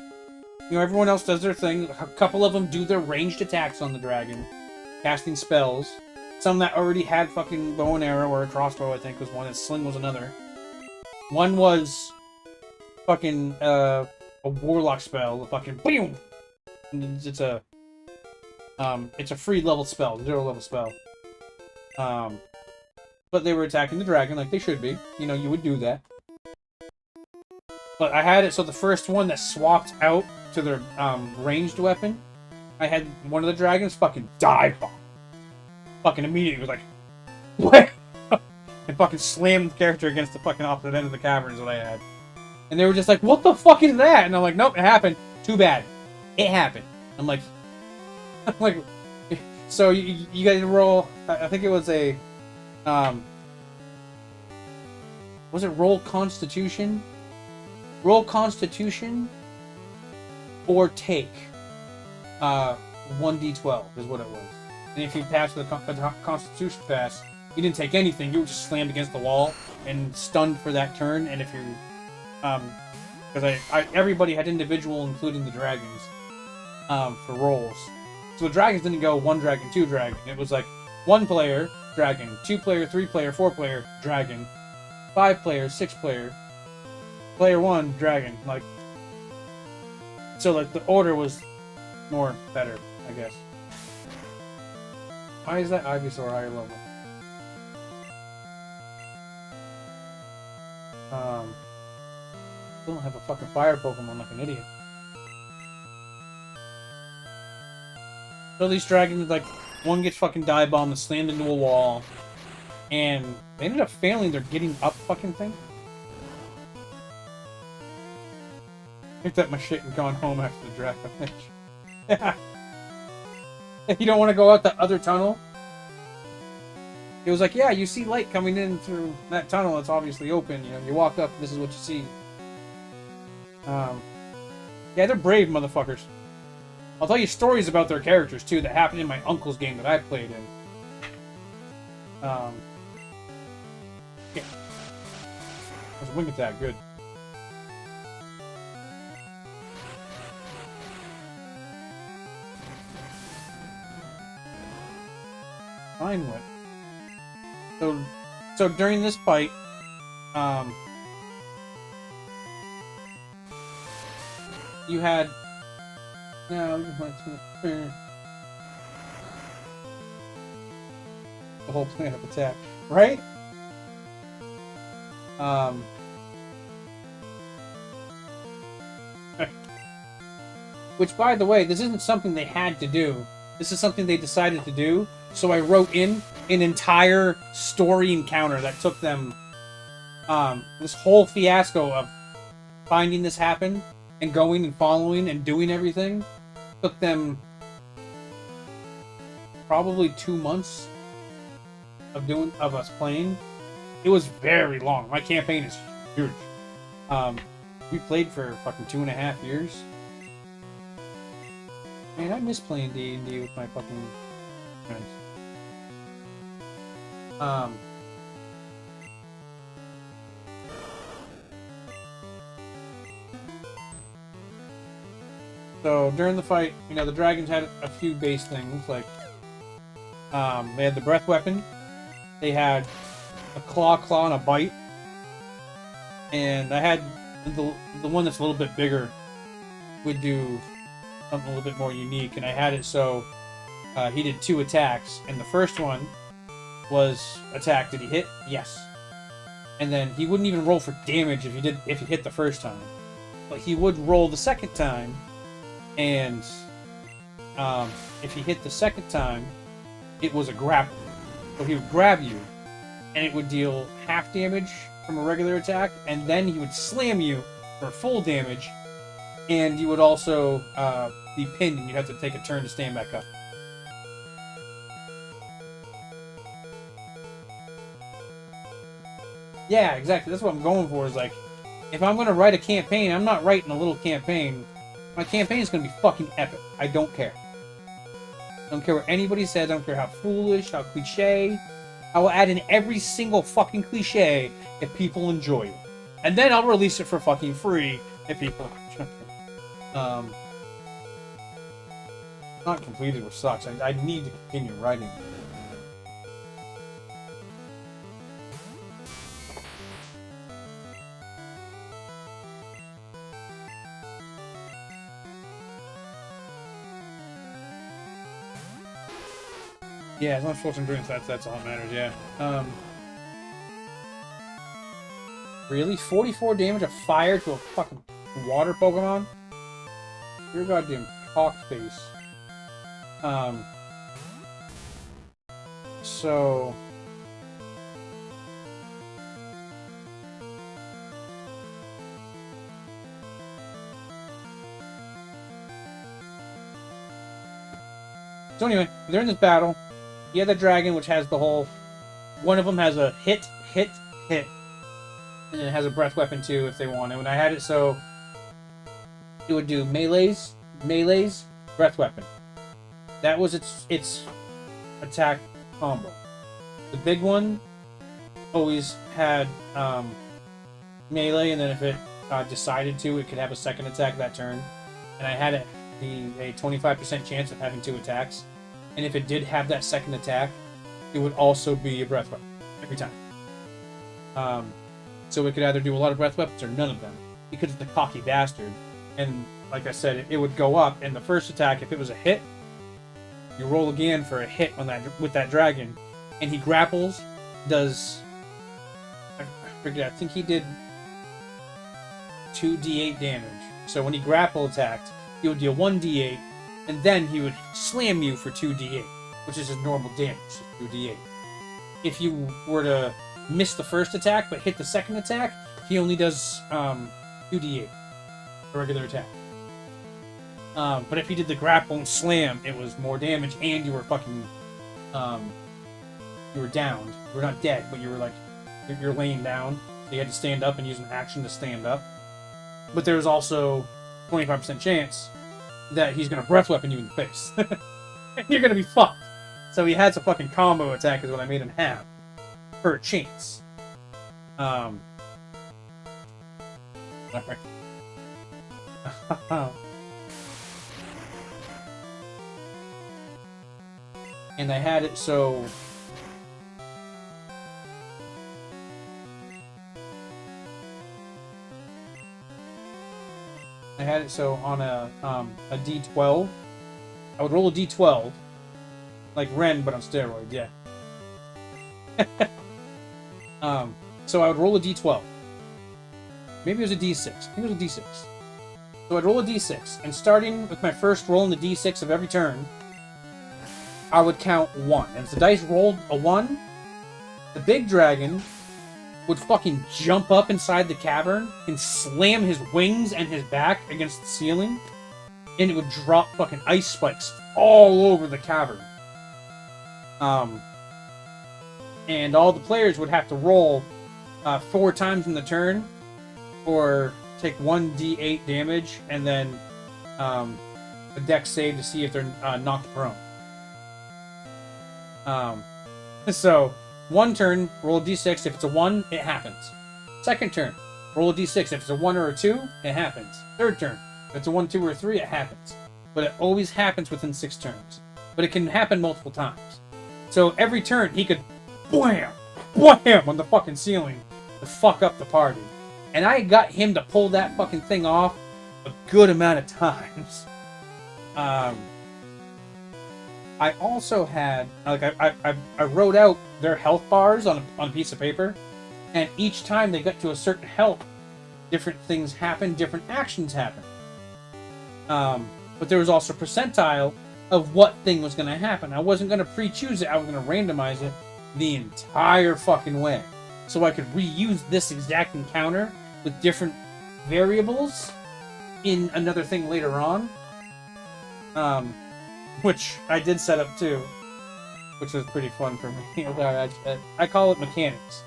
A: You know, everyone else does their thing. A couple of them do their ranged attacks on the dragon, casting spells. Some that already had fucking bow and arrow, or a crossbow, I think, was one, and sling was another. One was fucking, a warlock spell, a fucking boom! It's a free level spell, 0 level spell. But they were attacking the dragon like they should be. You know, you would do that. But I had it so the first one that swapped out to their ranged weapon, I had one of the dragons fucking dive bomb. Fucking immediately was like, what? And fucking slammed the character against the fucking opposite end of the cavern is what I had. And they were just like, what the fuck is that? And I'm like, nope, it happened. Too bad. It happened. I'm like, so you guys roll, I think it was a, was it roll Constitution? Roll Constitution or take 1d12 is what it was. And if you passed the Constitution pass, you didn't take anything. You were just slammed against the wall and stunned for that turn. And if you, because everybody had individual, including the dragons, for rolls. So the dragons didn't go 1 dragon, 2 dragon. It was like 1 player dragon, 2 player, 3 player, 4 player dragon, 5 player, 6 player. Player 1, dragon. Like, so like the order was more better, I guess. Why is that Ivysaur higher level? Still don't have a fucking fire Pokemon like an idiot. So these dragons, like, one gets fucking dive bombed and slammed into a wall, and they ended up failing their getting up fucking thing. Picked up my shit and gone home after the draft finish. You don't want to go out the other tunnel? It was like, yeah, you see light coming in through that tunnel. It's obviously open. You know, you walk up, this is what you see. Yeah, they're brave motherfuckers. I'll tell you stories about their characters, too, that happened in my uncle's game that I played in. Yeah. That's a wing attack, good. Fine Whip. So during this fight, you had no, you went through the whole plan of attack, right? Which, by the way, this isn't something they had to do. This is something they decided to do. So I wrote in an entire story encounter that took them this whole fiasco of finding this happen and going and following and doing everything. Took them probably 2 months of us playing. It was very long. My campaign is huge. We played for fucking 2.5 years. Man, I miss playing D&D with my fucking friends. So during the fight, you know, the dragons had a few base things, like they had the breath weapon, they had a claw and a bite, and I had the one that's a little bit bigger would do something a little bit more unique, and I had it so he did 2 attacks, and the first one was attack. Did he hit? Yes. And then he wouldn't even roll for damage if he hit the first time, but he would roll the second time, and if he hit the second time, it was a grapple. So he would grab you, and it would deal half damage from a regular attack, and then he would slam you for full damage, and you would also be pinned, and you'd have to take a turn to stand back up. Yeah, exactly. That's what I'm going for, is like, if I'm going to write a campaign, I'm not writing a little campaign. My campaign is going to be fucking epic. I don't care. I don't care what anybody says. I don't care how foolish, how cliche. I will add in every single fucking cliche if people enjoy it. And then I'll release it for fucking free if people enjoy it. Not completed, which sucks. I need to continue writing. Yeah, as long as Force Endurance, that's all that matters, yeah. Really? 44 damage of fire to a fucking water Pokemon? You're a goddamn cockface. So... So anyway, they're in this battle. You have the dragon, which has the whole... One of them has a hit. And it has a breath weapon, too, if they want it. When I had it so... It would do melees, breath weapon. That was its attack combo. The big one always had melee, and then if it decided to, it could have a second attack that turn. And I had it be a 25% chance of having 2 attacks. And if it did have that second attack, it would also be a breath weapon every time. So it could either do a lot of breath weapons or none of them, because it's a cocky bastard. And like I said, it would go up, and the first attack, if it was a hit, you roll again for a hit on that with that dragon, and he grapples, does, I forget, I think he did 2d8 damage. So when he grapple attacked, he would deal 1d8, and then he would slam you for 2d8, which is his normal damage, 2d8. If you were to miss the first attack but hit the second attack, he only does 2d8, a regular attack. But if you did the grapple and slam, it was more damage, and you were fucking, you were downed. You were not dead, but you were like, you're laying down. So you had to stand up and use an action to stand up. But there was also 25% chance that he's gonna breath weapon you in the face. And you're gonna be fucked. So he had some fucking combo attack is what I made him have. For a chance. Alright. And I had it so on a D12, I would roll a D12, like Ren but on steroids, yeah. So I would roll a D12. Maybe it was a D6. I think it was a D6. So I'd roll a D6, and starting with my first roll in the D6 of every turn, I would count 1. And if the dice rolled a 1, the big dragon would fucking jump up inside the cavern and slam his wings and his back against the ceiling, and it would drop fucking ice spikes all over the cavern. And all the players would have to roll 4 times in the turn, or take 1d8 damage, and then a dex save to see if they're knocked prone. So, one turn, roll a d6. If it's a 1, it happens. Second turn, roll a d6. If it's a 1 or a 2, it happens. Third turn, if it's a 1, 2, or 3, it happens. But it always happens within 6 turns. But it can happen multiple times. So every turn, he could wham, wham on the fucking ceiling to fuck up the party. And I got him to pull that fucking thing off a good amount of times. I also had, like, I wrote out their health bars on a piece of paper, and each time they got to a certain health, different things happen, different actions happen. But there was also a percentile of what thing was going to happen. I wasn't going to pre-choose it, I was going to randomize it the entire fucking way. So I could reuse this exact encounter with different variables in another thing later on. Which I did set up too, which was pretty fun for me. I call it mechanics.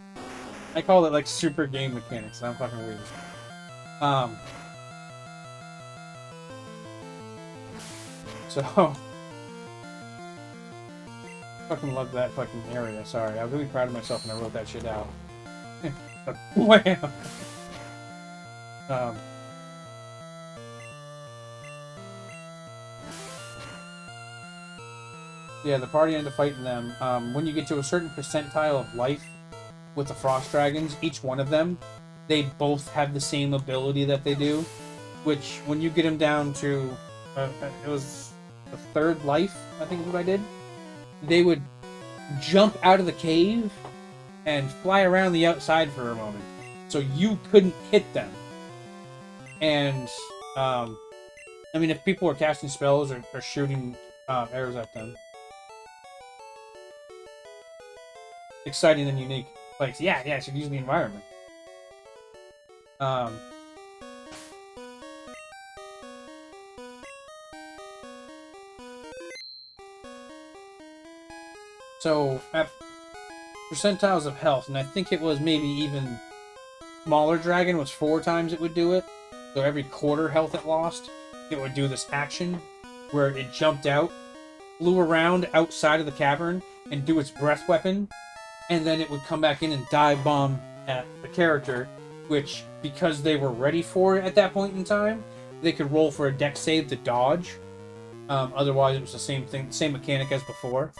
A: I call it like super game mechanics. I'm fucking weird. So fucking love that fucking area. Sorry, I was really proud of myself when I wrote that shit out. But wham! Yeah, the party ended up fighting them. When you get to a certain percentile of life with the frost dragons, each one of them, they both have the same ability that they do. Which, when you get them down to, it was the 3rd life, I think is what I did. They would jump out of the cave and fly around the outside for a moment, so you couldn't hit them. And I mean, if people were casting spells or shooting arrows at them. Exciting and unique. Like, yeah, it should use the environment. So, at percentiles of health, and I think it was maybe even smaller dragon was 4 times it would do it. So every quarter health it lost, it would do this action where it jumped out, flew around outside of the cavern, and do its breath weapon. And then it would come back in and dive bomb at the character, which, because they were ready for it at that point in time, they could roll for a dex save to dodge. Otherwise, it was the same thing, same mechanic as before.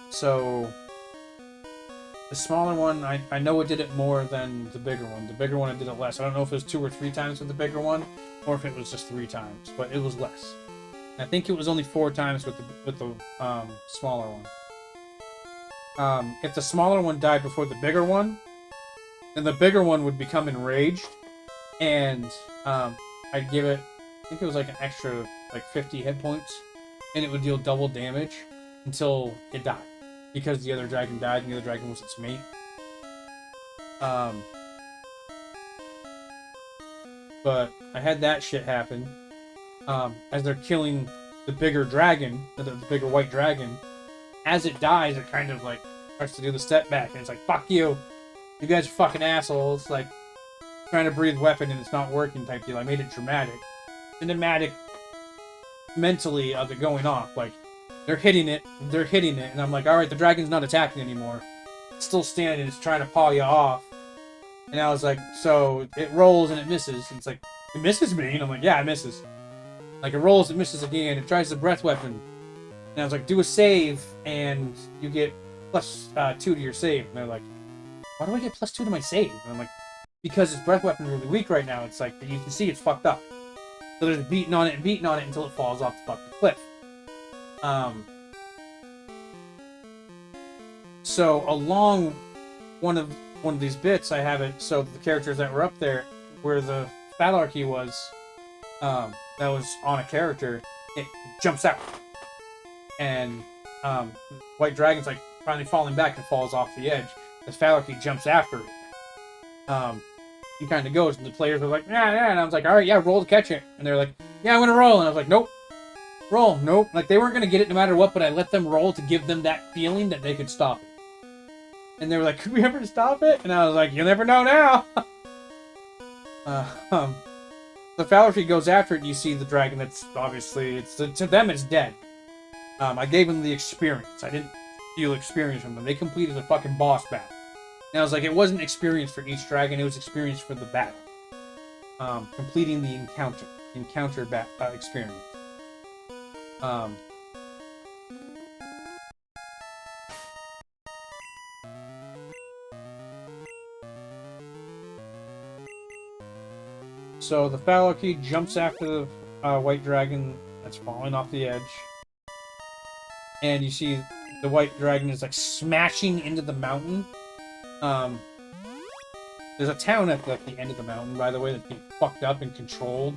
A: So The smaller one, I know it did it more than the bigger one. The bigger one, it did it less. I don't know if it was 2 or 3 times with the bigger one, or if it was just 3 times, but it was less. I think it was only 4 times with the smaller one. If the smaller one died before the bigger one, then the bigger one would become enraged, and I'd give it, I think it was like an extra like 50 hit points, and it would deal double damage until it died, because the other dragon died and the other dragon was its mate. But I had that shit happen. As they're killing the bigger dragon, the bigger white dragon, as it dies, it kind of like starts to do the step back, and it's like, fuck you. You guys are fucking assholes. Like, trying to breathe weapon and it's not working type deal. I made it dramatic. Cinematic mentally of it going off. Like, they're hitting it, and I'm like, alright, the dragon's not attacking anymore. It's still standing, it's trying to paw you off. And I was like, so it rolls and it misses. And it's like, it misses me? And I'm like, yeah, it misses. Like, it rolls, it misses again, it tries the breath weapon. And I was like, do a save, and you get +2 to your save. And they're like, why do I get +2 to my save? And I'm like, because its breath weapon is really weak right now. It's like, you can see it's fucked up. So there's beating on it and beating on it until it falls off the fucking cliff. So along one of these bits, I have it so the characters that were up there, where the Phalarchy was, that was on a character, it jumps out, and White Dragon's like finally falling back and falls off the edge. The Phalarchy jumps after it. He kind of goes, and the players are like, yeah, and I was like, all right, yeah, roll to catch it, and they're like, yeah, I'm gonna roll, and I was like, nope. Roll, nope. Like, they weren't gonna get it no matter what, but I let them roll to give them that feeling that they could stop it. And they were like, could we ever stop it? And I was like, you'll never know now. The Phalarchy goes after it, and you see the dragon that's obviously, to them it's dead. I gave them the experience. I didn't steal experience from them. They completed the fucking boss battle. And I was like, it wasn't experience for each dragon, it was experience for the battle. Completing the encounter experience. So the Phalarchy jumps after the white dragon that's falling off the edge. And you see the white dragon is like smashing into the mountain. There's a town at the end of the mountain, by the way, that's being fucked up and controlled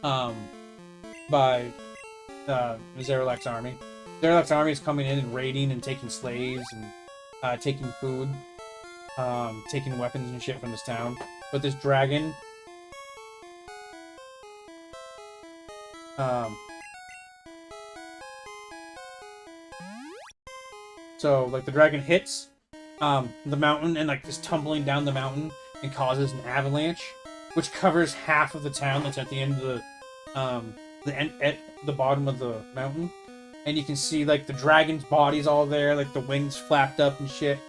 A: by the Zarelax army. Zarelax army is coming in and raiding and taking slaves and taking food, taking weapons and shit from this town. But this dragon, so like the dragon hits the mountain and like is tumbling down the mountain and causes an avalanche, which covers half of the town that's at the end of at the bottom of the mountain. And you can see like the dragon's body's all there, like the wings flapped up and shit.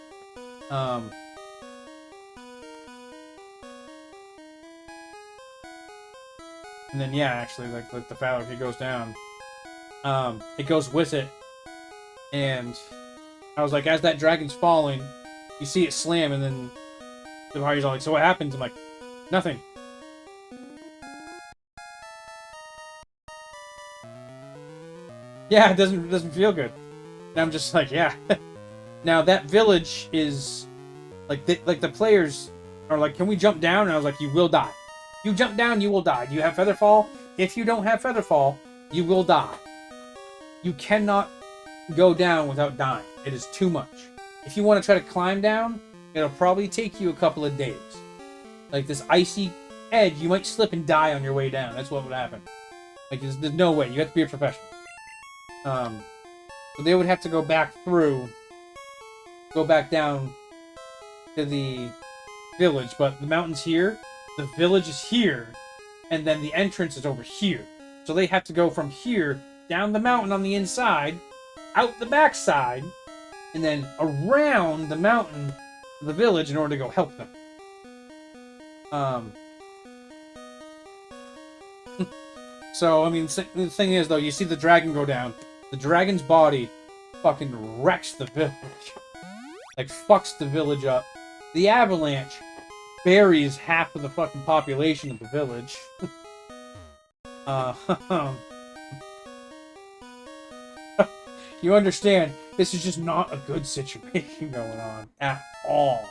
A: And then yeah, actually like the Phalarchy goes down. It goes with it, and I was like, as that dragon's falling, you see it slam, and then the party's all like, so what happens? I'm like, nothing. Yeah, it doesn't feel good. And I'm just like, yeah. Now that village is like the players are like, can we jump down? And I was like, you will die. You jump down, you will die. Do you have Featherfall? If you don't have Featherfall, you will die. You cannot go down without dying. It is too much. If you want to try to climb down, it'll probably take you a couple of days. Like this icy edge, you might slip and die on your way down. That's what would happen. Like there's no way. You have to be a professional. So they would have to go back down to the village, but the mountain's here, the village is here, and then the entrance is over here. So they have to go from here, down the mountain on the inside, out the backside, and then around the mountain to the village in order to go help them. So, I mean, the thing is, though, you see the dragon go down. The dragon's body fucking wrecks the village. like fucks the village up. The avalanche buries half of the fucking population of the village. You understand, this is just not a good situation going on at all.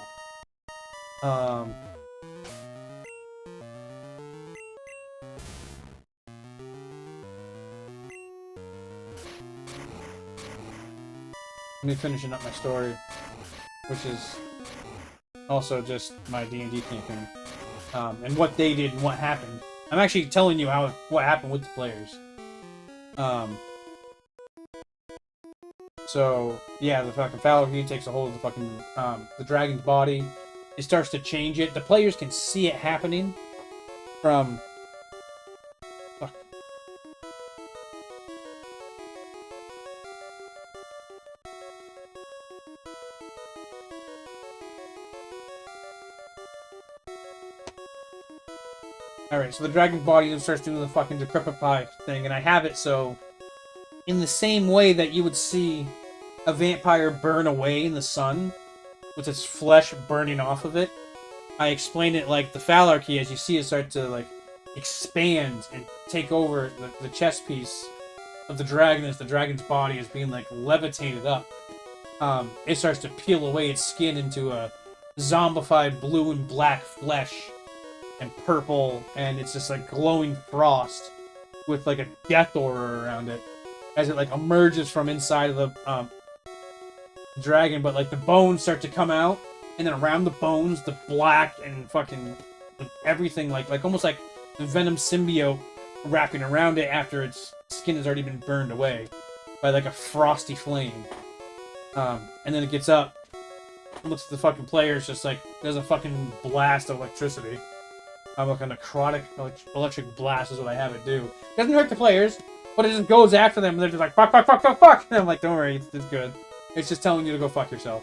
A: Me finishing up my story, which is also just my D&D campaign, and what they did and what happened. I'm actually telling you what happened with the players. So yeah, the fucking Falcon takes a hold of the fucking the dragon's body. It starts to change it. The players can see it happening from. Fuck. Alright, so the dragon's body starts doing the fucking decrepify thing, and I have it so, in the same way that you would see a vampire burn away in the sun, with its flesh burning off of it, I explain it like the Phalarchy, as you see it start to, like, expand and take over the chest piece of the dragon as the dragon's body is being, like, levitated up. It starts to peel away its skin into a zombified blue and black flesh, and purple, and it's just like glowing frost with like a death aura around it as it like emerges from inside of the dragon. But like the bones start to come out, and then around the bones, the black and fucking everything like almost like the venom symbiote wrapping around it after its skin has already been burned away by like a frosty flame. And then it gets up, looks at the fucking players, just like there's a fucking blast of electricity. I'm like a necrotic electric blast is what I have it do. Doesn't hurt the players, but it just goes after them, and they're just like, fuck, fuck, fuck, fuck, fuck! And I'm like, don't worry, it's good. It's just telling you to go fuck yourself.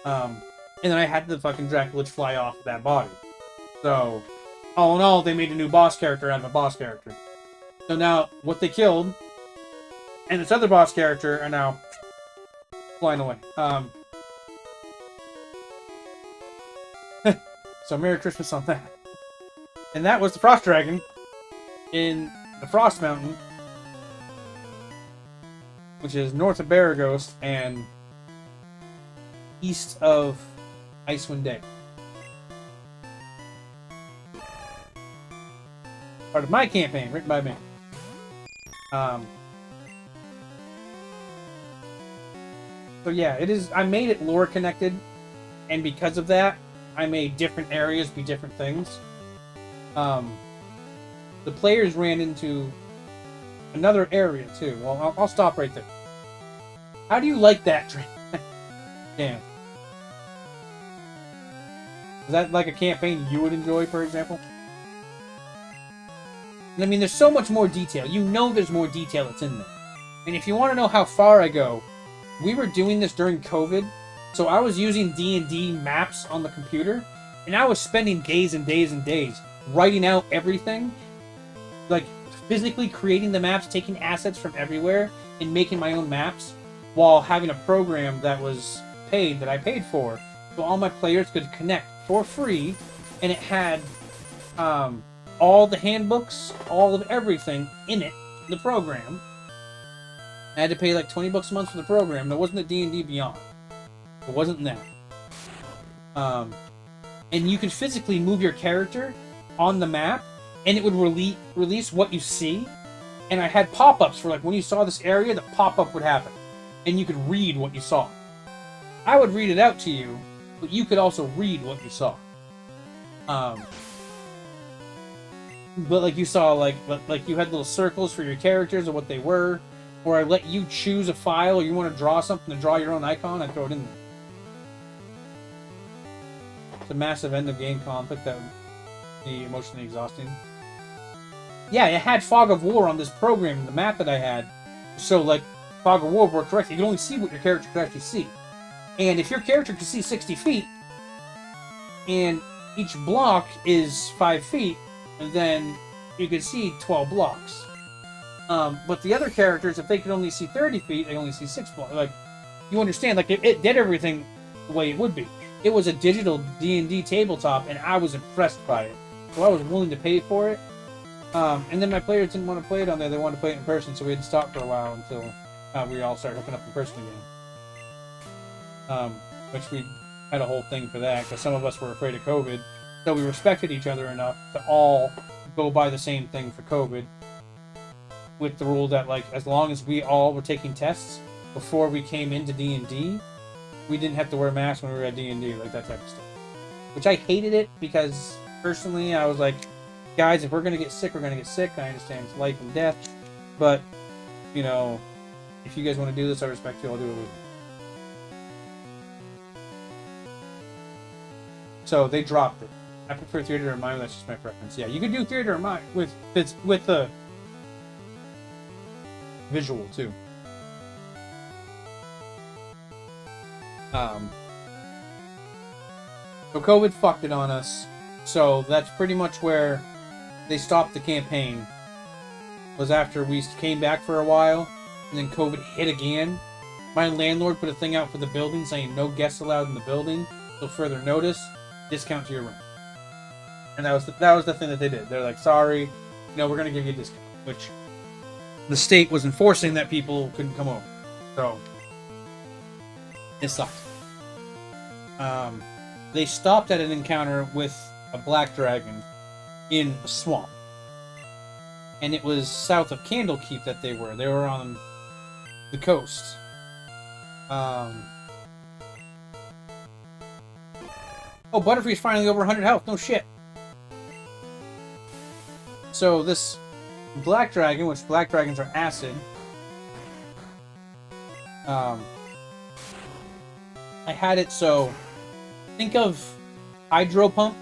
A: And then I had the fucking Draculich fly off of that body. So, all in all, they made a new boss character out of a boss character. So now, what they killed, and this other boss character are now flying away. So Merry Christmas on that. And that was the Frost Dragon in the Frost Mountain, which is north of Baraghost and east of Icewind Dale. Part of my campaign, written by me. So yeah, it is. I made it lore connected, and because of that, I made different areas be different things. The players ran into another area too. Well, I'll stop right there. How do you like that? Damn. Is that like a campaign you would enjoy, for example? I mean, there's so much more detail. You know there's more detail that's in there. And if you want to know how far I go, we were doing this during COVID, so I was using D&D maps on the computer, and I was spending days and days and days writing out everything, like physically creating the maps, taking assets from everywhere, and making my own maps, while having a program that was paid, that I paid for, so all my players could connect for free, and it had all the handbooks, all of everything in it, the program. I had to pay like $20 a month for the program. There wasn't a D&D Beyond. It wasn't that. And you could physically move your character on the map, and it would release what you see. And I had pop-ups for like when you saw this area, the pop-up would happen, and you could read what you saw. I would read it out to you, but you could also read what you saw. But like you saw, like you had little circles for your characters and what they were, or I let you choose a file, or you want to draw something to draw your own icon, I throw it in there. It's a massive end of game conflict that would be emotionally exhausting. Yeah, it had Fog of War on this program, the map that I had. So like Fog of War worked correctly. You can only see what your character could actually see. And if your character can see 60 feet, and each block is 5 feet, then you can see 12 blocks. But the other characters, if they can only see 30 feet, they only see 6 blocks. Like, you understand, like, it did everything the way it would be. It was a digital D&D tabletop, and I was impressed by it. So I was willing to pay for it. And then my players didn't want to play it on there. They wanted to play it in person, so we had to stop for a while until we all started hooking up in person again. Which we had a whole thing for that, because some of us were afraid of COVID. So we respected each other enough to all go by the same thing for COVID. With the rule that, like, as long as we all were taking tests before we came into D&D, we didn't have to wear masks when we were at D&D, like that type of stuff. Which I hated it, because personally I was like, guys, if we're going to get sick, we're going to get sick. I understand it's life and death. But, you know, if you guys want to do this, I respect you. I'll do it with you. So they dropped it. I prefer theater of mind. That's just my preference. Yeah, you could do theater of mind with the visual too. So COVID fucked it on us. So that's pretty much where they stopped the campaign. Was after we came back for a while, and then COVID hit again. My landlord put a thing out for the building saying no guests allowed in the building till further notice. Discount to your rent. And that was the thing that they did. They're like, sorry, no, we're gonna give you a discount, which the state was enforcing that people couldn't come over. So it sucked. They stopped at an encounter with a black dragon in a swamp. And it was south of Candlekeep that they were. They were on the coast. Oh, Butterfree's finally over 100 health. No shit. So this black dragon, which black dragons are acid. I had it so... Think of Hydro Pump,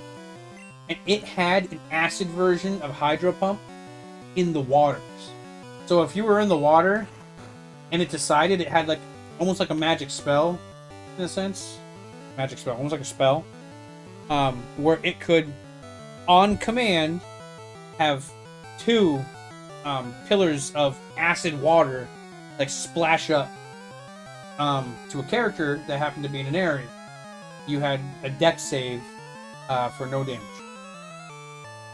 A: and it had an acid version of Hydro Pump in the waters. So if you were in the water, and it decided it had like almost like a magic spell, in a sense, magic spell, almost like a spell, where it could, on command, have two pillars of acid water like splash up to a character that happened to be in an area. You had a dex save for no damage.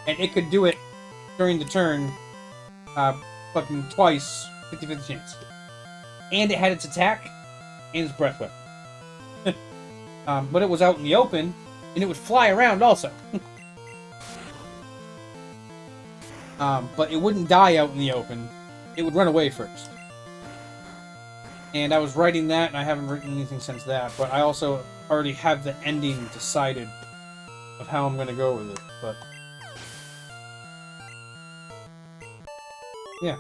A: And it could do it during the turn fucking twice, 50-50 chance. And it had its attack and its breath weapon. But it was out in the open, and it would fly around also. But it wouldn't die out in the open. It would run away first. And I was writing that, and I haven't written anything since that. But I also already have the ending decided of how I'm going to go with it. But yeah.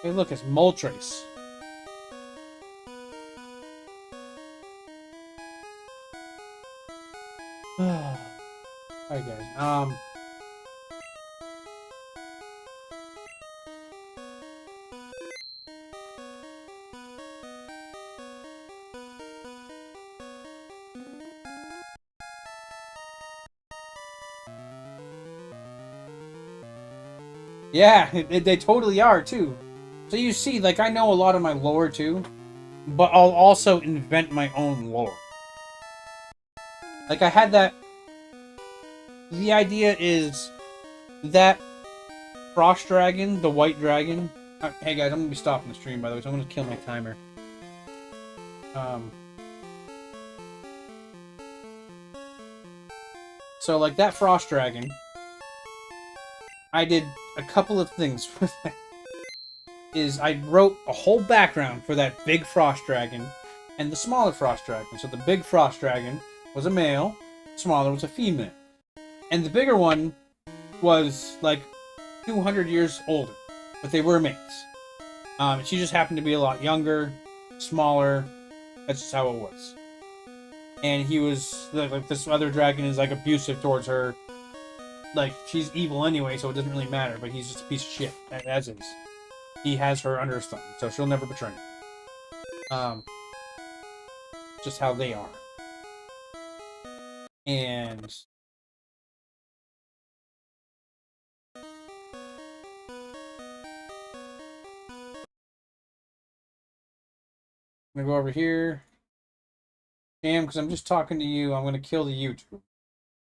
A: Hey, look, it's Moltres. Alright, guys. Yeah, they totally are, too. So you see, like, I know a lot of my lore, too. But I'll also invent my own lore. Like, I had that... The idea is that Frost Dragon, the White Dragon... hey, guys, I'm going to be stopping the stream, by the way, so I'm going to kill my timer. So, like, that Frost Dragon... I did a couple of things with that. Is I wrote a whole background for that big Frost Dragon and the smaller Frost Dragon. So the big Frost Dragon was a male, the smaller was a female. And the bigger one was like 200 years older, but they were mates. She just happened to be a lot younger, smaller. That's just how it was. And he was, like, this other dragon is like abusive towards her. Like, she's evil anyway, so it doesn't really matter, but he's just a piece of shit, as is. He has her under his thumb, so she'll never betray him. Just how they are. And I'm gonna go over here. Cam, because I'm just talking to you, I'm gonna kill the YouTube.